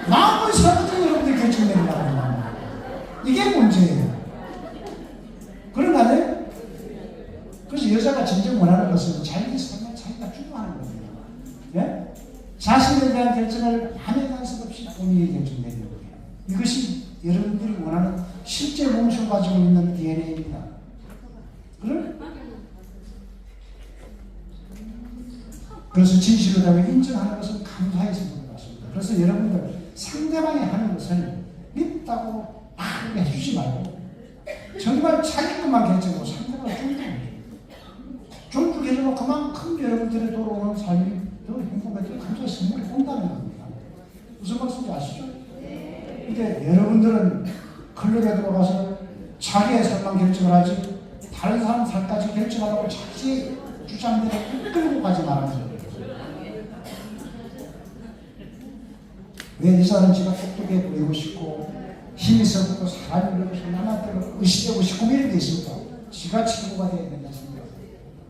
나머지 사람들 여러분들 결정 내리려고 한다. 이게 문제예요. 그러나요? 그래서 여자가 진정 원하는 것은 자기 삶을 자기가 주도하는 겁니다. 예? 자신에 대한 결정을 아무 간섭 없이 본인이 결정내는 거예요. 이것이 여러분들이 원하는 실제 몸소 가지고 있는 DNA입니다. 그래서 진실을 인정하는 것은 감사해서 보는 것 같습니다. 그래서 여러분들 상대방이 하는 것을 밉다고 막 해주지 말고 정말 자기 것만 결정하고 상대방을 존중해요. 존중해주고 그만큼 여러분들의 돌아오는 삶이 더 행복하게 감사의 선물이 온다는 겁니다. 무슨 말씀인지 아시죠? 근데 여러분들은 클럽에 들어가서 자기의 삶만 결정을 하지 다른 사람 삶까지 결정하라고 자기 주장대로 끌고 가지 말아야 돼요. 왜 이 사람 지가 똑똑해 보이고 싶고 힘이 있어도 사람이 그러고 싶고 남한테 의식되고 싶고 이런 게 있습니까? 지가 친구가 되어야 된다 생각.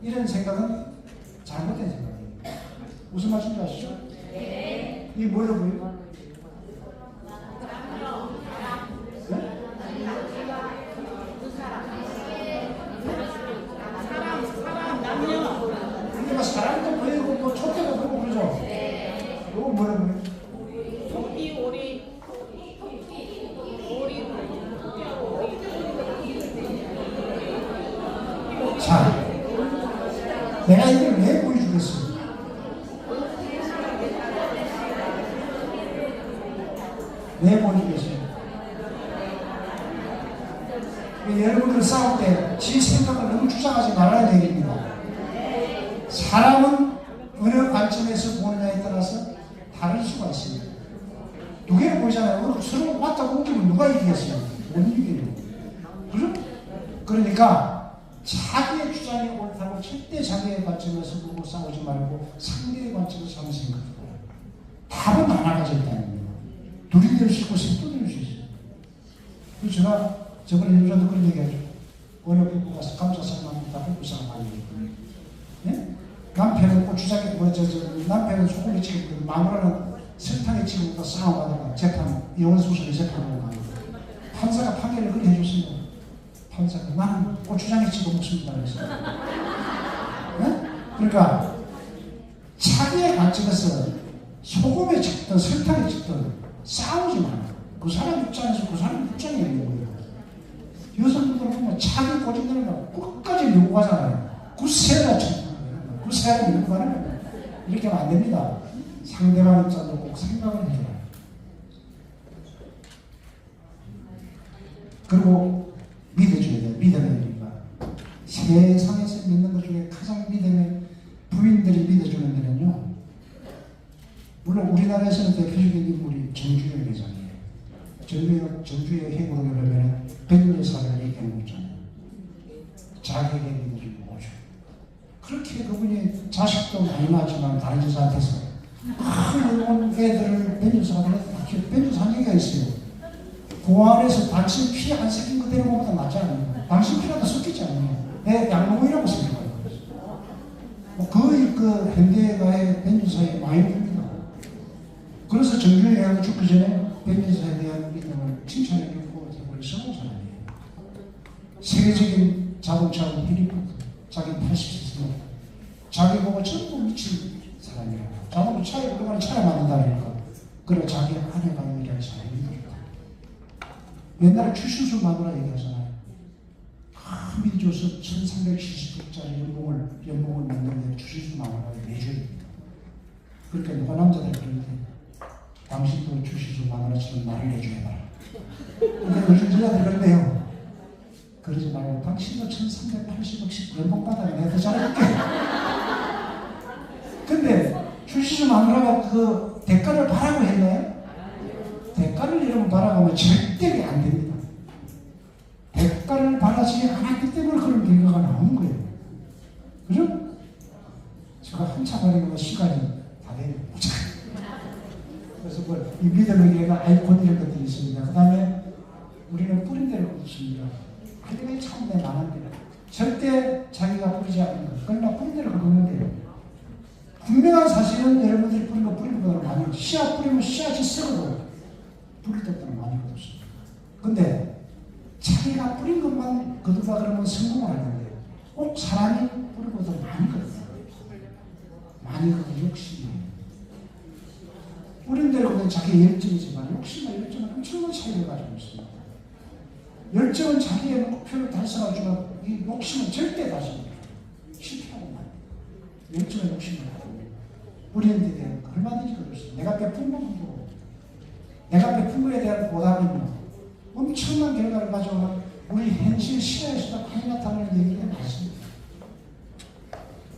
이런 생각은 잘못된 생각이에요. 무슨 말씀인지 아시죠? 네. 이게 뭐예요, 보여요? 네? 사람, 남녀. 이게 뭐라고요? 자, 내가 이걸 왜 보여주겠어요? 왜 보여주겠어요? 여러분들 싸울 때 지 생각을 너무 주장하지 말라는 얘기입니다. 사람은 어느 관점에서 보느냐에 따라서 다를 수가 있습니다. 두 개를 보잖아요. 서로 맞다고 움직이면 누가 이기겠어요? 못 이겨요. 그죠? 그러니까 자기의 주장이 옳다고 절대 자기의 관점에서 보고 싸우지 말고 상대의 관점에서 한번 생각해봐요. 답은 하나가 있다는 거예요. 둘이 될 수 있고 셋도 될 수 있어요. 그래서 제가 저번에 연주자도 그런 얘기하죠. 어느 부부가 감사상만 다 불쌍한 많이 했거든요. 네? 남편은 고추장에 남편은 소고기 치고 마누라는 설탕에 치고 싸움하다가 재판 이혼수술에 재판하고 가요. 판사가 판결을 그렇게 해줬습니다. 판사가 나는 고추장에 치고 먹습니다. 그래서 네? 그러니까 자기의 관점에서 소금에 찍든 설탕에 찍든 싸우지 마요. 그 사람 입장에서 그 사람 입장에 있는 거예요. 여성분들 보면 자기 고집대로 끝까지 요구하잖아요. 구세라 구세라 요구하는 거예요. 이렇게 하면 안 됩니다. 상대방 입장도 꼭 생각을 해줘요. 그리고 믿어줘야 돼요. 믿어야 되니까. 세상에서 믿는 것 중에 가장 믿음의 부인들이 믿어주는 데는요. 물론 우리나라에서는 대표적인 인물이 정주영 회장이에요. 정주영 해고를 하면 백년사를 얘기하는 거잖아요. 자기에게 믿어주는 거죠. 그렇게 그분이 자식도 많이 낳았지만 다른 여자한테서 큰 애들을 백년사가 되는 백년사 얘기가 있어요. 고안에서 당신 피 안 섞인 거 데리고 보다 낫지 않아요. 당신 피라도 섞이지 않아요. 내 양모이라고 생각해요. 거의 그 현대가의 백년사의 마인드입니다. 그래서 정주영이 하고 죽기 전에 백년사에 대한 믿음을 칭찬해주고 우리 성공 사람이에요. 세계적인 자동차 힐리포트 자기 80세 자기 보고 전부 미친 사람이에요. 자동차에 얼마나 차를 만든다니까. 그래 자기 아내가 일하는 사람입니다. 옛날에 추신수 마누라 얘기하잖아요. 큰 민조서 1370억짜리 연봉을 냈는데 추신수 마누라가 내줘입니다. 그러니까 누가 남자들 그러는데 당신도 추신수 마누라처럼 나를 내줘야 근데 요즘 여자들 그런데요. 그러지 말고 당신도 1380억씩 연봉 받아야 내가 더 잘해줄게. 근데 추신수 마누라가 그 대가를 바라고 했나요? 대가를 여러분 바라가면 절대 안 됩니다. 대가를 바라지 않았기 때문에 그런 결과가 나오는 거예요. 그죠? 제가 한참 하려면 시간이 다 돼요. 그래서 이 믿음에게가 아이콘 이런 것들이 있습니다. 그 다음에 우리는 뿌린 대로 걷습니다. 하나님의 참내 많은데 절대 자기가 뿌리지 않는 것. 그러나 뿌린 대로 걷는데요. 분명한 사실은 여러분들이 뿌린 거 뿌린 것보다 많이 씨앗 뿌리면 씨앗이 썩어도 뿌릴 때보다 많이 거뒀습니다. 근데 자기가 뿌린 것만 거두다 그러면 성공을 하는데 꼭 사람이 뿌린 것보다 많이 거둬요. 많이 거둬 욕심이에요. 뿌린 대로 그냥 자기 열정이지만 욕심과 열정은 엄청난 차이를 가지고 있습니다. 열정은 자기의 목표를 달성하지만 이 욕심은 절대 달성합니다. 실패하고 말. 열정은 욕심을 가지고 뿌리는 데 대한 얼마든지 그렇습니다. 내가 베푼 것도 내가 베푼 것에 대한 보답은요. 엄청난 결과를 가져오는 우리 현실 시대에서도 많이 나타나는 얘기가 많습니다.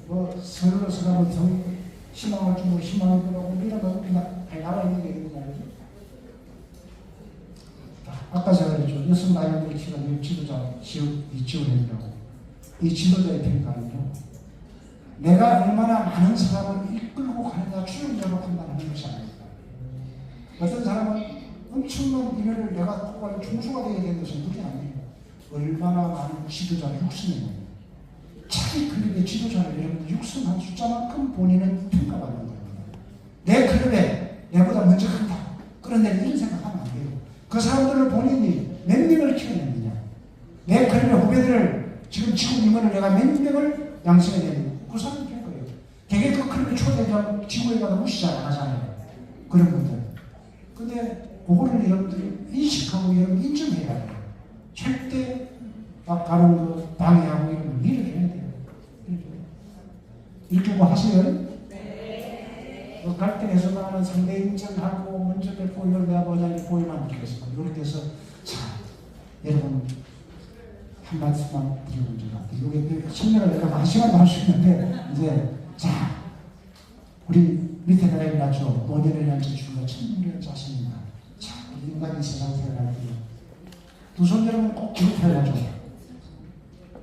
뭐 서울에서 가면 더 희망을 주고 희망을 주고 이런 거 나와 있는 얘기가 아니죠. 아까 제가 그랬죠. 여성 나이들이 키우는 지도자 지원해주라고. 이 지도자의 평가는요. 내가 얼마나 많은 사람을 이끌고 가느냐 추론적으로 판단하는 것이 아닙니다. 어떤 사람은 엄청난 인연을 내가 뽑아야 중수가 되게 된 것은 그게 아니에요. 얼마나 많은 지도자를 육성해요. 자기 클럽의 지도자를 여러분들 육성한 숫자만큼 본인은 평가받는 겁니다. 내 클럽에 내보다 먼저 간다. 그런데 이런 생각하면 안 돼요. 그 사람들을 본인이 몇 명을 키워냈느냐. 내 클럽의 후배들을 지금 임원을 내가 몇 명을 양성해야 되느냐. 그 사람이 평가해요. 되게 그 클럽에 초대하면 지구에 가서 무시 잘 안 하잖아요. 그런 것들. 근데 그거를 여러분들이 인식하고 여러분 인정해야 돼요. 절대 막 가는 거 방해하고 이런 거 밀어줘야 돼요. 일주고 하세요? 네. 갈등 해소당하는 상대 인정하고 먼저 뵙고 이걸 내가 뭐냐 보이만 드리겠습니다. 이렇게 해서 자 여러분 한 말씀만 드리고 이제 이게 설명을 내가 한 시간도 할 수 있는데 이제 자 우리 밑에 나라에 나죠. 노년을 위한 주가 천년을 자신입니다. 자 우리 인간이 세상 태어날 때 두 손 여러분 꼭 지금 태어나죠.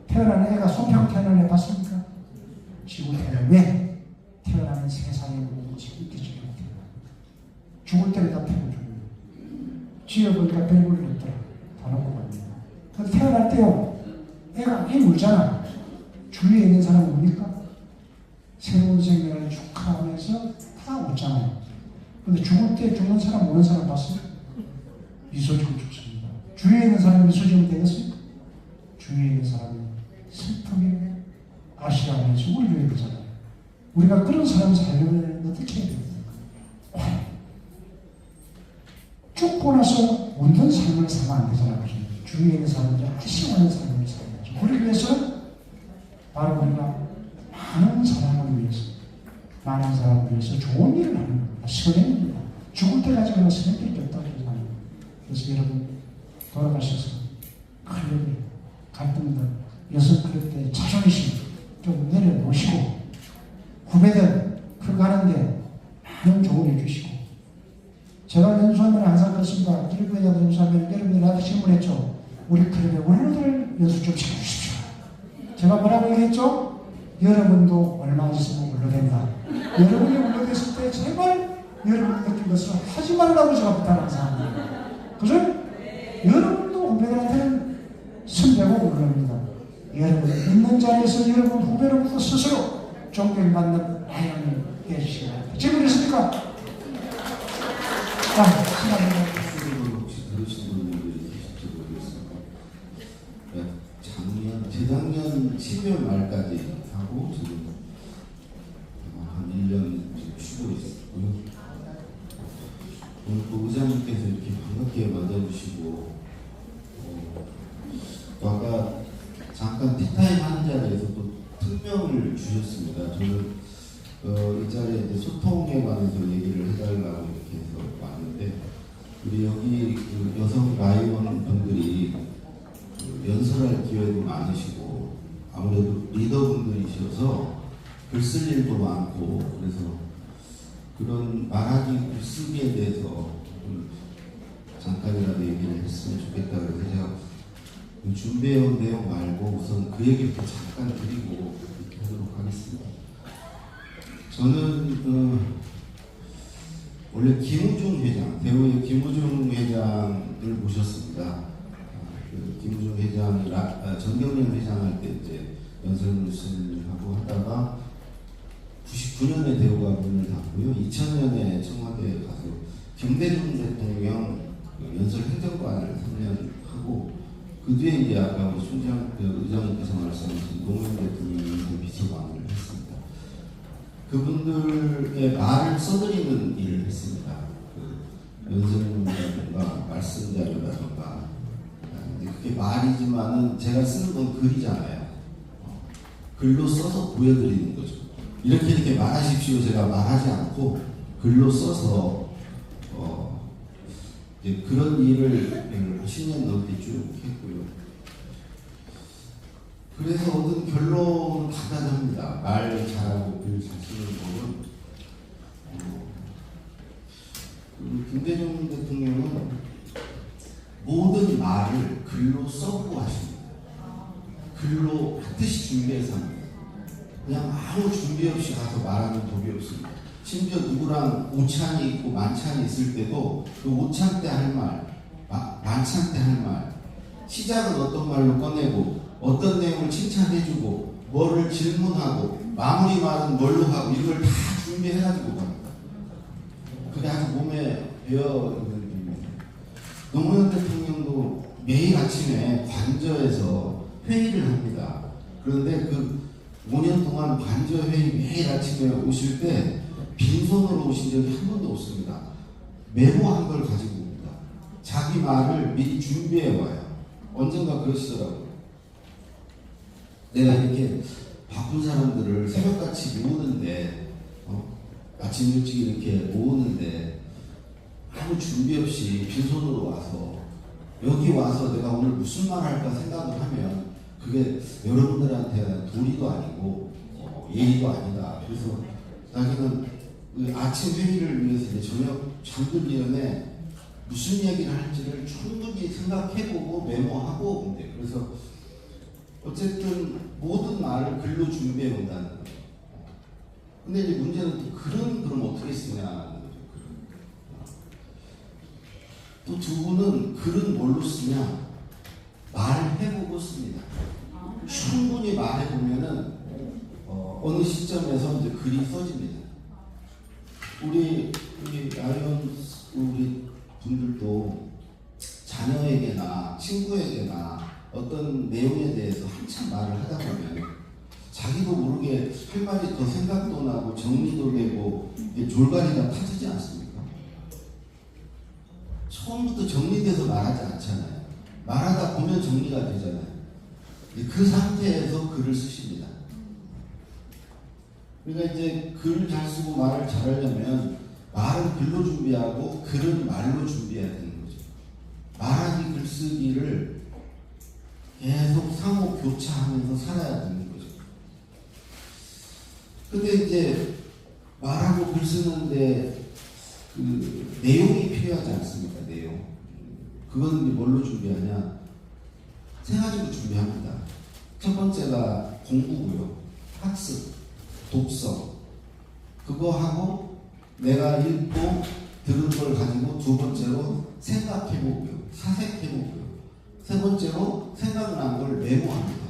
태어나는 애가 손평 태어나는 애 봤습니까? 지금 태어나 왜? 태어나는 세상에 모든 지금 있겠죠. 죽을 때는 다 태고 죽어요. 지어보니까 별볼일 없더라. 다 놓고 갑니다. 근데 태어날 때요. 애가 애 울잖아. 주위에 있는 사람은 뭡니까? 새로운 생명을 축하하면서 다 웃잖아요. 근데 죽을 때 죽는 사람 우는 사람 봤어요? 미소 지고 죽습니다. 주위에 있는 사람이 미소 지으면 되겠어요? 주위에 있는 사람이 슬프게 아시라면서 울려야 되잖아요. 우리가 그런 사람 살려면 어떻게 해야 됩니까? 죽고 나서 웃는 삶을 살면 안 되잖아요. 주위에 있는 사람들이 아쉬워하는 삶을 살아야죠. 그러기 위해서 바로 우리가 많은 사람을 위해서 좋은 일을 하는 겁니다. 선행입니다. 죽을 때까지 그냥 선행될 게 없다고 생각합니다. 그래서 여러분 돌아가셔서 클럽에 갈등들 여성 클럽 때 자존심 좀 내려놓으시고 후배들 커가는데 많은 조언을 해주시고 제가 연수하면 항상 그렇습니다. 일부에다 연수하면 여러분들이 나한테 질문했죠. 우리 클럽에 원로들 연수 좀 시켜주십시오. 제가 뭐라고 얘기했죠? 여러분도 얼마 있으면 원로된다. 여러분이 원로됐을 때 제발 여러분이 느낀 것을 하지 말라고 제가 부탁을 항상 합니다. 그죠? 여러분도 후배들한테는 선배고 원로입니다. 여러분 있는 자리에서 여러분 후배로부터 스스로 존경받는 아이언이 되시기 바랍니다. 질문했습니까? 자, 시간입니다. 혹시 들으신 분들이 계실지 모르겠습니다. 재작년 12월 말까지 하고 지금 한 1년 쉬고 있었고요. 오늘 또 의장님께서 이렇게 반갑게 맞아주시고 또 아까 잠깐 티타임 하는 자리에서 또 특명을 주셨습니다. 저는 이 자리에 이제 소통에 관해서 얘기를 해달라고 이렇게 해서 왔는데 우리 여기 그 여성 라이원 분들이 연설할 기회도 많으시고 아무래도 리더분들이셔서 글 쓸 일도 많고 그래서 그런 말하기 글쓰기에 대해서 잠깐이라도 얘기를 했으면 좋겠다 그래서 제가 준비해온 내용 말고 우선 그 얘기부터 잠깐 드리고 이렇게 하도록 하겠습니다. 저는 원래 김우중 회장, 대우의 김우중 회장을 모셨습니다. 김우중 회장이 정경련 회장 할 때 이제 연설문을 하고 하다가 99년에 대우가 문을 닫고요. 2000년에 청와대에 가서 김대중 대통령 연설 행정관을 3년 하고 그 뒤에 이제 아까 우리 의장님께서 말씀하신 노무현 대통령 비서관을 했습니다. 그분들의 말을 써드리는 일을 했습니다. 그 연설문이라든가 말씀 자료라든가 그게 말이지만은 제가 쓰는 건 글이잖아요. 글로 써서 보여드리는 거죠. 이렇게 말하십시오. 제가 말하지 않고 글로 써서 이제 그런 일을 10년 넘게 쭉 했고요. 그래서 얻은 결론은 간단합니다. 말 잘하고 글 잘 쓰는 법은 김대중 대통령은 모든 말을 글로 써보고 하십니다. 글로 하듯이 준비해서 합니다. 그냥 아무 준비 없이 가서 말하는 법이 없습니다. 심지어 누구랑 오찬이 있고 만찬이 있을 때도 그 오찬 때 할 말, 만찬 때 할 말, 시작은 어떤 말로 꺼내고 어떤 내용을 칭찬해주고 뭐를 질문하고 마무리 말은 뭘로 하고 이걸 다 준비해가지고 갑니다. 그게 아주 몸에 배어있는 일입니다. 노무현 대통령도 매일 아침에 관저에서 회의를 합니다. 그런데 그 5년 동안 관저회의 매일 아침에 오실 때 빈손으로 오신 적이 한 번도 없습니다. 메모한 걸 가지고 옵니다. 자기 말을 미리 준비해 와요. 언젠가 그러시더라고요. 내가 이렇게 바쁜 사람들을 새벽같이 모으는데 아침 일찍 이렇게 모으는데 아무 준비 없이 빈손으로 와서 여기 와서 내가 오늘 무슨 말 할까 생각을 하면 그게 여러분들한테 도리도 아니고 예의도 아니다. 그래서 자기는 그 아침 회의를 위해서 이제 저녁 잠들기 전에 무슨 얘기를 할지를 충분히 생각해보고 메모하고 온대. 그래서 어쨌든 모든 말을 글로 준비해 온다는 거예요. 근데 이제 문제는 또 글은 그럼 어떻게 쓰냐는 거죠. 또 두 분은 글은 뭘로 쓰냐? 말을 해보고 씁니다. 충분히 말해보면은 어느 시점에서 이제 글이 써집니다. 우리 라이언 우리 분들도 자녀에게나 친구에게나 어떤 내용에 대해서 한참 말을 하다 보면 자기도 모르게 할 말이 더 생각도 나고 정리도 되고 졸가리가 타지지 않습니까? 처음부터 정리돼서 말하지 않잖아요. 말하다 보면 정리가 되잖아요. 그 상태에서 글을 쓰십니다. 그러니까 이제 글을 잘 쓰고 말을 잘하려면 말은 글로 준비하고 글은 말로 준비해야 되는 거죠. 말하기 글쓰기를 계속 상호 교차하면서 살아야 되는 거죠. 근데 이제 말하고 글 쓰는데 그 내용이 필요하지 않습니까? 내용. 그거는 이제 뭘로 준비하냐? 세 가지로 준비합니다. 첫 번째가 공부고요. 학습, 독서. 그거 하고 내가 읽고 들은 걸 가지고 두 번째로 생각해보고요. 사색해보고요. 세 번째로 생각난 걸 메모합니다.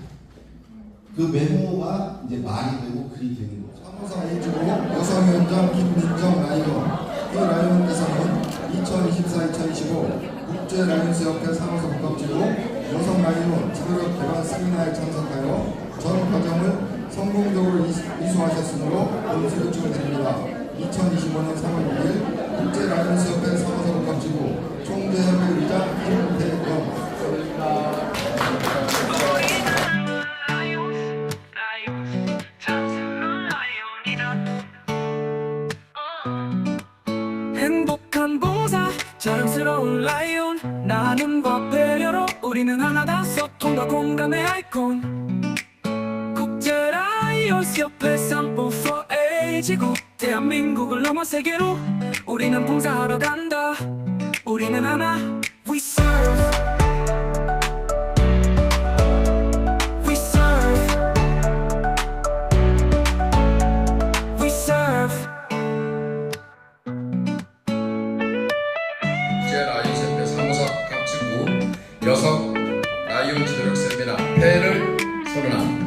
그 메모가 이제 말이 되고 글이 되는 거죠. 사무사 A주고 여성위원장 김민정 라이언. 이 라이언께서는 2024-2025 국제라이언스협회 사무소 복합지구 여성 라이언 지도력 개발 세미나에 참석하여 전 과정을 성공적으로 이수하셨으므로 감사를 드립니다. 2025년 3월 6일 국제라이언스협회 사무소 복합지구 총재협회 의장 김태경. 행복한 봉사 자랑스러운 라이온 나눔과 배려로 우리는 하나다. 소통과 공감의 아이콘 국제 라이온스 협회 쌍봉 4A 지구 대한민국을 넘어 세계로 우리는 봉사하러 간다. 우리는 하나 We serve We serve We serve 국제 라이온스협회 사무사 복합지구 여성 라이온 지도력 세미나 폐를 선언합니다.